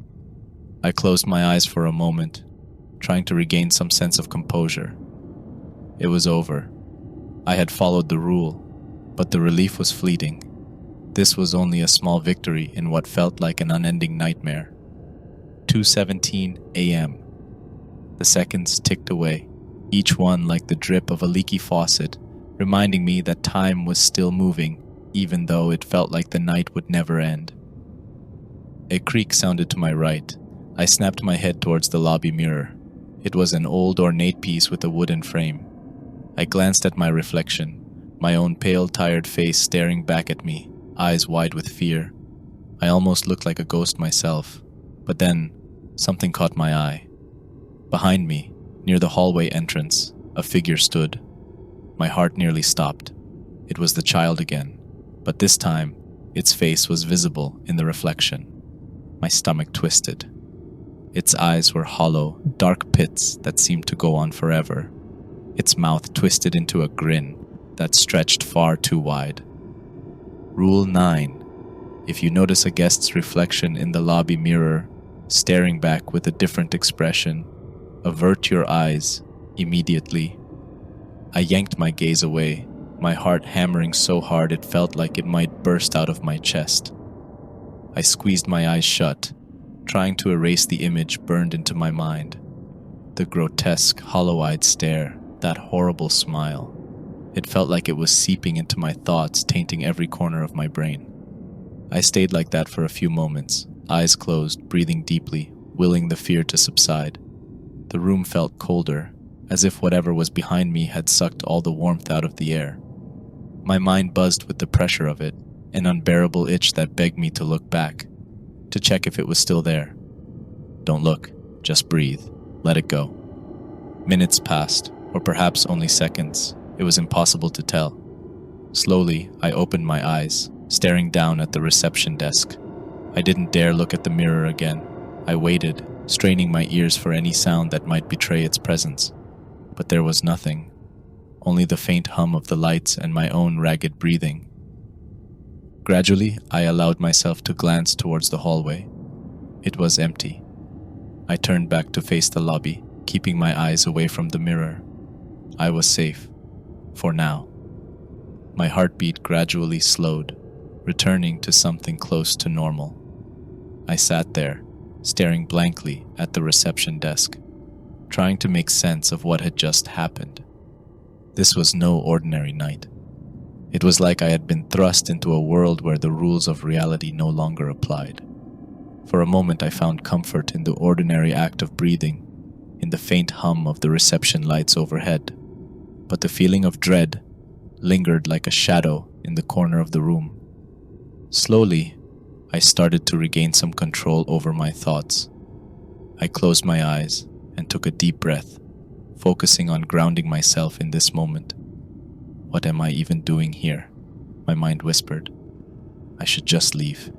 I closed my eyes for a moment, trying to regain some sense of composure. It was over. I had followed the rule, but the relief was fleeting. This was only a small victory in what felt like an unending nightmare. 2:17 a.m. The seconds ticked away, each one like the drip of a leaky faucet, reminding me that time was still moving, even though it felt like the night would never end. A creak sounded to my right. I snapped my head towards the lobby mirror. It was an old ornate piece with a wooden frame. I glanced at my reflection, my own pale, tired face staring back at me, eyes wide with fear. I almost looked like a ghost myself, but then something caught my eye. Behind me, near the hallway entrance, a figure stood. My heart nearly stopped. It was the child again, but this time, its face was visible in the reflection. My stomach twisted. Its eyes were hollow, dark pits that seemed to go on forever. Its mouth twisted into a grin that stretched far too wide. Rule 9. If you notice a guest's reflection in the lobby mirror, staring back with a different expression, avert your eyes immediately. I yanked my gaze away, my heart hammering so hard it felt like it might burst out of my chest. I squeezed my eyes shut, trying to erase the image burned into my mind. The grotesque, hollow-eyed stare, that horrible smile. It felt like it was seeping into my thoughts, tainting every corner of my brain. I stayed like that for a few moments, eyes closed, breathing deeply, willing the fear to subside. The room felt colder, as if whatever was behind me had sucked all the warmth out of the air. My mind buzzed with the pressure of it, an unbearable itch that begged me to look back, to check if it was still there. Don't look, just breathe, let it go. Minutes passed, or perhaps only seconds. It was impossible to tell. Slowly, I opened my eyes, staring down at the reception desk. I didn't dare look at the mirror again. I waited, straining my ears for any sound that might betray its presence. But there was nothing, only the faint hum of the lights and my own ragged breathing. Gradually, I allowed myself to glance towards the hallway. It was empty. I turned back to face the lobby, keeping my eyes away from the mirror. I was safe, for now. My heartbeat gradually slowed, returning to something close to normal. I sat there, staring blankly at the reception desk, trying to make sense of what had just happened. This was no ordinary night. It was like I had been thrust into a world where the rules of reality no longer applied. For a moment I found comfort in the ordinary act of breathing, in the faint hum of the reception lights overhead, but the feeling of dread lingered like a shadow in the corner of the room. Slowly, I started to regain some control over my thoughts. I closed my eyes and took a deep breath, focusing on grounding myself in this moment. What am I even doing here? My mind whispered. I should just leave.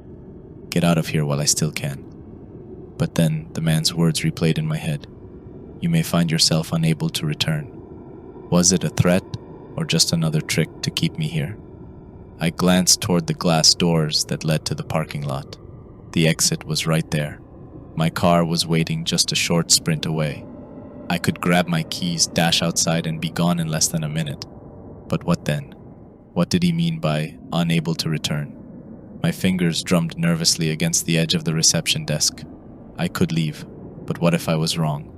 Get out of here while I still can. But then the man's words replayed in my head. You may find yourself unable to return. Was it a threat or just another trick to keep me here? I glanced toward the glass doors that led to the parking lot. The exit was right there. My car was waiting just a short sprint away. I could grab my keys, dash outside, and be gone in less than a minute. But what then? What did he mean by unable to return? My fingers drummed nervously against the edge of the reception desk. I could leave, but what if I was wrong?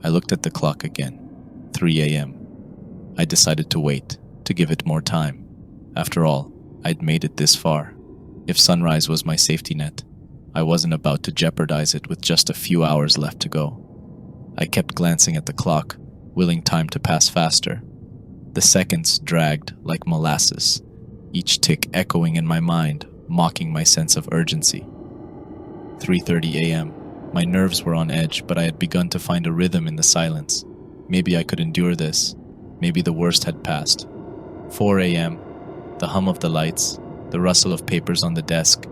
I looked at the clock again. 3 a.m. I decided to wait, to give it more time. After all, I'd made it this far. If sunrise was my safety net, I wasn't about to jeopardize it with just a few hours left to go. I kept glancing at the clock, willing time to pass faster. The seconds dragged like molasses, each tick echoing in my mind, mocking my sense of urgency. 3:30 a.m. My nerves were on edge, but I had begun to find a rhythm in the silence. Maybe I could endure this. Maybe the worst had passed. 4 a.m. The hum of the lights, the rustle of papers on the desk,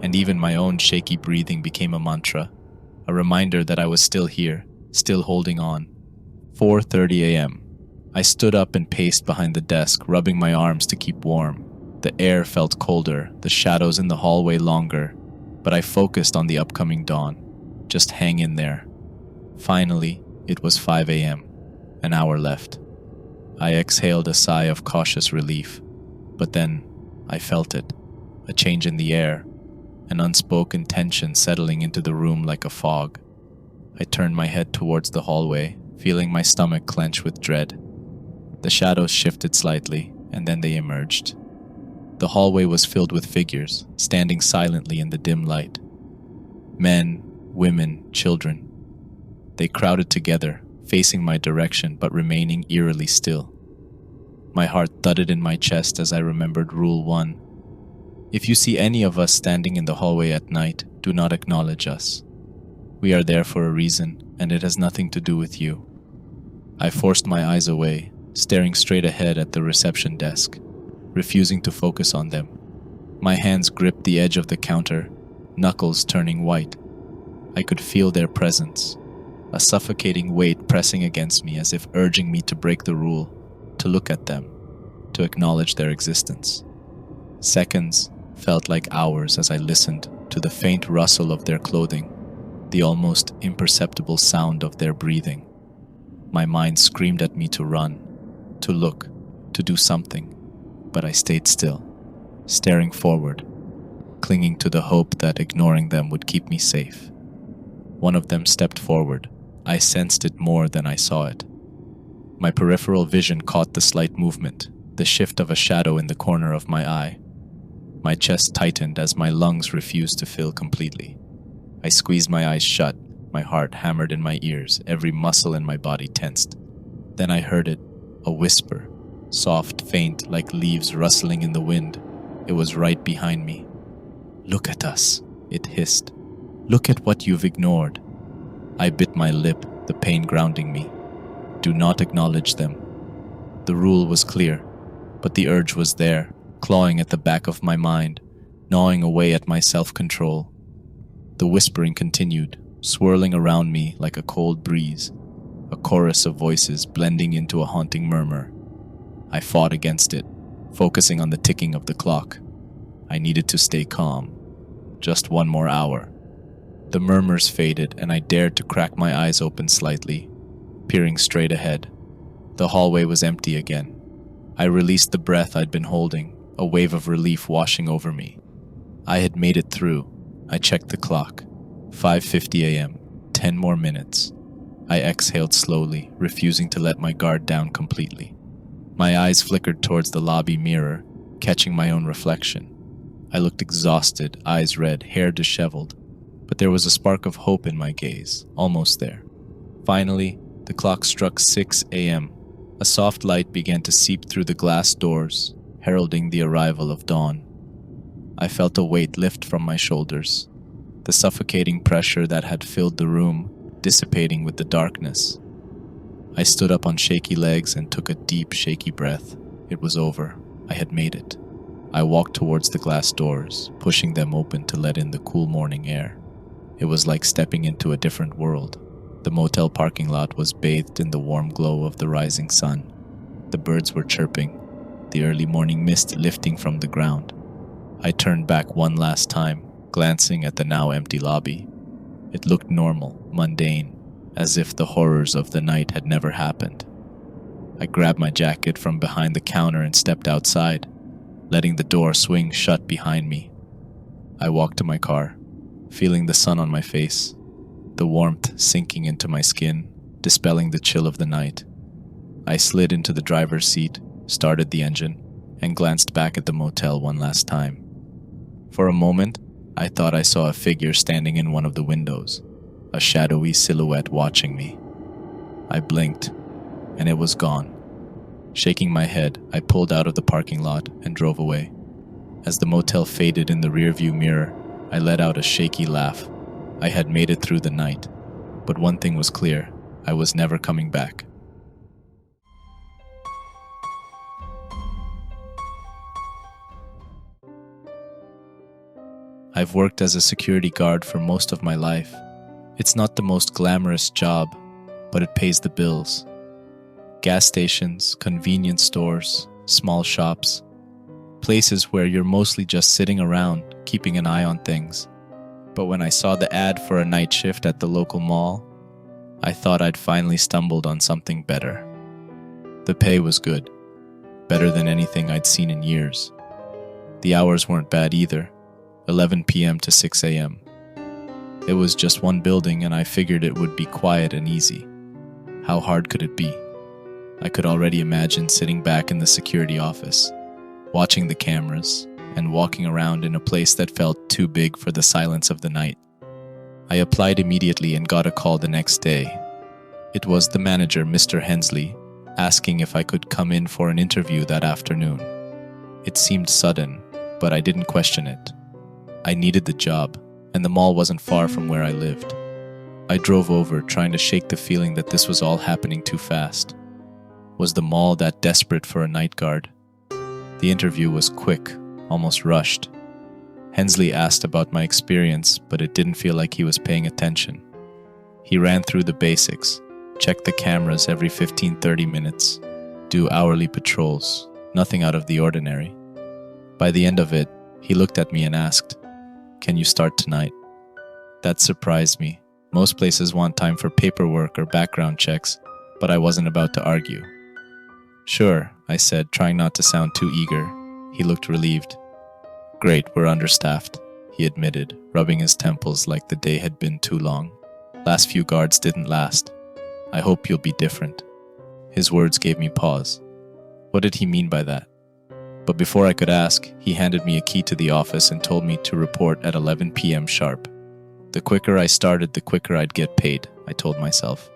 and even my own shaky breathing became a mantra, a reminder that I was still here, still holding on. 4:30 a.m. I stood up and paced behind the desk, rubbing my arms to keep warm. The air felt colder, the shadows in the hallway longer, but I focused on the upcoming dawn. Just hang in there. Finally, it was 5 a.m., an hour left. I exhaled a sigh of cautious relief, but then I felt it, a change in the air, an unspoken tension settling into the room like a fog. I turned my head towards the hallway, feeling my stomach clench with dread. The shadows shifted slightly, and then they emerged. The hallway was filled with figures, standing silently in the dim light. Men, women, children. They crowded together, facing my direction but remaining eerily still. My heart thudded in my chest as I remembered Rule 1. If you see any of us standing in the hallway at night, do not acknowledge us. We are there for a reason, and it has nothing to do with you." I forced my eyes away, staring straight ahead at the reception desk, refusing to focus on them. My hands gripped the edge of the counter, knuckles turning white. I could feel their presence, a suffocating weight pressing against me as if urging me to break the rule, to look at them, to acknowledge their existence. Seconds felt like hours as I listened to the faint rustle of their clothing, the almost imperceptible sound of their breathing. My mind screamed at me to run, to look, to do something, but I stayed still, staring forward, clinging to the hope that ignoring them would keep me safe. One of them stepped forward. I sensed it more than I saw it. My peripheral vision caught the slight movement, the shift of a shadow in the corner of my eye. My chest tightened as my lungs refused to fill completely. I squeezed my eyes shut, my heart hammered in my ears, every muscle in my body tensed. Then I heard it, a whisper, soft, faint, like leaves rustling in the wind. It was right behind me. "Look at us," it hissed. "Look at what you've ignored." I bit my lip, the pain grounding me. Do not acknowledge them. The rule was clear, but the urge was there, clawing at the back of my mind, gnawing away at my self-control. The whispering continued, swirling around me like a cold breeze, a chorus of voices blending into a haunting murmur. I fought against it, focusing on the ticking of the clock. I needed to stay calm. Just one more hour. The murmurs faded, and I dared to crack my eyes open slightly, peering straight ahead. The hallway was empty again. I released the breath I'd been holding, a wave of relief washing over me. I had made it through. I checked the clock. 5:50 a.m. 10 more minutes. I exhaled slowly, refusing to let my guard down completely. My eyes flickered towards the lobby mirror, catching my own reflection. I looked exhausted, eyes red, hair disheveled, but there was a spark of hope in my gaze, almost there. Finally, the clock struck 6 a.m. A soft light began to seep through the glass doors, heralding the arrival of dawn. I felt a weight lift from my shoulders, the suffocating pressure that had filled the room dissipating with the darkness. I stood up on shaky legs and took a deep, shaky breath. It was over. I had made it. I walked towards the glass doors, pushing them open to let in the cool morning air. It was like stepping into a different world. The motel parking lot was bathed in the warm glow of the rising sun. The birds were chirping, the early morning mist lifting from the ground. I turned back one last time, glancing at the now empty lobby. It looked normal, mundane, as if the horrors of the night had never happened. I grabbed my jacket from behind the counter and stepped outside, letting the door swing shut behind me. I walked to my car, feeling the sun on my face, the warmth sinking into my skin, dispelling the chill of the night. I slid into the driver's seat, started the engine, and glanced back at the motel one last time. For a moment, I thought I saw a figure standing in one of the windows, a shadowy silhouette watching me. I blinked, and it was gone. Shaking my head, I pulled out of the parking lot and drove away. As the motel faded in the rearview mirror, I let out a shaky laugh. I had made it through the night, but one thing was clear: I was never coming back. I've worked as a security guard for most of my life. It's not the most glamorous job, but it pays the bills. Gas stations, convenience stores, small shops, places where you're mostly just sitting around, keeping an eye on things. But when I saw the ad for a night shift at the local mall, I thought I'd finally stumbled on something better. The pay was good, better than anything I'd seen in years. The hours weren't bad either, 11 p.m. to 6 a.m. It was just one building, and I figured it would be quiet and easy. How hard could it be? I could already imagine sitting back in the security office, watching the cameras, and walking around in a place that felt too big for the silence of the night. I applied immediately and got a call the next day. It was the manager, Mr. Hensley, asking if I could come in for an interview that afternoon. It seemed sudden, but I didn't question it. I needed the job, and the mall wasn't far from where I lived. I drove over, trying to shake the feeling that this was all happening too fast. Was the mall that desperate for a night guard? The interview was quick, almost rushed. Hensley asked about my experience, but it didn't feel like he was paying attention. He ran through the basics, checked the cameras every 15-30 minutes, do hourly patrols, nothing out of the ordinary. By the end of it, he looked at me and asked, "Can you start tonight?" That surprised me. Most places want time for paperwork or background checks, but I wasn't about to argue. "Sure," I said, trying not to sound too eager. He looked relieved. "Great, we're understaffed," he admitted, rubbing his temples like the day had been too long. "Last few guards didn't last. I hope you'll be different." His words gave me pause. What did he mean by that? But before I could ask, he handed me a key to the office and told me to report at 11 p.m. sharp. The quicker I started, the quicker I'd get paid, I told myself.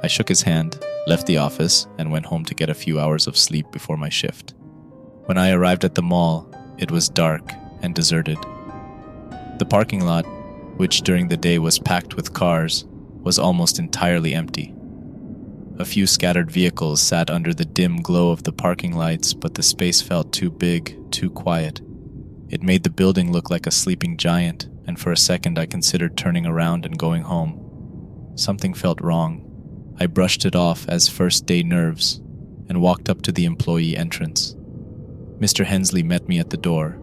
I shook his hand, left the office, and went home to get a few hours of sleep before my shift. When I arrived at the mall, it was dark and deserted. The parking lot, which during the day was packed with cars, was almost entirely empty. A few scattered vehicles sat under the dim glow of the parking lights, but the space felt too big, too quiet. It made the building look like a sleeping giant, and for a second I considered turning around and going home. Something felt wrong. I brushed it off as first-day nerves and walked up to the employee entrance. Mr. Hensley met me at the door.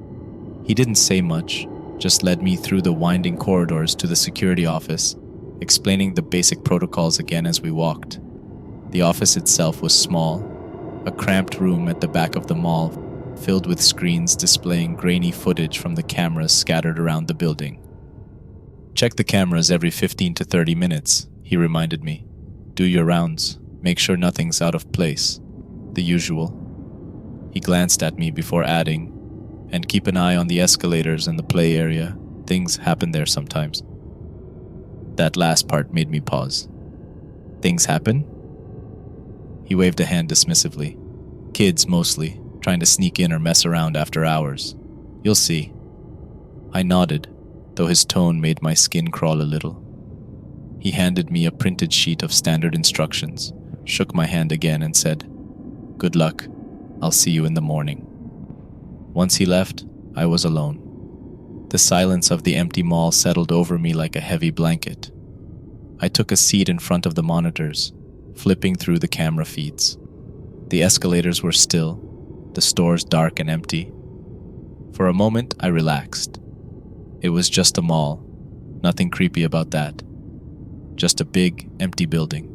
He didn't say much, just led me through the winding corridors to the security office, explaining the basic protocols again as we walked. The office itself was small, a cramped room at the back of the mall, filled with screens displaying grainy footage from the cameras scattered around the building. "Check the cameras every 15 to 30 minutes, he reminded me. "Do your rounds, make sure nothing's out of place. The usual." He glanced at me before adding, "And keep an eye on the escalators and the play area. Things happen there sometimes." That last part made me pause. "Things happen?" He waved a hand dismissively. "Kids, mostly, trying to sneak in or mess around after hours. You'll see." I nodded, though his tone made my skin crawl a little. He handed me a printed sheet of standard instructions, shook my hand again and said, "Good luck. I'll see you in the morning." Once he left, I was alone. The silence of the empty mall settled over me like a heavy blanket. I took a seat in front of the monitors, flipping through the camera feeds. The escalators were still, the stores dark and empty. For a moment, I relaxed. It was just a mall, nothing creepy about that. Just a big, empty building.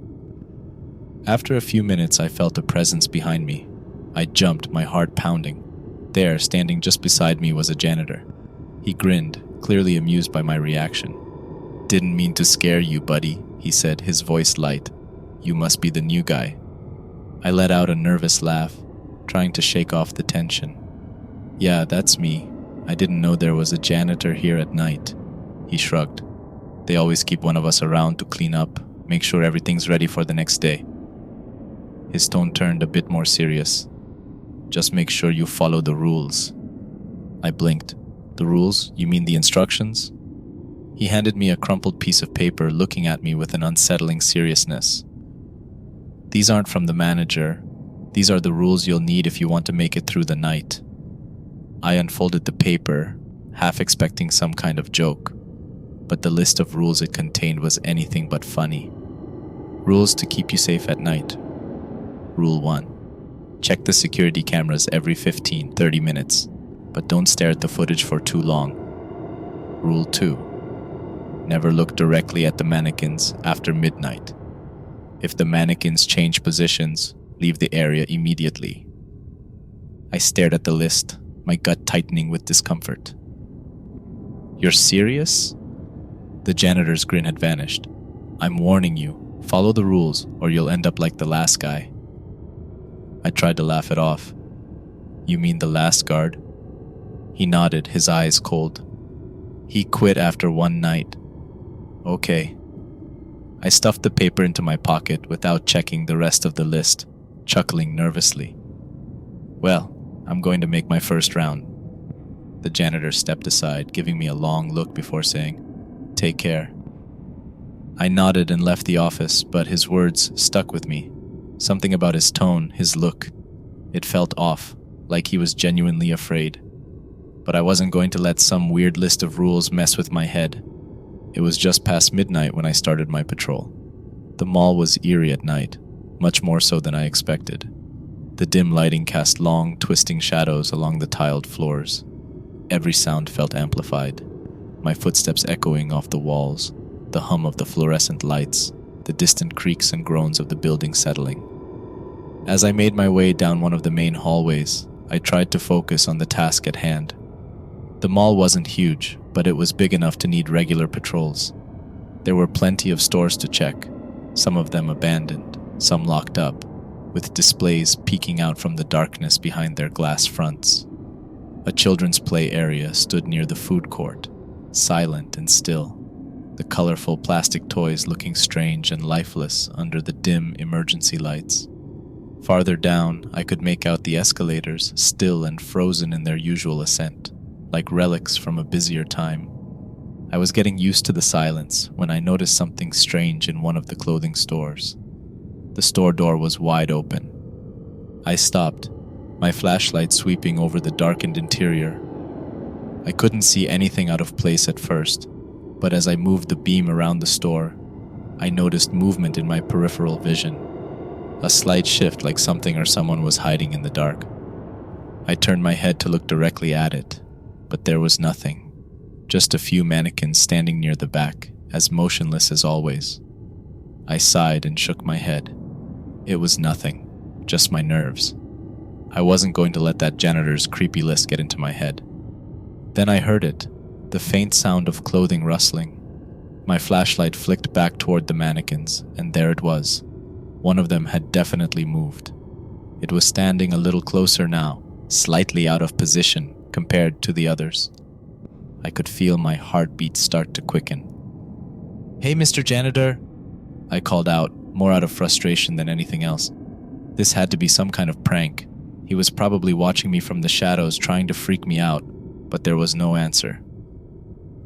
After a few minutes, I felt a presence behind me. I jumped, my heart pounding. There, standing just beside me, was a janitor. He grinned, clearly amused by my reaction. "Didn't mean to scare you, buddy," he said, his voice light. "You must be the new guy." I let out a nervous laugh, trying to shake off the tension. "Yeah, that's me. I didn't know there was a janitor here at night." He shrugged. "They always keep one of us around to clean up, make sure everything's ready for the next day." His tone turned a bit more serious. "Just make sure you follow the rules." I blinked. "The rules? You mean the instructions?" He handed me a crumpled piece of paper, looking at me with an unsettling seriousness. "These aren't from the manager. These are the rules you'll need if you want to make it through the night." I unfolded the paper, half expecting some kind of joke, but the list of rules it contained was anything but funny. Rules to keep you safe at night. Rule 1. Check the security cameras every 15-30 minutes, but don't stare at the footage for too long. Rule 2. Never look directly at the mannequins after midnight. If the mannequins change positions, leave the area immediately. I stared at the list, my gut tightening with discomfort. "You're serious?" The janitor's grin had vanished. "I'm warning you, follow the rules or you'll end up like the last guy." I tried to laugh it off. "You mean the last guard?" He nodded, his eyes cold. "He quit after one night." "Okay." I stuffed the paper into my pocket without checking the rest of the list, chuckling nervously. "Well, I'm going to make my first round." The janitor stepped aside, giving me a long look before saying, "Take care." I nodded and left the office, but his words stuck with me. Something about his tone, his look. It felt off, like he was genuinely afraid. But I wasn't going to let some weird list of rules mess with my head. It was just past midnight when I started my patrol. The mall was eerie at night, much more so than I expected. The dim lighting cast long, twisting shadows along the tiled floors. Every sound felt amplified, my footsteps echoing off the walls, the hum of the fluorescent lights, the distant creaks and groans of the building settling. As I made my way down one of the main hallways, I tried to focus on the task at hand. The mall wasn't huge, but it was big enough to need regular patrols. There were plenty of stores to check, some of them abandoned, some locked up, with displays peeking out from the darkness behind their glass fronts. A children's play area stood near the food court, silent and still, the colorful plastic toys looking strange and lifeless under the dim emergency lights. Farther down, I could make out the escalators, still and frozen in their usual ascent, like relics from a busier time. I was getting used to the silence when I noticed something strange in one of the clothing stores. The store door was wide open. I stopped, my flashlight sweeping over the darkened interior. I couldn't see anything out of place at first, but as I moved the beam around the store, I noticed movement in my peripheral vision. A slight shift, like something or someone was hiding in the dark. I turned my head to look directly at it, but there was nothing. Just a few mannequins standing near the back, as motionless as always. I sighed and shook my head. It was nothing, just my nerves. I wasn't going to let that janitor's creepy list get into my head. Then I heard it, the faint sound of clothing rustling. My flashlight flicked back toward the mannequins, and there it was. One of them had definitely moved. It was standing a little closer now, slightly out of position compared to the others. I could feel my heartbeat start to quicken. "Hey, Mr. Janitor," I called out, more out of frustration than anything else. This had to be some kind of prank. He was probably watching me from the shadows, trying to freak me out, but there was no answer.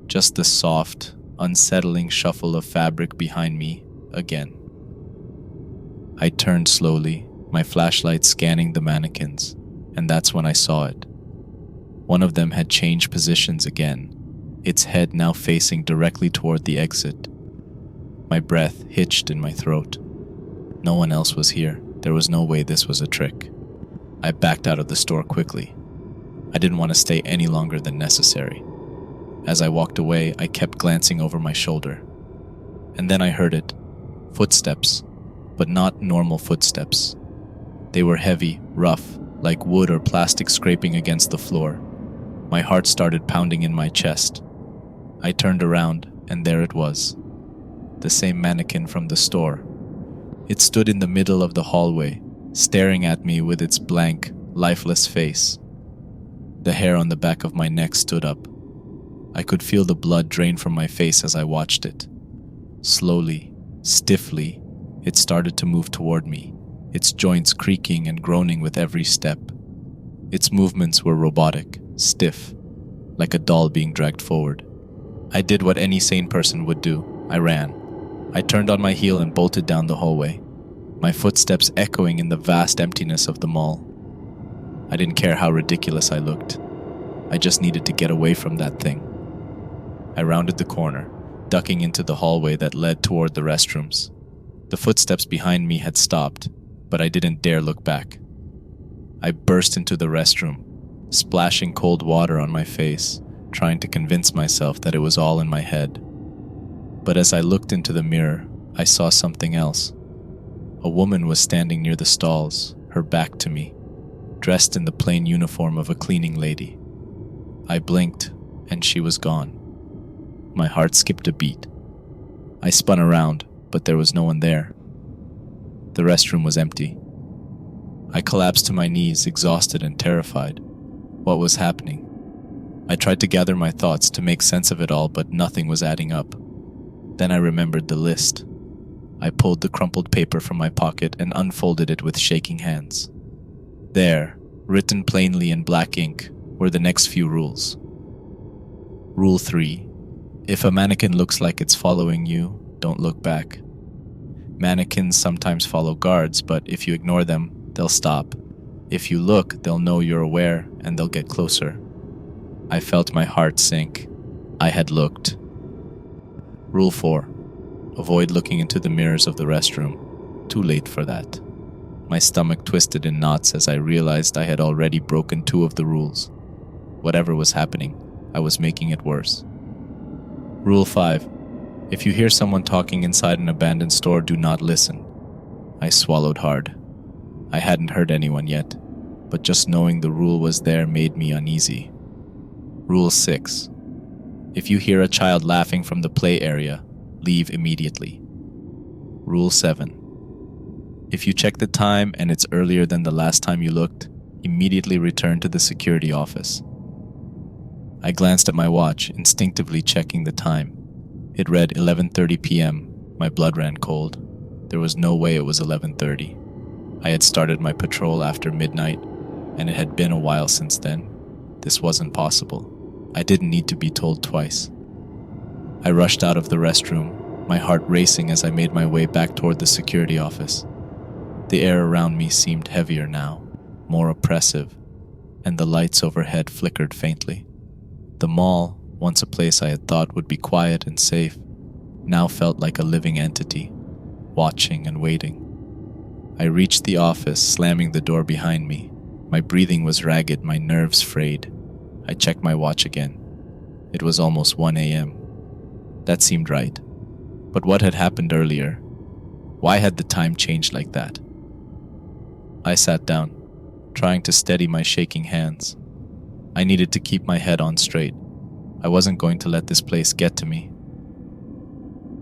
Just the soft, unsettling shuffle of fabric behind me again. I turned slowly, my flashlight scanning the mannequins, and that's when I saw it. One of them had changed positions again, its head now facing directly toward the exit. My breath hitched in my throat. No one else was here. There was no way this was a trick. I backed out of the store quickly. I didn't want to stay any longer than necessary. As I walked away, I kept glancing over my shoulder. And then I heard it. Footsteps, but not normal footsteps. They were heavy, rough, like wood or plastic scraping against the floor. My heart started pounding in my chest. I turned around, and there it was. The same mannequin from the store. It stood in the middle of the hallway, staring at me with its blank, lifeless face. The hair on the back of my neck stood up. I could feel the blood drain from my face as I watched it. Slowly, stiffly, it started to move toward me, its joints creaking and groaning with every step. Its movements were robotic, stiff, like a doll being dragged forward. I did what any sane person would do. I ran. I turned on my heel and bolted down the hallway, my footsteps echoing in the vast emptiness of the mall. I didn't care how ridiculous I looked. I just needed to get away from that thing. I rounded the corner, ducking into the hallway that led toward the restrooms. The footsteps behind me had stopped, but I didn't dare look back. I burst into the restroom, splashing cold water on my face, trying to convince myself that it was all in my head. But as I looked into the mirror, I saw something else. A woman was standing near the stalls, her back to me, dressed in the plain uniform of a cleaning lady. I blinked, and she was gone. My heart skipped a beat. I spun around, but there was no one there. The restroom was empty. I collapsed to my knees, exhausted and terrified. What was happening? I tried to gather my thoughts to make sense of it all, but nothing was adding up. Then I remembered the list. I pulled the crumpled paper from my pocket and unfolded it with shaking hands. There, written plainly in black ink, were the next few rules. Rule 3. If a mannequin looks like it's following you, don't look back. Mannequins sometimes follow guards, but if you ignore them, they'll stop. If you look, they'll know you're aware and they'll get closer. I felt my heart sink. I had looked. Rule 4. Avoid looking into the mirrors of the restroom. Too late for that. My stomach twisted in knots as I realized I had already broken 2 of the rules. Whatever was happening, I was making it worse. Rule 5. If you hear someone talking inside an abandoned store, do not listen. I swallowed hard. I hadn't heard anyone yet, but just knowing the rule was there made me uneasy. Rule 6. If you hear a child laughing from the play area, leave immediately. Rule 7. If you check the time and it's earlier than the last time you looked, immediately return to the security office. I glanced at my watch, instinctively checking the time. It read 11:30 p.m. My blood ran cold. There was no way it was 11:30. I had started my patrol after midnight, and it had been a while since then. This wasn't possible. I didn't need to be told twice. I rushed out of the restroom, my heart racing as I made my way back toward the security office. The air around me seemed heavier now, more oppressive, and the lights overhead flickered faintly. The mall, once a place I had thought would be quiet and safe, now felt like a living entity, watching and waiting. I reached the office, slamming the door behind me. My breathing was ragged, my nerves frayed. I checked my watch again. It was almost 1 a.m. That seemed right. But what had happened earlier? Why had the time changed like that? I sat down, trying to steady my shaking hands. I needed to keep my head on straight. I wasn't going to let this place get to me.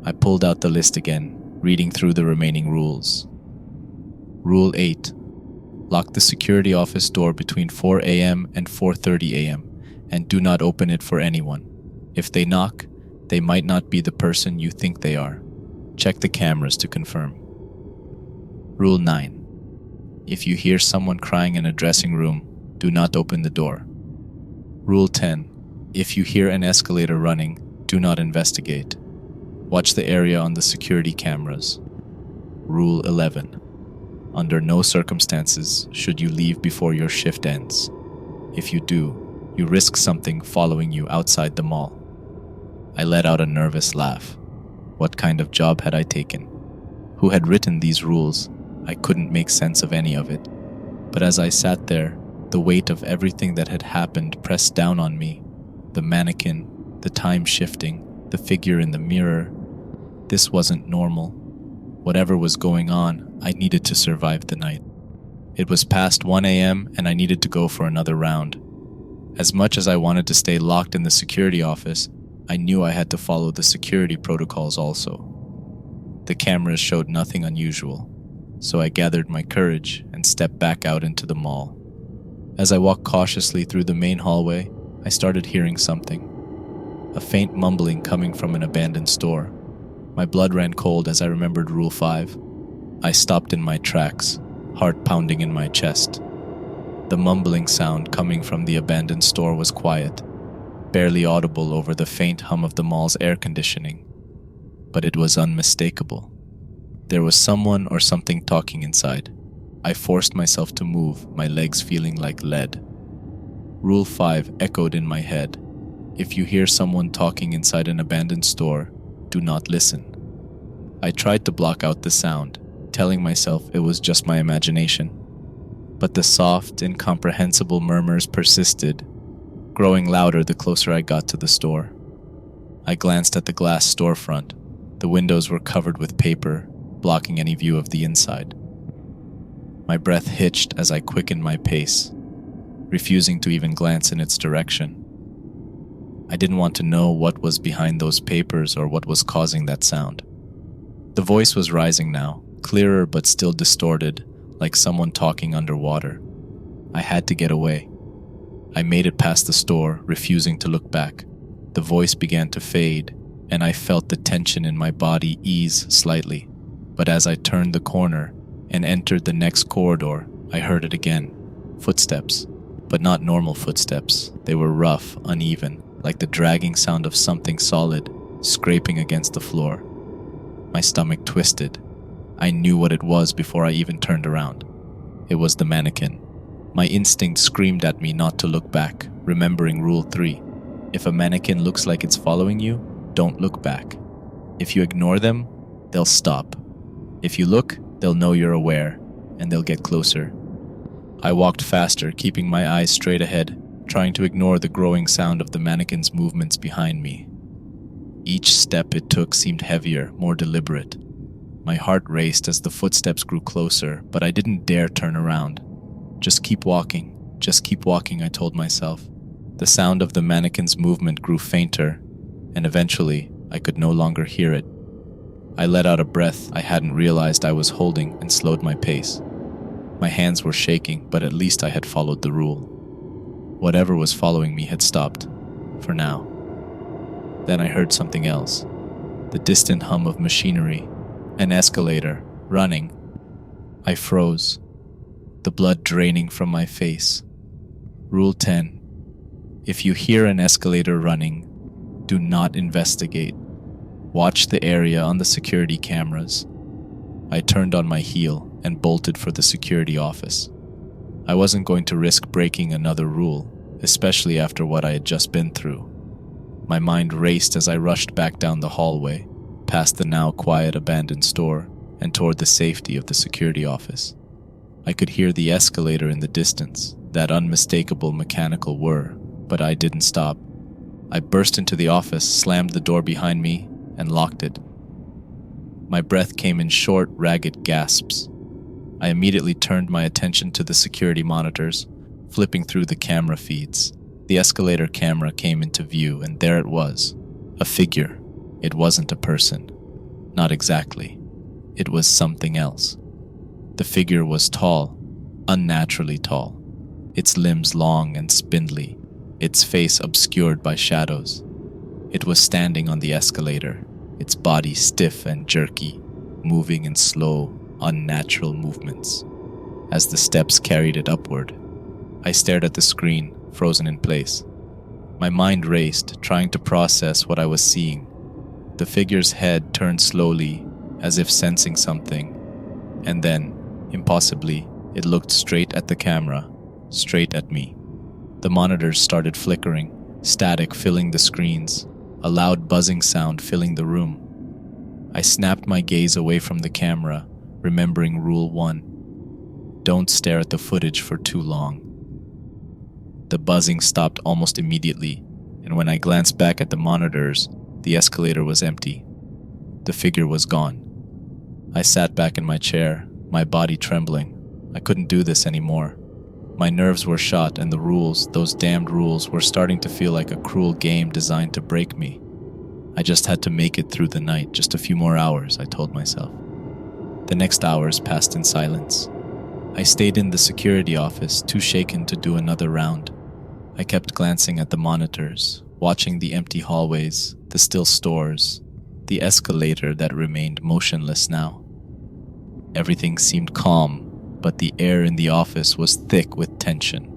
I pulled out the list again, reading through the remaining rules. Rule 8. Lock the security office door between 4 a.m. and 4:30 a.m. and do not open it for anyone. If they knock, they might not be the person you think they are. Check the cameras to confirm. Rule 9. If you hear someone crying in a dressing room, do not open the door. Rule 10. If you hear an escalator running, do not investigate. Watch the area on the security cameras. Rule 11. Under no circumstances should you leave before your shift ends. If you do, you risk something following you outside the mall. I let out a nervous laugh. What kind of job had I taken? Who had written these rules? I couldn't make sense of any of it. But as I sat there, the weight of everything that had happened pressed down on me. The mannequin, the time shifting, the figure in the mirror. This wasn't normal. Whatever was going on, I needed to survive the night. It was past 1 a.m. and I needed to go for another round. As much as I wanted to stay locked in the security office, I knew I had to follow the security protocols also. The cameras showed nothing unusual, so I gathered my courage and stepped back out into the mall. As I walked cautiously through the main hallway, I started hearing something. A faint mumbling coming from an abandoned store. My blood ran cold as I remembered Rule 5. I stopped in my tracks, heart pounding in my chest. The mumbling sound coming from the abandoned store was quiet, barely audible over the faint hum of the mall's air conditioning. But it was unmistakable. There was someone or something talking inside. I forced myself to move, my legs feeling like lead. Rule 5 echoed in my head. If you hear someone talking inside an abandoned store, do not listen. I tried to block out the sound, telling myself it was just my imagination. But the soft, incomprehensible murmurs persisted, growing louder the closer I got to the store. I glanced at the glass storefront. The windows were covered with paper, blocking any view of the inside. My breath hitched as I quickened my pace, refusing to even glance in its direction. I didn't want to know what was behind those papers or what was causing that sound. The voice was rising now, clearer but still distorted, like someone talking underwater. I had to get away. I made it past the store, refusing to look back. The voice began to fade, and I felt the tension in my body ease slightly. But as I turned the corner and entered the next corridor, I heard it again. Footsteps, but not normal footsteps. They were rough, uneven, like the dragging sound of something solid, scraping against the floor. My stomach twisted. I knew what it was before I even turned around. It was the mannequin. My instinct screamed at me not to look back, remembering Rule 3. If a mannequin looks like it's following you, don't look back. If you ignore them, they'll stop. If you look, they'll know you're aware, and they'll get closer. I walked faster, keeping my eyes straight ahead, trying to ignore the growing sound of the mannequin's movements behind me. Each step it took seemed heavier, more deliberate. My heart raced as the footsteps grew closer, but I didn't dare turn around. Just keep walking, I told myself. The sound of the mannequin's movement grew fainter, and eventually, I could no longer hear it. I let out a breath I hadn't realized I was holding and slowed my pace. My hands were shaking, but at least I had followed the rule. Whatever was following me had stopped, for now. Then I heard something else. The distant hum of machinery. An escalator, running. I froze, the blood draining from my face. Rule 10. If you hear an escalator running, do not investigate. Watch the area on the security cameras. I turned on my heel and bolted for the security office. I wasn't going to risk breaking another rule, especially after what I had just been through. My mind raced as I rushed back down the hallway, past the now quiet abandoned store, and toward the safety of the security office. I could hear the escalator in the distance, that unmistakable mechanical whir, but I didn't stop. I burst into the office, slammed the door behind me, and locked it. My breath came in short, ragged gasps. I immediately turned my attention to the security monitors, flipping through the camera feeds. The escalator camera came into view, and there it was. A figure. It wasn't a person. Not exactly. It was something else. The figure was tall, unnaturally tall. Its limbs long and spindly, its face obscured by shadows. It was standing on the escalator, its body stiff and jerky, moving in slow, unnatural movements. As the steps carried it upward, I stared at the screen, frozen in place. My mind raced, trying to process what I was seeing. The figure's head turned slowly, as if sensing something, and then, impossibly, it looked straight at the camera, straight at me. The monitors started flickering, static filling the screens, a loud buzzing sound filling the room. I snapped my gaze away from the camera, remembering Rule 1. Don't stare at the footage for too long. The buzzing stopped almost immediately, and when I glanced back at the monitors, the escalator was empty. The figure was gone. I sat back in my chair, my body trembling. I couldn't do this anymore. My nerves were shot, and the rules, those damned rules, were starting to feel like a cruel game designed to break me. I just had to make it through the night, just a few more hours, I told myself. The next hours passed in silence. I stayed in the security office, too shaken to do another round. I kept glancing at the monitors, watching the empty hallways, the still stores, the escalator that remained motionless now. Everything seemed calm, but the air in the office was thick with tension.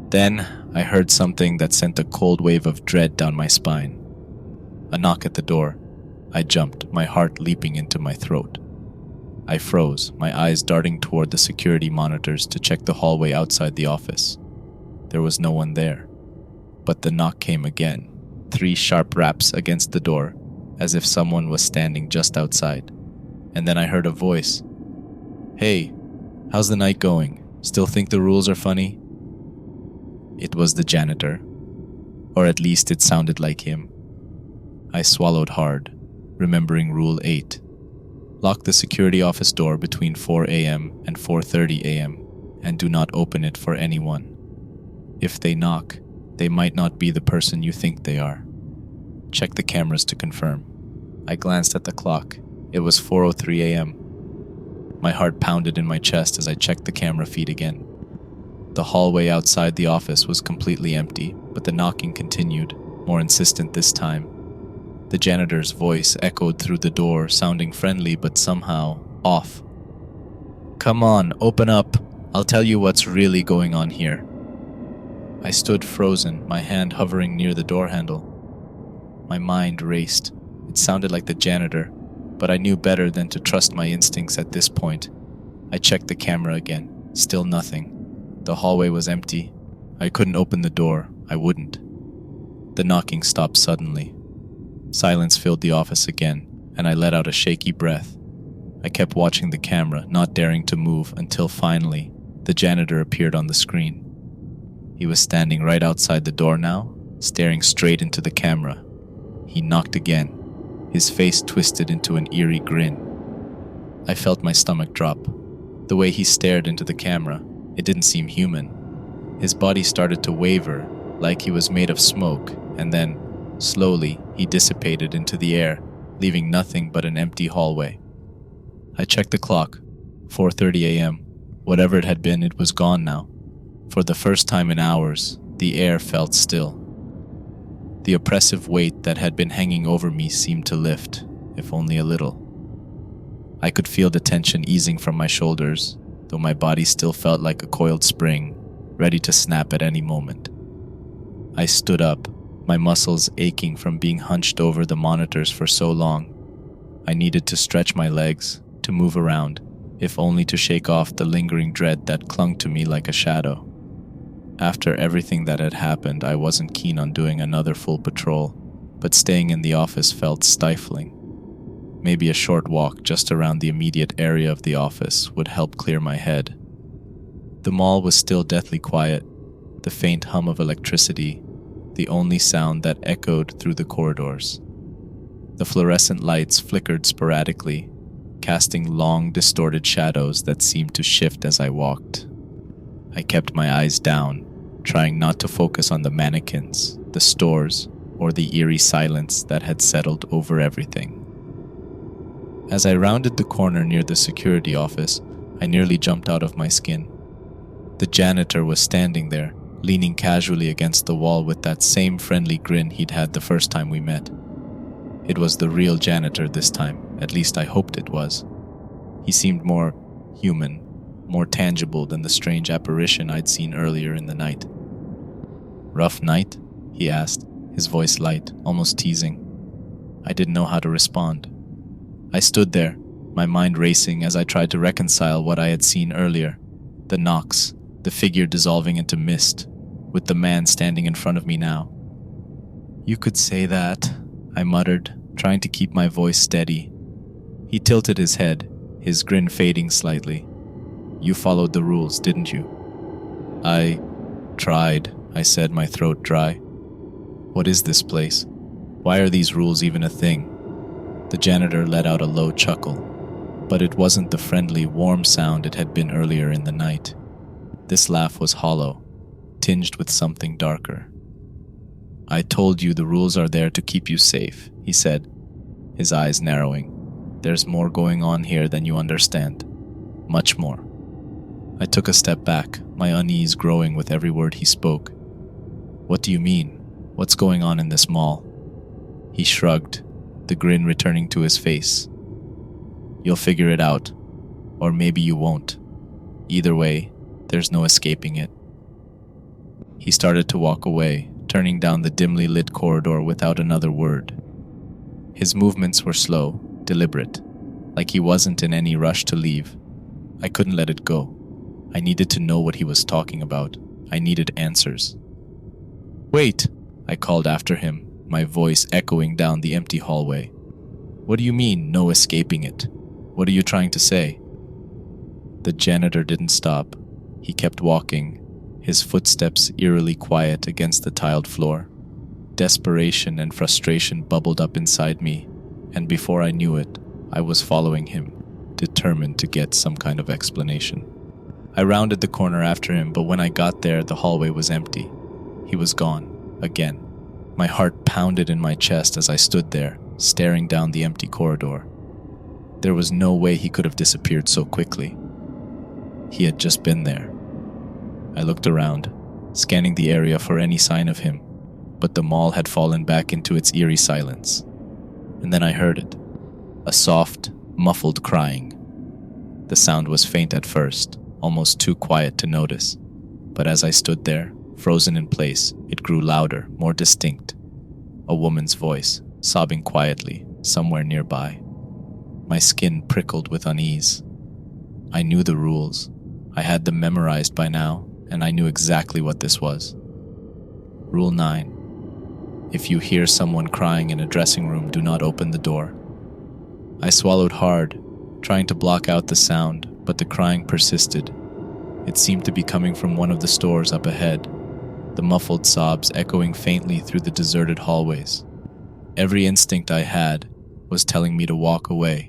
Then, I heard something that sent a cold wave of dread down my spine. A knock at the door. I jumped, my heart leaping into my throat. I froze, my eyes darting toward the security monitors to check the hallway outside the office. There was no one there. But the knock came again, 3 sharp raps against the door, as if someone was standing just outside. And then I heard a voice. "Hey, how's the night going? Still think the rules are funny?" It was the janitor. Or at least it sounded like him. I swallowed hard, remembering Rule 8. Lock the security office door between 4 a.m. and 4:30 a.m. and do not open it for anyone. If they knock, they might not be the person you think they are. Check the cameras to confirm. I glanced at the clock. It was 4:03 a.m. My heart pounded in my chest as I checked the camera feed again. The hallway outside the office was completely empty, but the knocking continued, more insistent this time. The janitor's voice echoed through the door, sounding friendly but somehow off. "Come on, open up. I'll tell you what's really going on here." I stood frozen, my hand hovering near the door handle. My mind raced. It sounded like the janitor, but I knew better than to trust my instincts at this point. I checked the camera again. Still nothing. The hallway was empty. I couldn't open the door. I wouldn't. The knocking stopped suddenly. Silence filled the office again, and I let out a shaky breath. I kept watching the camera, not daring to move, until finally, the janitor appeared on the screen. He was standing right outside the door now, staring straight into the camera. He knocked again, his face twisted into an eerie grin. I felt my stomach drop. The way he stared into the camera, it didn't seem human. His body started to waver, like he was made of smoke, and then, slowly, he dissipated into the air, leaving nothing but an empty hallway. I checked the clock. 4:30 a.m. Whatever it had been, it was gone now. For the first time in hours, the air felt still. The oppressive weight that had been hanging over me seemed to lift, if only a little. I could feel the tension easing from my shoulders, though my body still felt like a coiled spring, ready to snap at any moment. I stood up, my muscles aching from being hunched over the monitors for so long. I needed to stretch my legs, to move around, if only to shake off the lingering dread that clung to me like a shadow. After everything that had happened, I wasn't keen on doing another full patrol, but staying in the office felt stifling. Maybe a short walk just around the immediate area of the office would help clear my head. The mall was still deathly quiet, the faint hum of electricity, the only sound that echoed through the corridors. The fluorescent lights flickered sporadically, casting long, distorted shadows that seemed to shift as I walked. I kept my eyes down, trying not to focus on the mannequins, the stores, or the eerie silence that had settled over everything. As I rounded the corner near the security office, I nearly jumped out of my skin. The janitor was standing there, leaning casually against the wall with that same friendly grin he'd had the first time we met. It was the real janitor this time, at least I hoped it was. He seemed more human, more tangible than the strange apparition I'd seen earlier in the night. "Rough night?" he asked, his voice light, almost teasing. I didn't know how to respond. I stood there, my mind racing as I tried to reconcile what I had seen earlier. The knocks, the figure dissolving into mist, with the man standing in front of me now. "You could say that," I muttered, trying to keep my voice steady. He tilted his head, his grin fading slightly. "You followed the rules, didn't you?" "I tried," I said, my throat dry. "What is this place? Why are these rules even a thing?" The janitor let out a low chuckle, but it wasn't the friendly, warm sound it had been earlier in the night. This laugh was hollow, tinged with something darker. "I told you the rules are there to keep you safe," he said, his eyes narrowing. "There's more going on here than you understand. Much more." I took a step back, my unease growing with every word he spoke. "What do you mean? What's going on in this mall?" He shrugged, the grin returning to his face. "You'll figure it out, or maybe you won't. Either way, there's no escaping it." He started to walk away, turning down the dimly lit corridor without another word. His movements were slow, deliberate, like he wasn't in any rush to leave. I couldn't let it go. I needed to know what he was talking about. I needed answers. "Wait!" I called after him, my voice echoing down the empty hallway. "What do you mean, no escaping it? What are you trying to say?" The janitor didn't stop. He kept walking, his footsteps eerily quiet against the tiled floor. Desperation and frustration bubbled up inside me, and before I knew it, I was following him, determined to get some kind of explanation. I rounded the corner after him, but when I got there, the hallway was empty. He was gone, again. My heart pounded in my chest as I stood there, staring down the empty corridor. There was no way he could have disappeared so quickly. He had just been there. I looked around, scanning the area for any sign of him, but the mall had fallen back into its eerie silence. And then I heard it. A soft, muffled crying. The sound was faint at first, almost too quiet to notice, but as I stood there, frozen in place, it grew louder, more distinct. A woman's voice, sobbing quietly, somewhere nearby. My skin prickled with unease. I knew the rules. I had them memorized by now, and I knew exactly what this was. Rule 9. If you hear someone crying in a dressing room, do not open the door. I swallowed hard, trying to block out the sound, but the crying persisted. It seemed to be coming from one of the stores up ahead, the muffled sobs echoing faintly through the deserted hallways. Every instinct I had was telling me to walk away,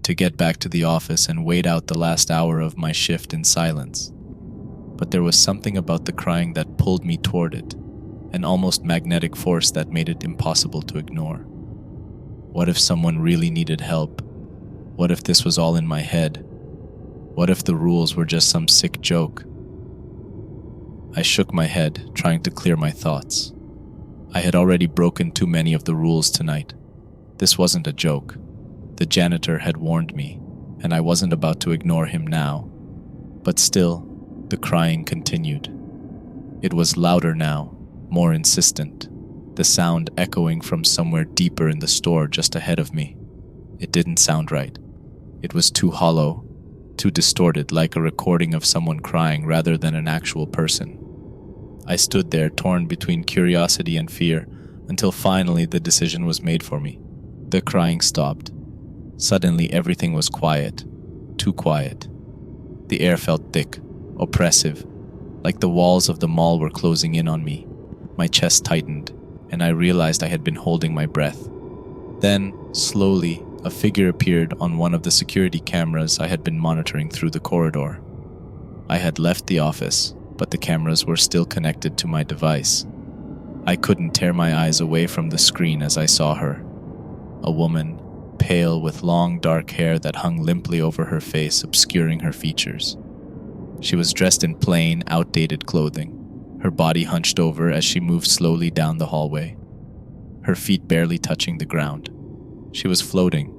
to get back to the office and wait out the last hour of my shift in silence. But there was something about the crying that pulled me toward it, an almost magnetic force that made it impossible to ignore. What if someone really needed help? What if this was all in my head? What if the rules were just some sick joke? I shook my head, trying to clear my thoughts. I had already broken too many of the rules tonight. This wasn't a joke. The janitor had warned me, and I wasn't about to ignore him now. But still, the crying continued. It was louder now, more insistent, the sound echoing from somewhere deeper in the store just ahead of me. It didn't sound right. It was too hollow, too distorted, like a recording of someone crying rather than an actual person. I stood there, torn between curiosity and fear, until finally the decision was made for me. The crying stopped. Suddenly everything was quiet, too quiet. The air felt thick, oppressive, like the walls of the mall were closing in on me. My chest tightened, and I realized I had been holding my breath. Then, slowly, a figure appeared on one of the security cameras I had been monitoring through the corridor. I had left the office, but the cameras were still connected to my device. I couldn't tear my eyes away from the screen as I saw her. A woman, pale with long dark hair that hung limply over her face, obscuring her features. She was dressed in plain, outdated clothing, her body hunched over as she moved slowly down the hallway, her feet barely touching the ground. She was floating.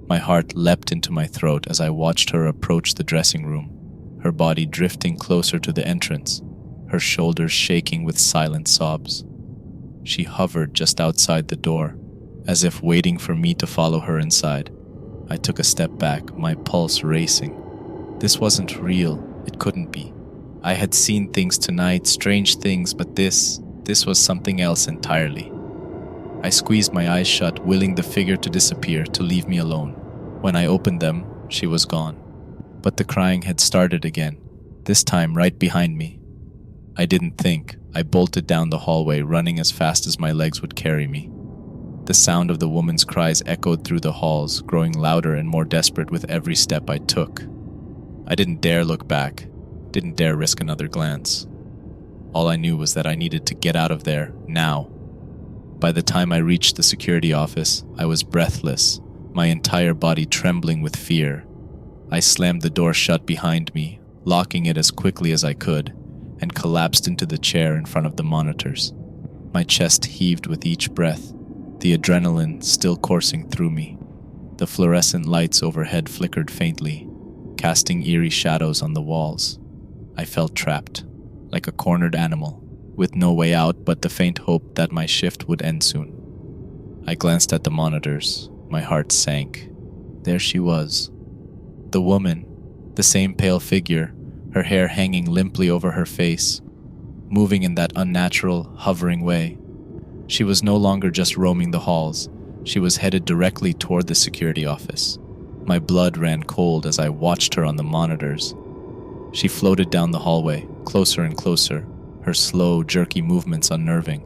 My heart leapt into my throat as I watched her approach the dressing room, her body drifting closer to the entrance, her shoulders shaking with silent sobs. She hovered just outside the door, as if waiting for me to follow her inside. I took a step back, my pulse racing. This wasn't real. It couldn't be. I had seen things tonight, strange things, but this was something else entirely. I squeezed my eyes shut, willing the figure to disappear, to leave me alone. When I opened them, she was gone. But the crying had started again, this time right behind me. I didn't think. I bolted down the hallway, running as fast as my legs would carry me. The sound of the woman's cries echoed through the halls, growing louder and more desperate with every step I took. I didn't dare look back, didn't dare risk another glance. All I knew was that I needed to get out of there, now. By the time I reached the security office, I was breathless, my entire body trembling with fear. I slammed the door shut behind me, locking it as quickly as I could, and collapsed into the chair in front of the monitors. My chest heaved with each breath, the adrenaline still coursing through me. The fluorescent lights overhead flickered faintly, casting eerie shadows on the walls. I felt trapped, like a cornered animal, with no way out but the faint hope that my shift would end soon. I glanced at the monitors. My heart sank. There she was. The woman, the same pale figure, her hair hanging limply over her face, moving in that unnatural, hovering way. She was no longer just roaming the halls. She was headed directly toward the security office. My blood ran cold as I watched her on the monitors. She floated down the hallway, closer and closer, her slow, jerky movements unnerving.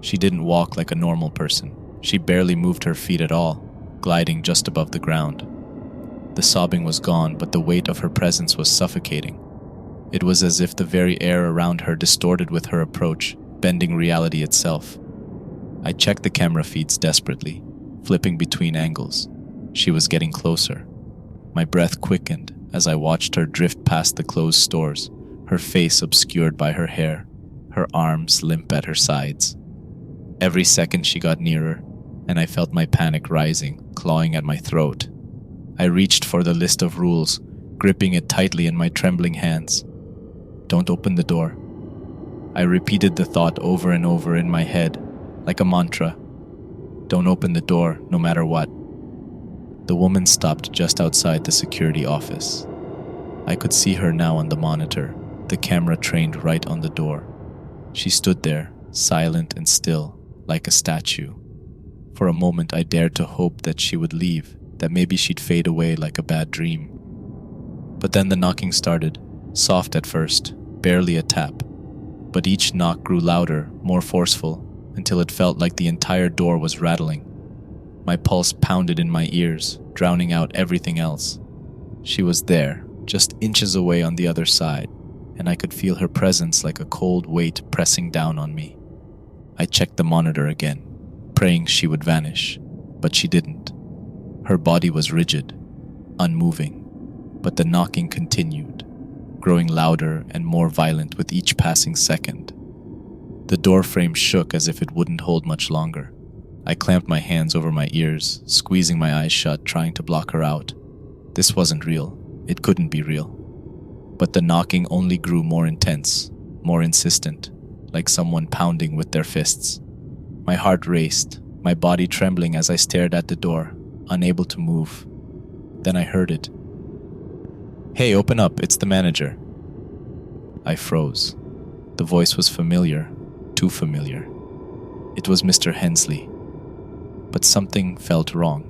She didn't walk like a normal person. She barely moved her feet at all, gliding just above the ground. The sobbing was gone, but the weight of her presence was suffocating. It was as if the very air around her distorted with her approach, bending reality itself. I checked the camera feeds desperately, flipping between angles. She was getting closer. My breath quickened as I watched her drift past the closed stores, her face obscured by her hair, her arms limp at her sides. Every second she got nearer, and I felt my panic rising, clawing at my throat. I reached for the list of rules, gripping it tightly in my trembling hands. Don't open the door. I repeated the thought over and over in my head, like a mantra. Don't open the door, no matter what. The woman stopped just outside the security office. I could see her now on the monitor, the camera trained right on the door. She stood there, silent and still, like a statue. For a moment I dared to hope that she would leave, that maybe she'd fade away like a bad dream. But then the knocking started, soft at first, barely a tap. But each knock grew louder, more forceful, until it felt like the entire door was rattling. My pulse pounded in my ears, drowning out everything else. She was there, just inches away on the other side, and I could feel her presence like a cold weight pressing down on me. I checked the monitor again, praying she would vanish, but she didn't. Her body was rigid, unmoving, but the knocking continued, growing louder and more violent with each passing second. The door frame shook as if it wouldn't hold much longer. I clamped my hands over my ears, squeezing my eyes shut, trying to block her out. This wasn't real. It couldn't be real. But the knocking only grew more intense, more insistent, like someone pounding with their fists. My heart raced, my body trembling as I stared at the door, unable to move. Then I heard it. "Hey, open up, it's the manager." I froze. The voice was familiar, too familiar. It was Mr. Hensley. But something felt wrong.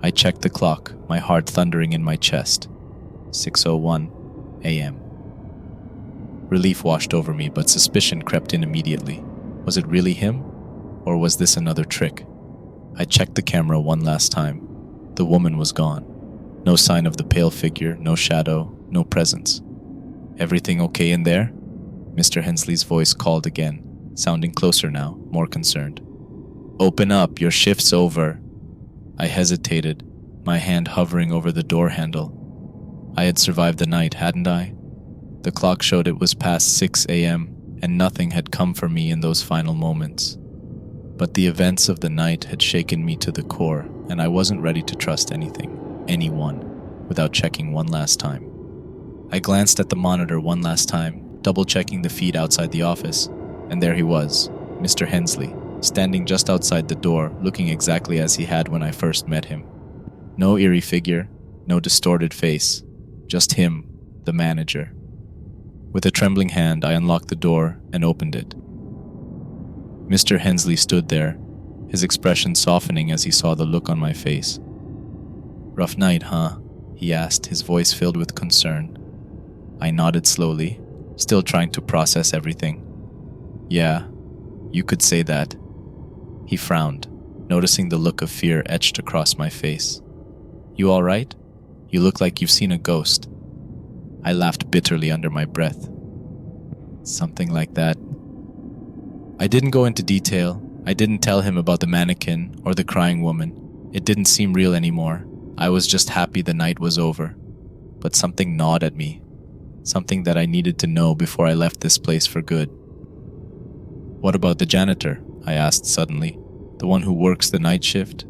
I checked the clock, my heart thundering in my chest. 6:01 a.m. Relief washed over me, but suspicion crept in immediately. Was it really him? Or was this another trick? I checked the camera one last time. The woman was gone. No sign of the pale figure, no shadow, no presence. "Everything okay in there?" Mr. Hensley's voice called again, sounding closer now, more concerned. "Open up, your shift's over." I hesitated, my hand hovering over the door handle. I had survived the night, hadn't I? The clock showed it was past 6 a.m., and nothing had come for me in those final moments. But the events of the night had shaken me to the core, and I wasn't ready to trust anything, anyone, without checking one last time. I glanced at the monitor one last time, double-checking the feed outside the office, and there he was, Mr. Hensley, standing just outside the door, looking exactly as he had when I first met him. No eerie figure, no distorted face, just him, the manager. With a trembling hand, I unlocked the door and opened it. Mr. Hensley stood there, his expression softening as he saw the look on my face. "Rough night, huh?" he asked, his voice filled with concern. I nodded slowly, still trying to process everything. "Yeah, you could say that." He frowned, noticing the look of fear etched across my face. "You all right? You look like you've seen a ghost." I laughed bitterly under my breath. "Something like that." I didn't go into detail. I didn't tell him about the mannequin or the crying woman. It didn't seem real anymore. I was just happy the night was over. But something gnawed at me. Something that I needed to know before I left this place for good. "What about the janitor?" I asked suddenly. "The one who works the night shift?"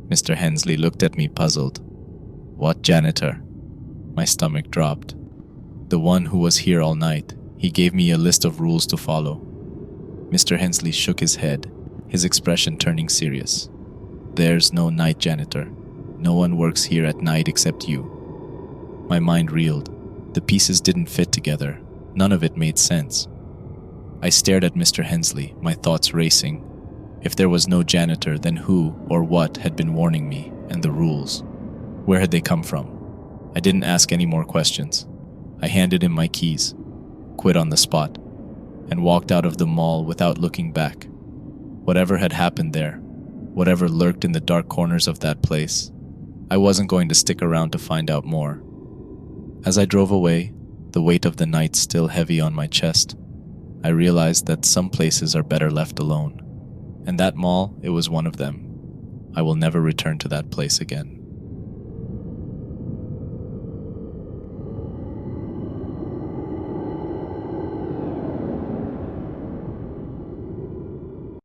Mr. Hensley looked at me puzzled. "What janitor?" My stomach dropped. "The one who was here all night. He gave me a list of rules to follow." Mr. Hensley shook his head, his expression turning serious. "There's no night janitor. No one works here at night except you." My mind reeled. The pieces didn't fit together. None of it made sense. I stared at Mr. Hensley, my thoughts racing. If there was no janitor, then who or what had been warning me, and the rules? Where had they come from? I didn't ask any more questions. I handed him my keys, quit on the spot, and walked out of the mall without looking back. Whatever had happened there, whatever lurked in the dark corners of that place, I wasn't going to stick around to find out more. As I drove away, the weight of the night still heavy on my chest, I realized that some places are better left alone. And that mall, it was one of them. I will never return to that place again.